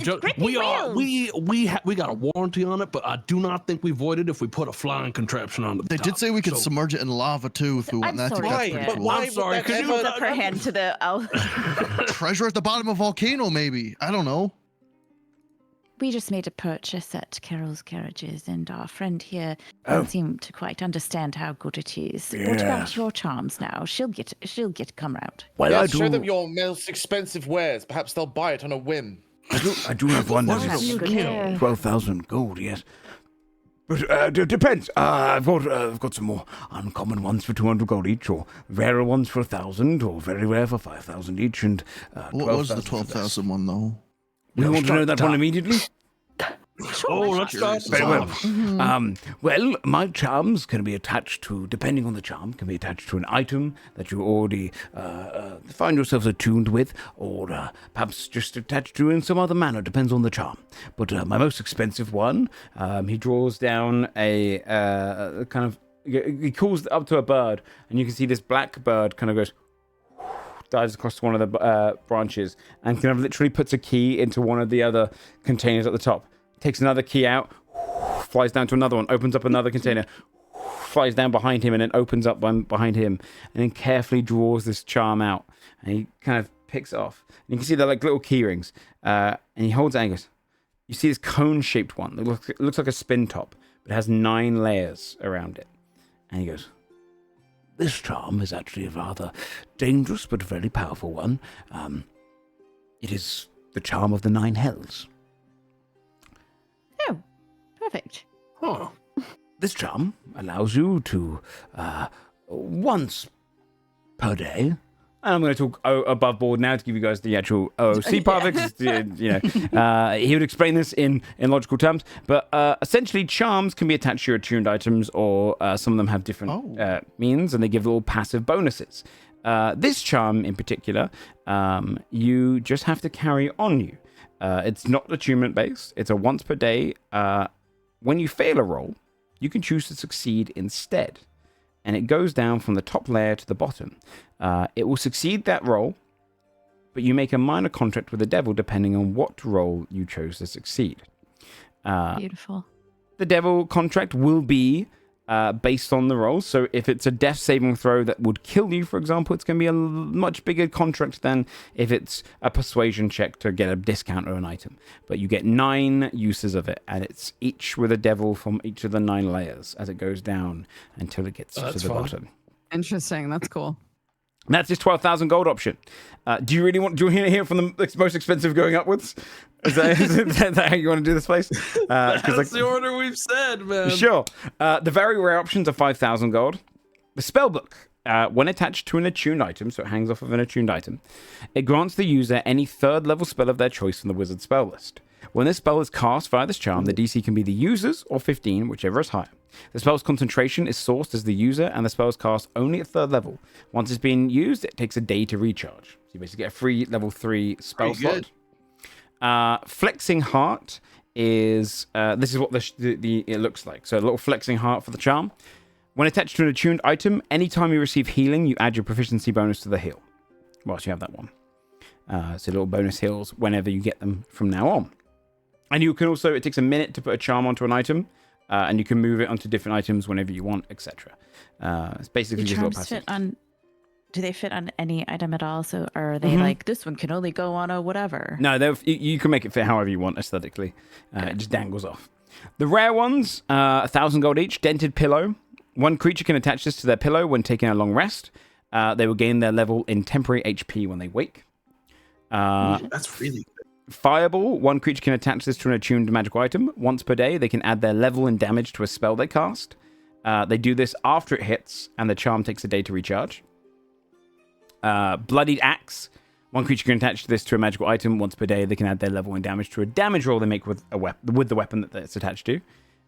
up, we got a warranty on it, but I do not think we void it if we put a flying contraption on the They top. did say we could So- submerge it in lava too if we want. I'm That's sorry, that's dear. pretty cool. Why I'm would sorry, that could you ever- Hold up her hand to the... Treasure at the bottom of a volcano, maybe. I don't know. We just made a purchase at Carol's Carriages, and our friend here Oh. doesn't seem to quite understand how good it is. What Yeah. about your charms now? She'll get come round. Well, Yeah, show them your most expensive wares. Perhaps they'll buy it on a whim. I do have one that Perhaps is you could- 12,000 gold, yes. But it depends. I've got some more uncommon ones for 200 gold each, or rarer ones for 1,000, or very rare for 5,000 each, and What was the 12,000 for this. 12,000 one though? We want to know that one immediately? let's start. Very well. Well, my charms can be attached to, depending on the charm, can be attached to an item that you already find yourselves attuned with, or perhaps just attached to in some other manner, depends on the charm. But my most expensive one, he draws down a kind of, he calls up to a bird, and you can see this black bird kind of goes, dives across one of the branches, and kind of literally puts a key into one of the other containers at the top. Takes another key out, flies down to another one, opens up another container, flies down behind him, and then opens up one behind him, and then carefully draws this charm out, and he kind of picks it off. And you can see they're like little key rings, and he holds it and goes, you see this cone-shaped one that looks like a spin top, but it has 9 layers around it. And he goes, this charm is actually a rather dangerous but very powerful one. It is the charm of the 9 hells. Oh, perfect. Huh. This charm allows you to, once per day, and I'm going to talk above board now to give you guys the actual OOC part of it, 'cause, he would explain this in logical terms, but essentially charms can be attached to your attuned items, or some of them have different means, and they give little passive bonuses. This charm in particular, you just have to carry on you. It's not attunement based, it's a once per day. When you fail a roll, you can choose to succeed instead. And it goes down from the top layer to the bottom. It will succeed that roll, but you make a minor contract with the devil depending on what roll you chose to succeed. Beautiful. The devil contract will be based on the roll. So if it's a death saving throw that would kill you, for example, it's going to be a much bigger contract than if it's a persuasion check to get a discount or an item. But you get 9 uses of it, and it's each with a devil from each of the 9 layers as it goes down until it gets to the bottom. Interesting. That's cool. That's his 12,000 gold option. Do you hear from the most expensive going upwards? Is that how you want to do this place? That's the order we've said, man. Sure. The very rare options are 5,000 gold. The spellbook, when attached to an attuned item, so it hangs off of an attuned item, it grants the user any 3rd level spell of their choice from the wizard spell list. When this spell is cast via this charm, the DC can be the user's or 15, whichever is higher. The spell's concentration is sourced as the user, and the spell is cast only at 3rd level. Once it's been used, it takes a day to recharge. So you basically get a free level 3 spell slot. Flexing Heart is this is what it looks like. So a little flexing heart for the charm. When attached to an attuned item, anytime you receive healing, you add your proficiency bonus to the heal. Whilst you have that one. So little bonus heals whenever you get them from now on. And you can also, it takes a minute to put a charm onto an item, and you can move it onto different items whenever you want, etc. It's basically just a little passive. Do they fit on any item at all? So are they like, this one can only go on a whatever? No, you can make it fit however you want aesthetically. It just dangles off. The rare ones, 1,000 gold each. Dented Pillow. One creature can attach this to their pillow when taking a long rest. They will gain their level in temporary HP when they wake. That's really good. Fireball. One creature can attach this to an attuned magical item. Once per day, they can add their level and damage to a spell they cast. They do this after it hits, and the charm takes a day to recharge. Bloodied Axe. One creature can attach this to a magical item once per day. They can add their level 1 damage to a damage roll they make with the weapon that it's attached to.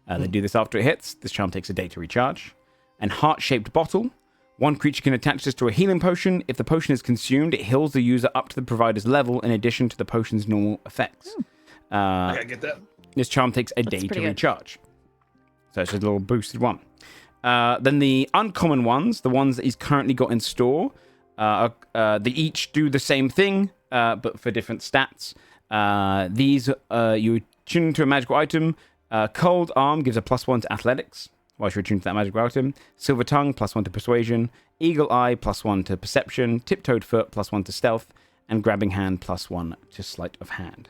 They do this after it hits. This charm takes a day to recharge. And Heart-Shaped Bottle. One creature can attach this to a healing potion. If the potion is consumed, it heals the user up to the provider's level in addition to the potion's normal effects. I get that. This charm takes a day to recharge. So it's just a little boosted one. Then the uncommon ones, the ones that he's currently got in store, they each do the same thing, but for different stats. These, you tune into a magical item. Cold Arm gives a +1 to Athletics, whilst you're attuned to that magical item. Silver Tongue, +1 to Persuasion. Eagle Eye, +1 to Perception. Tiptoed Foot, +1 to Stealth. And Grabbing Hand, +1 to Sleight of Hand.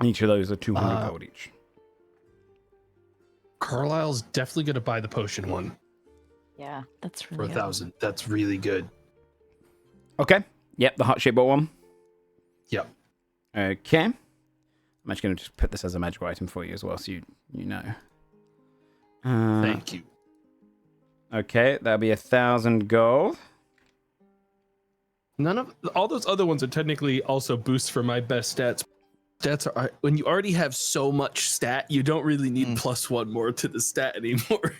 Each of those are 200 gold each. Carlisle's definitely going to buy the potion one Yeah, that's for really 1,000. That's really good. Okay. Yep, the heart-shaped ball one. Yep. Okay. I'm actually going to just put this as a magical item for you as well, so you know. Thank you. Okay, that'll be 1,000 gold. None of all those other ones are technically also boosts for my best stats. Stats are when you already have so much stat, you don't really need +1 more to the stat anymore.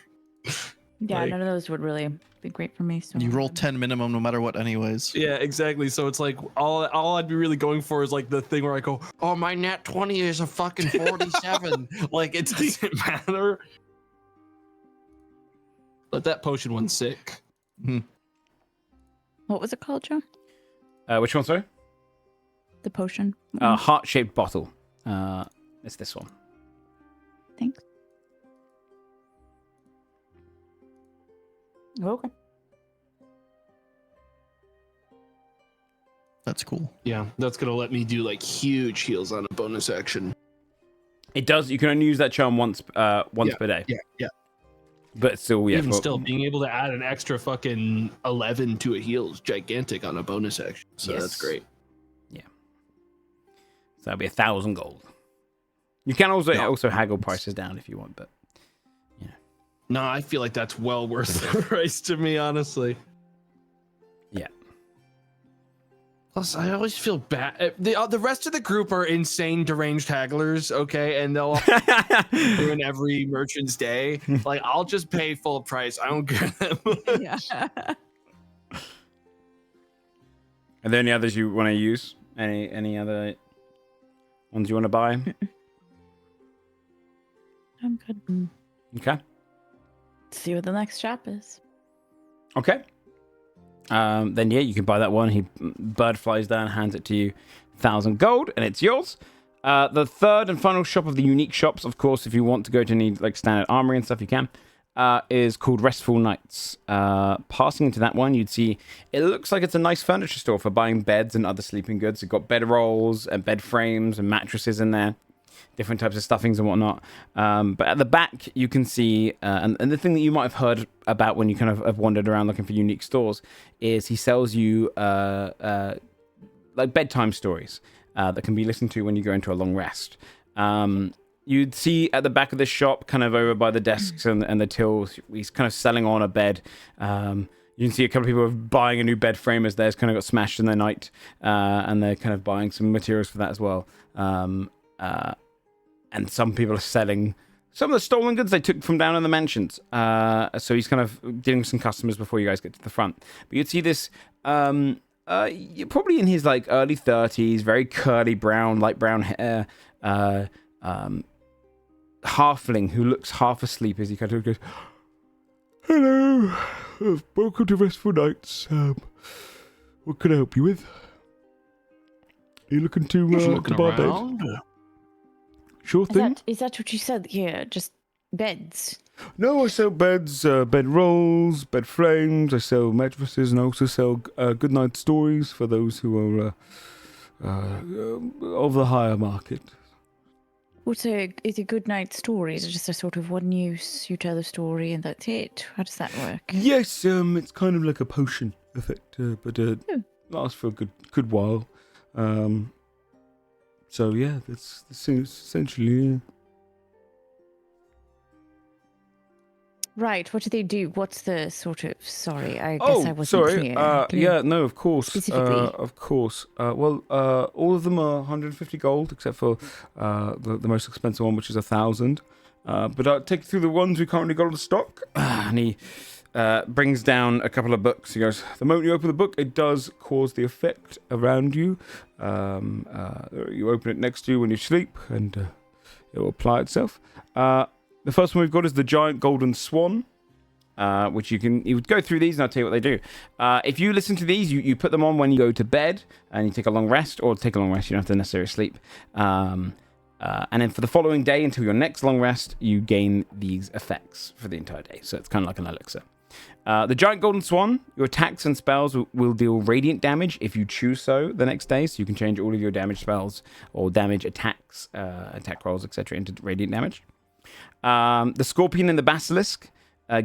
Yeah, none of those would really be great for me. So You roll 10 minimum no matter what anyways. Yeah, exactly. So it's like all I'd be really going for is like the thing where I go, oh, my nat 20 is a fucking 47. Like it doesn't matter. But that potion one's sick. what was it called, Joe? Which one, sorry? The potion. Heart-shaped bottle. It's this one. Thanks. Okay. That's cool. Yeah, that's gonna let me do like huge heals on a bonus action. It does. You can only use that charm once per day. Yeah. But still, yeah. Even still, being able to add an extra fucking 11 to a heal is gigantic on a bonus action. So Yes. that's great. Yeah. So that'll be 1,000 gold. You can also haggle prices down if you want, but No, I feel like that's well worth the price to me, honestly. yeah. Plus, I always feel bad. The rest of the group are insane, deranged hagglers, okay? And they'll ruin every merchant's day. Like, I'll just pay full price. I don't care that much. Yeah. Are there any others you want to use? Any other ones you want to buy? I'm good. Okay. See what the next shop is. Okay. Then yeah, you can buy that one. Bird flies down, hands it to you, 1,000 gold, and it's yours. The third and final shop of the unique shops, of course, if you want to go to any like standard armory and stuff, you can. Is called Restful Nights. Passing into that one, you'd see it looks like it's a nice furniture store for buying beds and other sleeping goods. You've got bed rolls and bed frames and mattresses in there. Different types of stuffings and whatnot. But at the back, you can see, and the thing that you might have heard about when you kind of have wandered around looking for unique stores is he sells you like bedtime stories that can be listened to when you go into a long rest. You'd see at the back of this shop, kind of over by the desks and the tills, he's kind of selling on a bed. You can see a couple of people buying a new bed frame as theirs kind of got smashed in the night, and they're kind of buying some materials for that as well. And some people are selling some of the stolen goods they took from down in the mansions. So he's kind of dealing with some customers before you guys get to the front. But you'd see this, you're probably in his like early 30s, very curly brown, light brown hair, halfling who looks half asleep as he kind of goes, "Hello, welcome to Restful Nights. What can I help you with? Are you looking to buy beds? Sure thing. Is that what you said here? Just beds? No, I sell beds, bed rolls, bed frames. I sell mattresses, and I also sell good night stories for those who are of the higher market. What's is a good night story? Is it just a sort of one use? You tell the story and that's it? How does that work? Yes, it's kind of like a potion effect, but lasts for a good while. So yeah, that's essentially. Right. What do they do? What's the sort of? Sorry, I guess I wasn't sorry. clear. Can you- Yeah, no, of course. Specifically. Of course. All of them are 150 gold, except for the most expensive one, which is 1,000. But I'll take you through the ones we currently got in stock. And he brings down a couple of books. He goes, the moment you open the book, it does cause the effect around you. You open it next to you when you sleep, and it will apply itself. The first one we've got is the Giant Golden Swan, which you would go through these and I'll tell you what they do. If you listen to these, you put them on when you go to bed and you take a long rest, or take a long rest, you don't have to necessarily sleep. And then for the following day until your next long rest, you gain these effects for the entire day. So it's kind of like an elixir. The Giant Golden Swan, your attacks and spells will deal radiant damage if you choose so the next day. So you can change all of your damage spells or damage attacks, attack rolls, etc. into radiant damage. The Scorpion and the Basilisk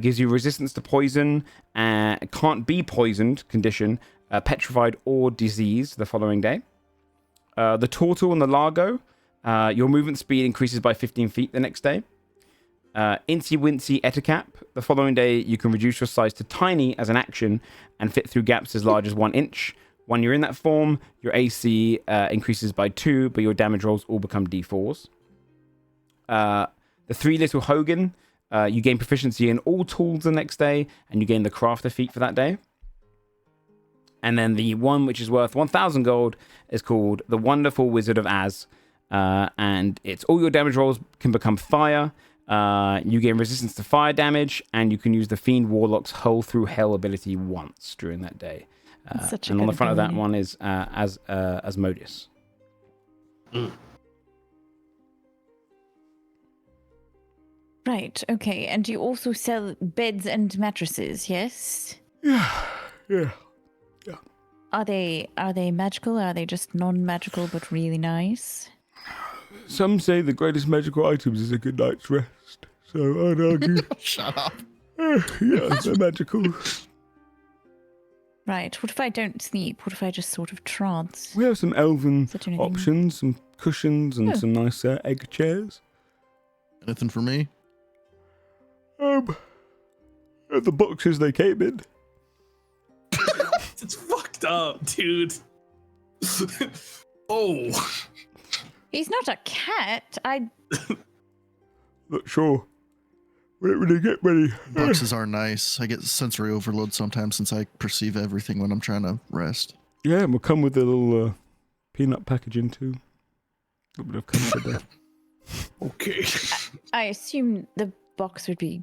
gives you resistance to poison, can't be poisoned condition, petrified or diseased the following day. The Turtle and the Largo, your movement speed increases by 15 feet the next day. Incy Wincy Ettercap, the following day you can reduce your size to tiny as an action and fit through gaps as large as 1 inch. When you're in that form, your AC increases by 2, but your damage rolls all become D4s. The Three Little Hogan, you gain proficiency in all tools the next day, and you gain the Crafter feat for that day. And then the one which is worth 1,000 gold is called the Wonderful Wizard of Az, and it's all your damage rolls can become fire. You gain resistance to fire damage, and you can use the Fiend Warlock's Hole Through Hell ability once during that day. And on the front of that one is Asmodeus. Right. Okay. And you also sell beds and mattresses, yes? Yeah. Are they magical? Are they just non-magical but really nice? Some say the greatest magical items is a good night's rest. So I'd argue. Shut up. Yeah, they're magical. Right. What if I don't sleep? What if I just sort of trance? We have some elven Is that anything? options, some cushions, and some nice egg chairs. Anything for me? The boxes they came in. It's fucked up, dude. Oh. He's not a cat. Not sure. We don't really get many. Boxes are nice. I get sensory overload sometimes since I perceive everything when I'm trying to rest. Yeah, and we'll come with a little peanut packaging too. A bit of comfort there. Okay. I assume the box would be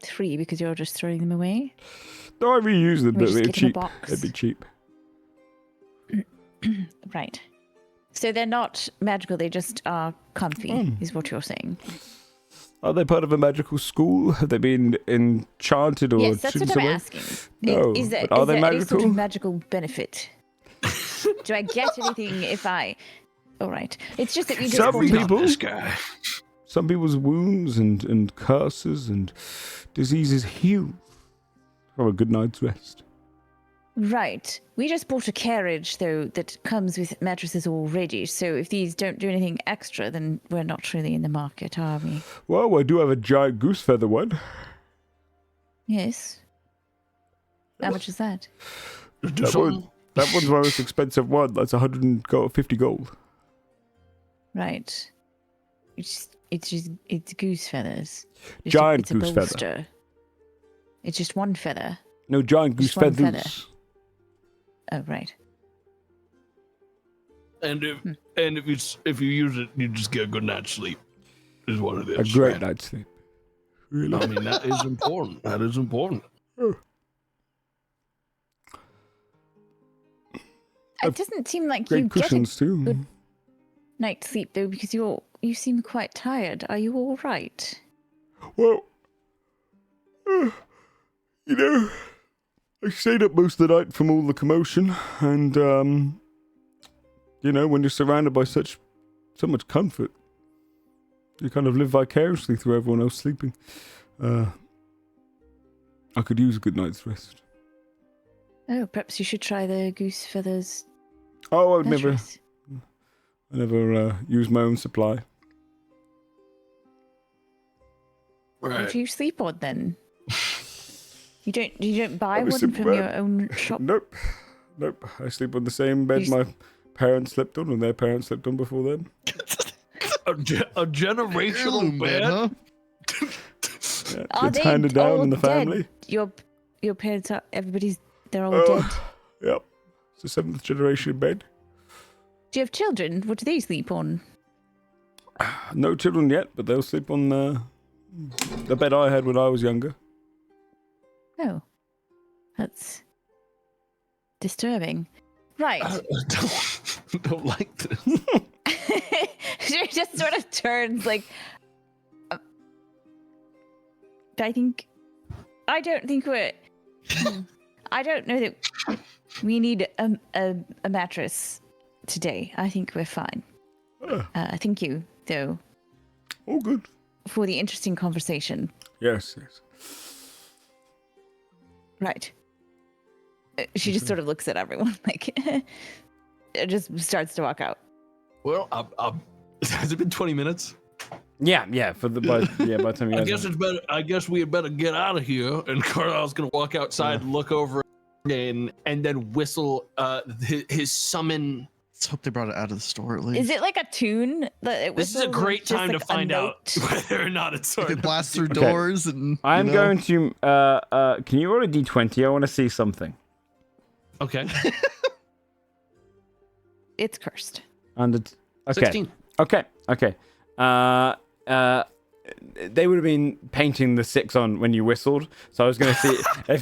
3 because you're just throwing them away. No, I reuse them, We but just they're give them a cheap. box. They'd be cheap. Right. So they're not magical, they just are comfy, is what you're saying. Are they part of a magical school? Have they been enchanted or Yes, that's what I'm asking. No, Is there, but are is they there any magical? sort of magical benefit? Do I get anything if I... All right. It's just that you just... Some brought it up. people- This guy. Some people's wounds and curses and diseases heal from a good night's rest. Right. We just bought a carriage, though, that comes with mattresses already. So if these don't do anything extra, then we're not really in the market, are we? Well, I do have a giant goose feather one. Yes. How much is that? That one's my most expensive one. That's 150 gold. Right. It's goose feathers. Giant it's a goose feather. bolster. It's just one feather. No, giant goose Just one feathers. feather. Oh, right. And if you use it, you just get a good night's sleep. Is what it A is. great night's sleep. Really. I mean, that is important. That is important. It doesn't seem like Great you get a cushions too. good night's sleep, though, because you seem quite tired. Are you all right? Well, you know, I stayed up most of the night from all the commotion, and you know, when you're surrounded by so much comfort, you kind of live vicariously through everyone else sleeping. I could use a good night's rest. Oh, perhaps you should try the goose feathers. Oh, I would never mattress. use my own supply. Right. What do you sleep on then? You don't buy I was one sleeping from bed. your own shop? Nope. I sleep on the same bed You my parents slept on and their parents slept on before them. A generational bed? Huh? Yeah, Are it's they handed down all in the dead? family. Your parents are they're all Oh, dead. Yep. It's the 7th generation bed. Do you have children? What do they sleep on? No children yet, but they'll sleep on the bed I had when I was younger. Oh, that's disturbing. Right. I don't like this. She just sort of turns like. I don't think we're. I don't know that we need a mattress today. I think we're fine. Thank you, though. Oh, good. For the interesting conversation. Yes. Right. She just sort of looks at everyone like, it just starts to walk out. Well, has it been 20 minutes? Yeah. By the time you guys. I guess we had better get out of here. And Carlisle's gonna walk outside, look over, and then whistle his summon. Let's hope they brought it out of the store at least. Is it like a tune? That it This is a whistles, or great just time like to a find out note? whether or not it's sort If it of. blasts through Okay. doors and. I'm you know. going to. Can you roll a d20? I want to see something. Okay. It's cursed. Okay. 16. Okay. They would have been painting the 6 on when you whistled, so I was going to see if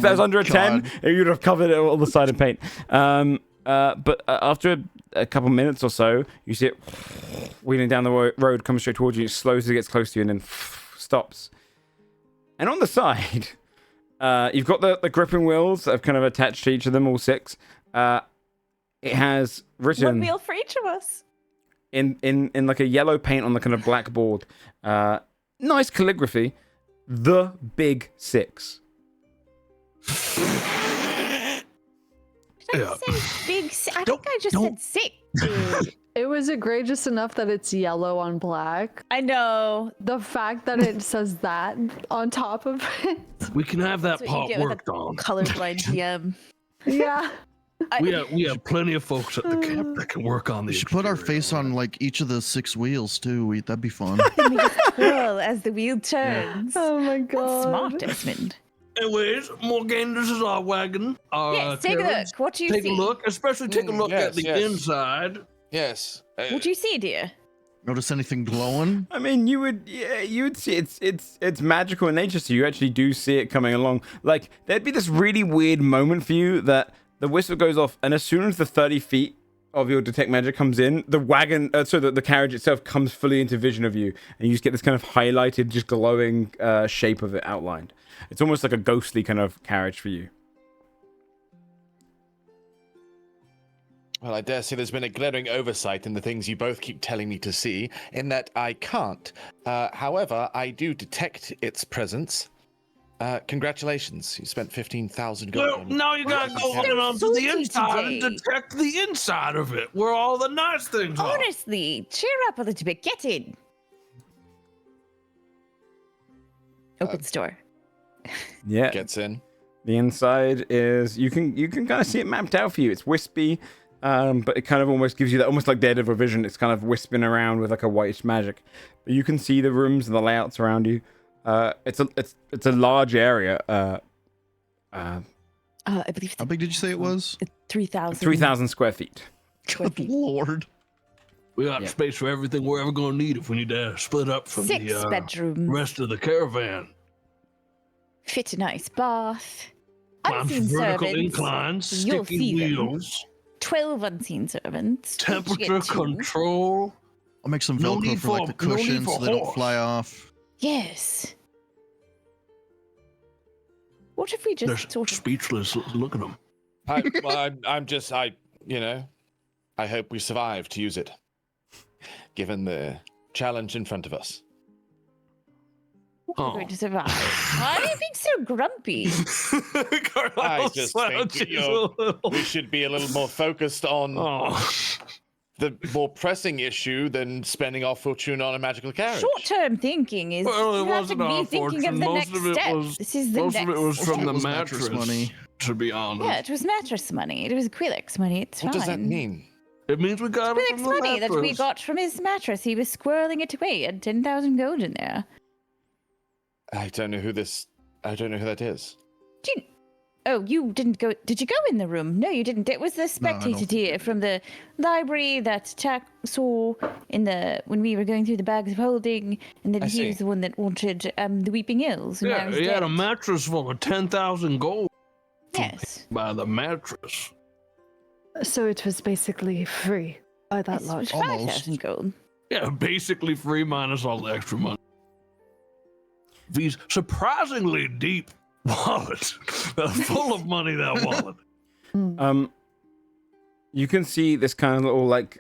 that was under a 10, you'd have covered it all the side in paint. But after a couple minutes or so, you see it wheeling down the road, coming straight towards you. It slows as it gets close to you, and then stops. And on the side, you've got the gripping wheels that have kind of attached to each of them, all 6. It has written One wheel for each of us. in like a yellow paint on the kind of blackboard. Nice calligraphy. The Big 6. Did I say big? I think I just said 6. Dude, it was egregious enough that it's yellow on black. I know. The fact that it says that on top of it. We can have that That's what you part get with worked on. Colorblind GM. Yeah. We have plenty of folks at the camp that can work on We these. should put our face on like each of the 6 wheels too. That'd be fun. Then we just twirl as the wheel turns. Oh my god. That's smart, Desmond. Anyways, Morgan, this is our wagon. Our Yes, take a carriage. look. What do you Take see? a look, especially take a look at the inside. Yes. What do you see, dear? Notice anything glowing? I mean, you would see it's magical in nature, so you actually do see it coming along. Like there'd be this really weird moment for you that the whistle goes off, and as soon as the 30 feet of your detect magic comes in, the wagon, the carriage itself comes fully into vision of you, and you just get this kind of highlighted, just glowing shape of it outlined. It's almost like a ghostly kind of carriage for you. Well, I dare say there's been a glaring oversight in the things you both keep telling me to see, in that I can't. However, I do detect its presence. Congratulations, you spent 15,000 gold. Well, now you gotta go on to the inside and detect the inside of it, where all the nice things are. Honestly, cheer up a little bit. Get in. Open the door. Yeah. Gets in. The inside is you can kind of see it mapped out for you. It's wispy, but it kind of almost gives you that almost like Daredevil vision. It's kind of wisping around with like a whitish magic. But you can see the rooms and the layouts around you. It's a large area. I believe How big did you say it was? 3,000. 3,000 square feet. Good lord. We got space for everything we're ever gonna need if we need to split up from 6 the bedrooms. rest of the caravan. Fit a nice bath. Climb Unseen vertical servants. inclines, You'll sticky see them. wheels, 12 unseen servants. Each temperature get 2. control. I'll make some No Velcro need for like the no need cushions for so they don't horse. fly off. Yes. What if we They're just sort of... speechless. Look at them. I hope we survive to use it, given the challenge in front of us. We're going to survive. Why are you being so grumpy? I just think we should be a little more focused on the more pressing issue than spending our fortune on a magical carriage. Short-term thinking is Well, it you have wasn't to our be thinking fortune. of the Most next of it step. was. This is the Most next of it was step. from the was mattress mattress money. To be honest. Yeah, it was mattress money. It was Quilix money. It's What fine. does that mean? It means we got it Quilix from the money that we mattress. got from his mattress. He was squirreling it away. He had 10,000 gold in there. I don't know who that is. Do you... Oh, you didn't go. Did you go in the room? No, you didn't. It was the No, I spectator don't deer from the library that Tack saw when we were going through the bags of holding, and then I he see. was the one that wanted the Weeping Hills. And now Yeah, he's he had a dead. mattress full of 10,000 gold Yes. by the mattress. So it was basically free by that It was logic. 5,000 gold. Yeah, basically free minus all the extra money. These surprisingly deep wallets. Full of money, that wallet. You can see this kind of little like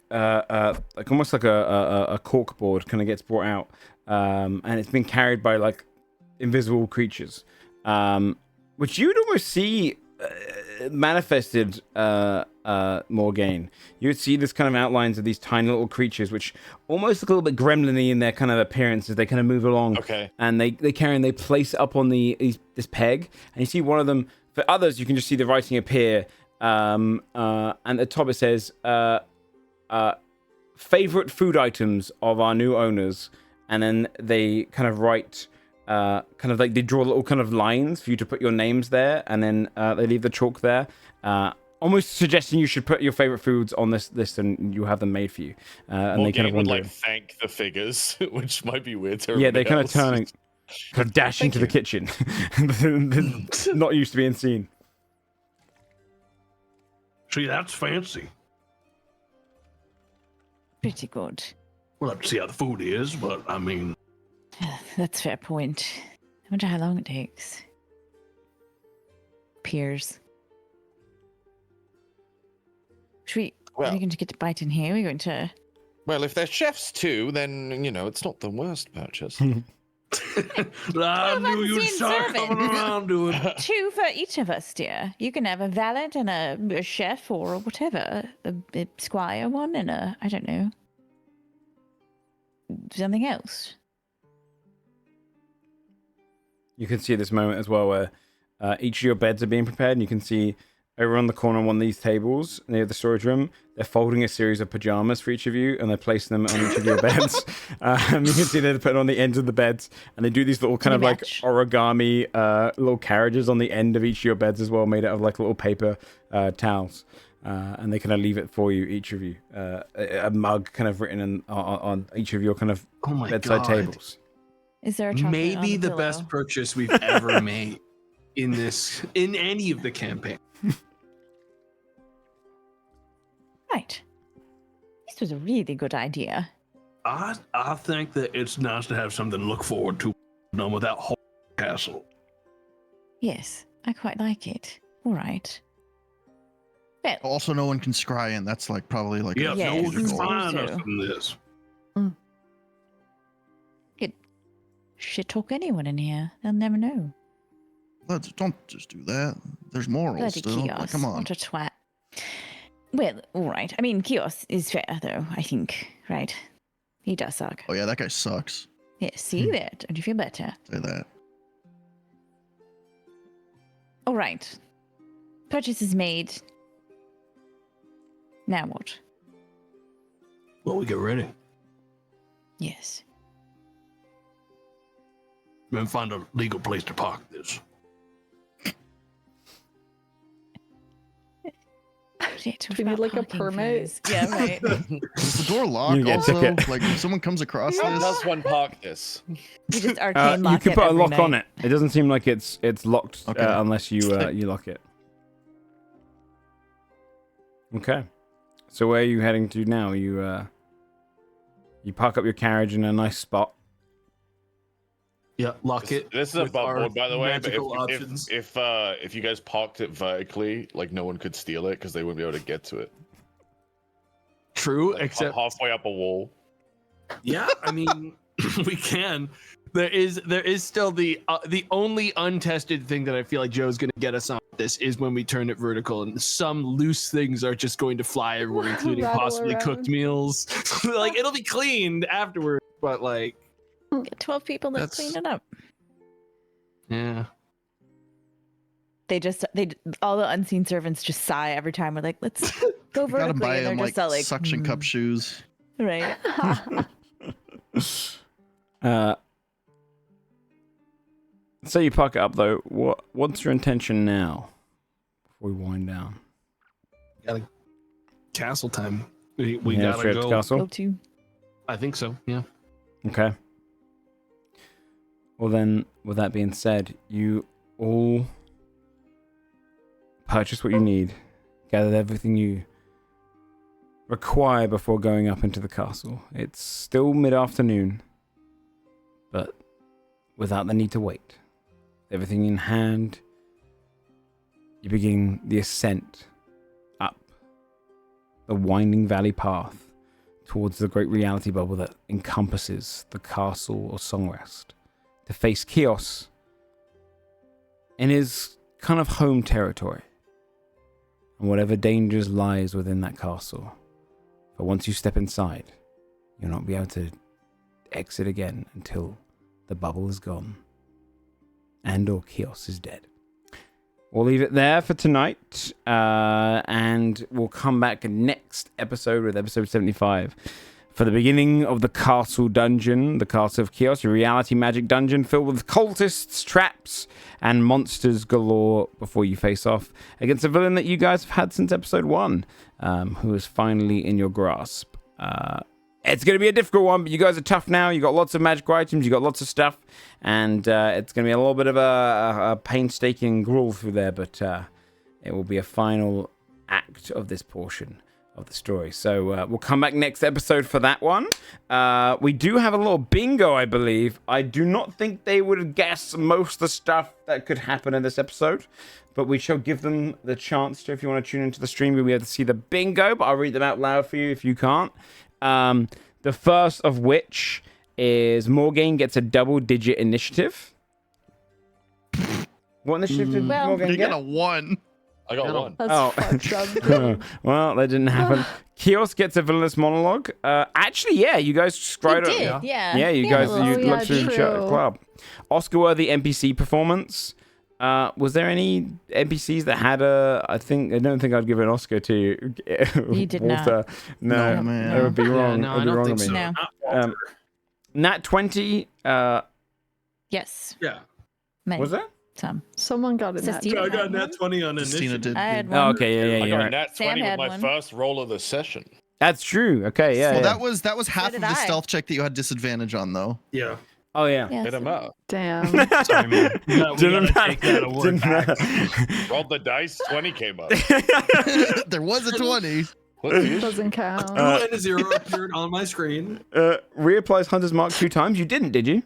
almost like a cork board kind of gets brought out, and it's been carried by like invisible creatures, which you'd almost see manifested Morgaine. You would see this kind of outlines of these tiny little creatures, which almost look a little bit gremlin-y in their kind of appearance as they kind of move along. Okay. And they carry and they place up on this peg, and you see one of them. For others, you can just see the writing appear. And at the top it says, favorite food items of our new owners. And then they kind of write, kind of like they draw little kind of lines for you to put your names there. And then they leave the chalk there, almost suggesting you should put your favorite foods on this list and you have them made for you. And they kind of would wander. like thank the figures, which might be weird to Yeah, they everybody kind of else. turn and kind of dash into the kitchen. Not used to being seen. See, that's fancy. Pretty good. We'll have to see how the food is, but I mean, That's a fair point. I wonder how long it takes. Piers. Are we going to get a bite in here? We're going to... Well, if they're chefs too, then, you know, it's not the worst purchase. I knew you'd seen start servants. coming around to it. 2 for each of us, dear. You can have a valet and a chef or whatever. A squire one and a, I don't know, something else. You can see this moment as well where each of your beds are being prepared, and you can see over on the corner of one of these tables near the storage room, they're folding a series of pajamas for each of you, and they're placing them on each of your beds. You can see they're putting on the ends of the beds, and they do these little kind of like origami little carriages on the end of each of your beds as well, made out of like little paper towels. And they kind of leave it for you, each of you. A mug kind of written on each of your kind of bedside tables. Is there a chocolate on Maybe the pillow? best purchase we've ever made in any of the campaign. Right. This was a really good idea. I think that it's nice to have something to look forward to done with that whole castle. Yes, I quite like it. All right. Well, Also, no one can scry in. That's like probably like Yeah, a Yes, no one can major goal. find us also. from this. shit talk anyone in here. They'll never know. Don't just do that. There's morals Bloody still. Like, Kios. come on. What a twat. Well, all right. I mean, Kios is fair, though, I think, right? He does suck. Oh yeah, that guy sucks. Yes, see there. Don't you feel better? Say that. All right. Purchase is made. Now what? Well, we get ready. Yes. Then find a legal place to park this. Shit, Do we need, like, a permit? Yeah, right. Is the door locked You get a also? ticket. Like if someone comes across How this. does one park this? You just arcane lock You can it put a every lock night. on it. It doesn't seem like it's locked Okay. unless you you lock it. Okay. So where are you heading to now? You park up your carriage in a nice spot. Yeah, lock it. This is a with our board, by the way. But magical options. if you guys parked it vertically, like no one could steal it because they wouldn't be able to get to it. True, Like, except halfway up a wall. yeah, I mean we can. There is still the only untested thing that I feel like Joe's gonna get us on this is when we turn it vertical, and some loose things are just going to fly everywhere, including Rattle possibly around. cooked meals. Like it'll be cleaned afterward, but like, Get 12 people to That's- clean it up. yeah. They all the unseen servants just sigh every time we're like, let's go Gotta vertically. buy And they're him just like all like suction cup shoes. right. So you park it up though. What's your intention now? Before we wind down. Castle time. We Yeah, gotta straight to go. castle. Go to. I think so. Yeah. Okay. Well then, with that being said, you all purchase what you need, gather everything you require before going up into the castle. It's still mid-afternoon, but without the need to wait. Everything in hand, you begin the ascent up the winding valley path towards the great reality bubble that encompasses the castle or Songrest, to face Chaos in his kind of home territory, and whatever dangers lies within that castle. But once you step inside, you'll not be able to exit again until the bubble is gone and or Chaos is dead. We'll leave it there for tonight, and we'll come back next episode with episode 75 for the beginning of the castle dungeon, the Castle of Chaos, a reality magic dungeon filled with cultists, traps, and monsters galore before you face off against a villain that you guys have had since episode 1, who is finally in your grasp. It's going to be a difficult one, but you guys are tough now. You got lots of magical items, you got lots of stuff, and it's going to be a little bit of a painstaking gruel through there, but it will be a final act of this portion of the story. So we'll come back next episode for that one. We do have a little bingo, I believe. I do not think they would guess most of the stuff that could happen in this episode, but we shall give them the chance to. If you want to tune into the stream, you'll be able to see the bingo, but I'll read them out loud for you if you can't. The first of which is Morgaine gets a double-digit initiative. What initiative did Morgaine You get? got a 1. I got one. That's fucked up. Well, that didn't happen. Kios gets a villainous monologue. Actually, yeah, you guys scryed He it. did, yeah. Yeah, you He guys had a you little- looked through the true. club. Oscar-worthy NPC performance. Was there any NPCs that had a? I don't think I'd give an Oscar to you. You did not. Walter. No, No, man. that would be wrong. no, That would I be don't wrong think of so. me. No. Not Walter. Nat 20. Yes. Yeah. Many. Was that? Some. Someone got it. Sistine I got had nat one. 20 on Christina initiative. did. I had too. one. Oh, okay, yeah, I you're got a right. nat Sam 20 with had my one. first roll of the session. That's true. Okay, yeah. Well, yeah. that was half did of the I. stealth check that you had disadvantage on, though. Yeah. Oh yeah. Yeah, Hit him so- up. Damn. Sorry, man. We Didn't gotta take that award Didn't back. matter. Rolled the dice, 20 came up. There was a 20. What's the issue? Doesn't count. Two and a 0 appeared on my screen. Reapplies Hunter's Mark 2 times. You didn't, did you?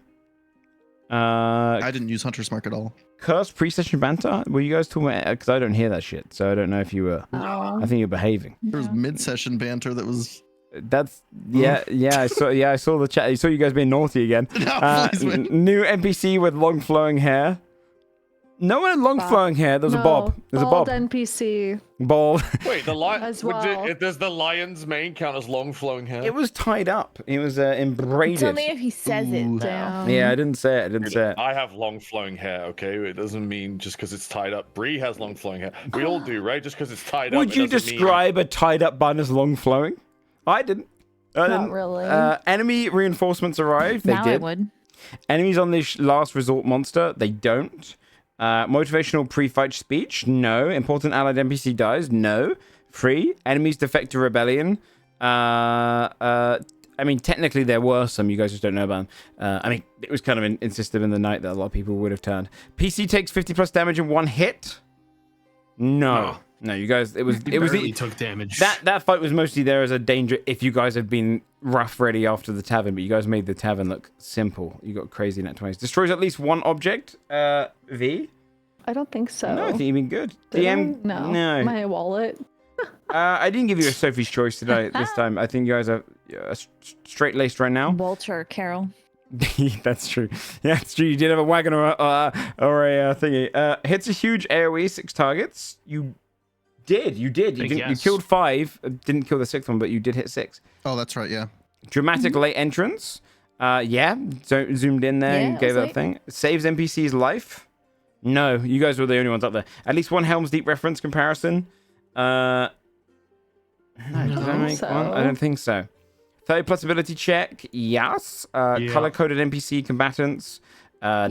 I didn't use Hunter's Mark at all. Cursed pre-session banter. Were you guys talking about? Because I don't hear that shit, so I don't know if you were. Oh. I think you're behaving. There was mid-session banter that was. That's yeah. I saw the chat. I saw you guys being naughty again. No, please, man. New NPC with long flowing hair. No one had long Bob. flowing hair. There was a Bob. There's a Bald Bob. NPC. Bald. Wait, the lion. As well. Does the lion's mane count as long flowing hair? It was tied up. It was It's embroidered. only if he says it. Ooh. though. Damn. Yeah, I didn't say it. I have long flowing hair, okay? It doesn't mean just because it's tied up. Bree has long flowing hair. We all do, right? Just because it's tied up. Would it you doesn't mean- describe a tied up bun as long flowing? I didn't. Not really. Enemy reinforcements arrived. They Now did. I would. Enemies on this last resort monster. They don't. Motivational pre-fight speech. No. Important allied NPC dies. No. Free. Enemies defect to rebellion. I mean, technically there were some. You guys just don't know about them. I mean, it was kind of insisted in the night that a lot of people would have turned. PC takes 50 plus damage in one hit. No. No, you guys. It was. He It was. barely took damage. That fight was mostly there as a danger if you guys had been rough ready after the tavern, but you guys made the tavern look simple. You got crazy nat 20s. Destroys at least one object. V? I don't think so. No, I think you've been good. Did DM? I? No. No. My wallet. I didn't give you a Sophie's Choice today this time. I think you guys are straight-laced right now. Walter, Carol. That's true. Yeah, it's true. You did have a wagon or a thingy. Hits a huge AoE, 6 targets. You did. You didn't. You killed 5. Didn't kill the 6th one, but you did hit 6. Oh, that's right. Yeah. Dramatic late entrance. Yeah. Zoomed in there and gave that thing. Saves NPC's life. No, you guys were the only ones up there. At least one Helm's Deep reference comparison. No, did I make one? I don't think so. 30 plus ability check, yes. Color-coded NPC combatants, no.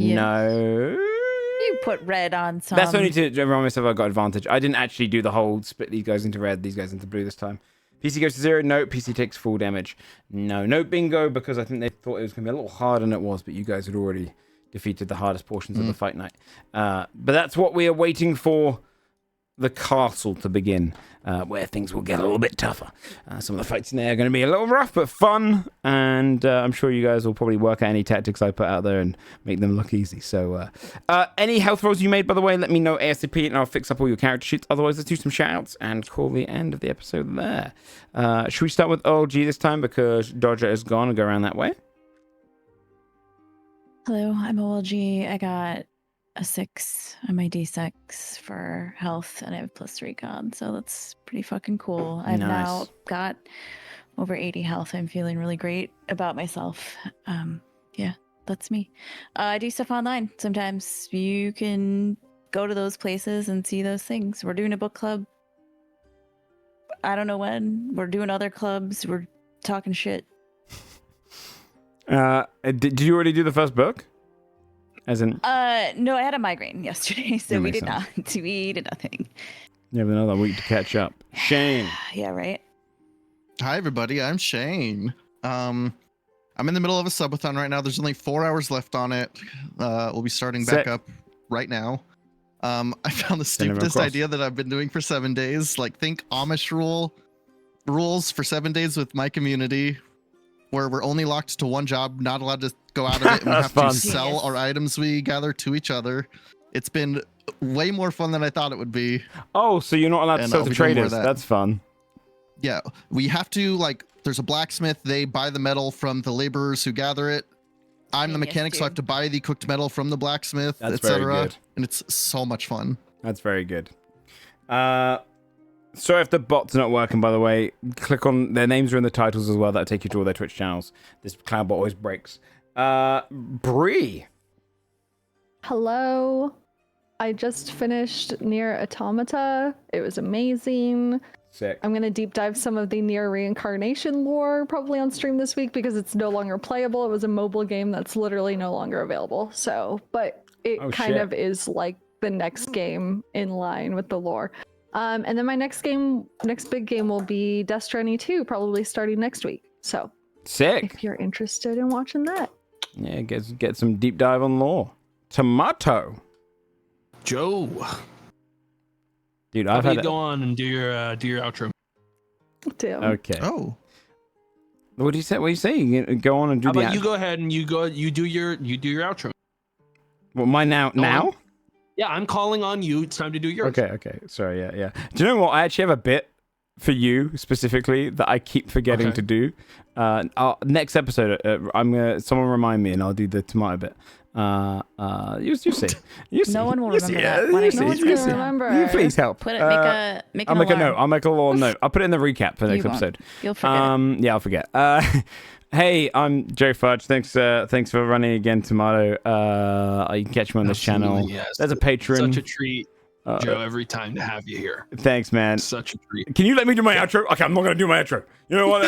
You put red on some. That's only to remind myself I got advantage. I didn't actually do the whole split these guys into red, these guys into blue this time. PC goes to 0, no. PC takes full damage. No bingo, because I think they thought it was going to be a little harder than it was, but you guys had already defeated the hardest portions of the fight night. But that's what we are waiting for. The castle to begin, where things will get a little bit tougher. Some of the fights in there are going to be a little rough, but fun, and I'm sure you guys will probably work out any tactics I put out there and make them look easy. So, any health rolls you made, by the way, let me know ASAP, and I'll fix up all your character sheets. Otherwise, let's do some shout-outs and call the end of the episode there. Should we start with OLG this time, because Dodger is gone, and go around that way? Hello, I'm OLG. I got a 6 on my D6 for health, and I have +3 con, so that's pretty fucking cool. I've now got over 80 health. I'm feeling really great about myself. Yeah, that's me. I do stuff online. Sometimes you can go to those places and see those things. We're doing a book club. I don't know when. We're doing other clubs. We're talking shit. Did you already do the first book? As in, no, I had a migraine yesterday, so we did not. We did nothing. You have another week to catch up. Shayne. Yeah, right. Hi, everybody. I'm Shayne. I'm in the middle of a subathon right now. There's only 4 hours left on it. We'll be starting back up right now. I found the stupidest idea that I've been doing for 7 days. Like, think Amish rules for 7 days with my community, where we're only locked to one job, not allowed to go out of it, and we have to sell our items we gather to each other. It's been way more fun than I thought it would be. Oh, so you're not allowed to sell to traders. That's fun. Yeah, we have to, like, there's a blacksmith, they buy the metal from the laborers who gather it. I'm the mechanic, so I have to buy the cooked metal from the blacksmith, etc. And it's so much fun. That's very good. Sorry if the bot's not working, by the way. Click on their names are in the titles as well. That'll take you to all their Twitch channels. This cloud bot always breaks. Bree. Hello. I just finished Nier Automata. It was amazing. Sick. I'm going to deep dive some of the Nier Reincarnation lore probably on stream this week because it's no longer playable. It was a mobile game that's literally no longer available. So, but it kind of is like the next game in line with the lore. And then my next big game will be Death Stranding 2, probably starting next week. So, sick. If you're interested in watching that. Yeah, get some deep dive on lore. Tomato. Joe. Dude, I've had go on and do your outro. Damn. Okay. Oh. What do you say? What do you say? You go on and do How the about you go ahead and you do your outro. Well, mine now? Yeah, I'm calling on you. It's time to do yours. Okay. Sorry, yeah. Do you know what? I actually have a bit for you specifically that I keep forgetting to do. Next episode, someone remind me and I'll do the tomato bit. You see. No one will remember that. No one's gonna remember. You please help. Make a I'll make a note. I'll make a little note. I'll put it in the recap for the next episode. You'll forget. Yeah, I'll forget. Hey, I'm JoeFudge. Thanks for running again, Tomato. You can catch me on this channel. Yes. There's a Patreon. Such a treat, Joe, every time to have you here. Thanks, man. Such a treat. Can you let me do my outro? Okay, I'm not gonna do my outro. You know what?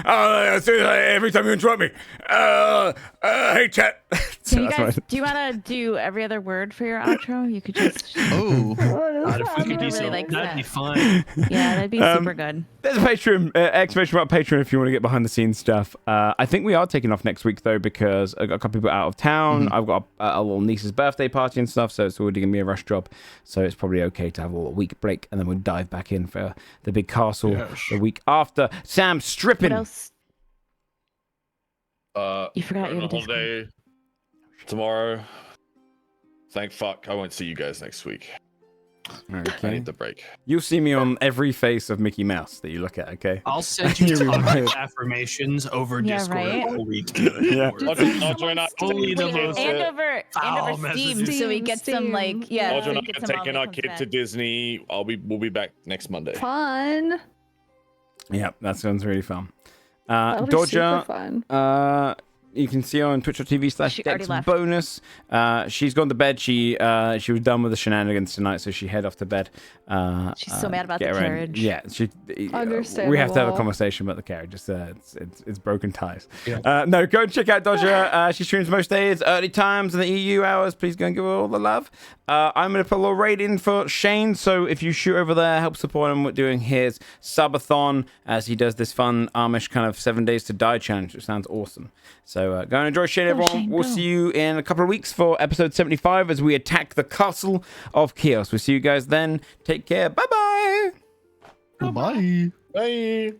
Every time you interrupt me. Hey, chat. Do you want to do every other word for your outro? You could just. Oh. If we could do so, that'd be fun. Yeah, that'd be super good. There's a Patreon, exclamation mark Patreon if you want to get behind the scenes stuff. I think we are taking off next week though because I got a couple people out of town. I've got a little niece's birthday party and stuff, so it's already gonna be a rush job. So it's probably okay to have a week break and then we'll dive back in for the big castle the week after. Sam, Strippin. What else? You forgot you had a holiday tomorrow. Thank fuck I won't see you guys next week. I Okay. need the break. You'll see me on every face of Mickey Mouse that you look at, okay? I'll send you toxic affirmations over Yeah, Discord right? all week. Yeah. Audrey and I Only the Wait, most and over foul Steam, messages. so we get some like yeah. Audrey so and we I get are some taking all our that kid comes to back. Disney. We'll be back next Monday. Fun. Yeah, that sounds really fun. That'll be super Dodger, fun. you can see her on twitch.tv/Dexbonus. She already left. She's gone to bed. She was done with the shenanigans tonight, so she head off to bed. She's so mad about get the her in. carriage. Yeah, we have to have a Understandable. conversation about the carriage. It's broken ties. Yeah. No, go and check out Dodger. She streams most days, early times, and the EU hours. Please go and give her all the love. I'm going to put a little raid in for Shayne, so if you shoot over there, help support him with doing his subathon as he does this fun Amish kind of 7 days to die challenge, which sounds awesome. So go and enjoy Shayne, everyone. Shayne, We'll go. see you in a couple of weeks for episode 75 as we attack the Castle of Chaos. We'll see you guys then. Take care. Bye-bye. Goodbye. Bye.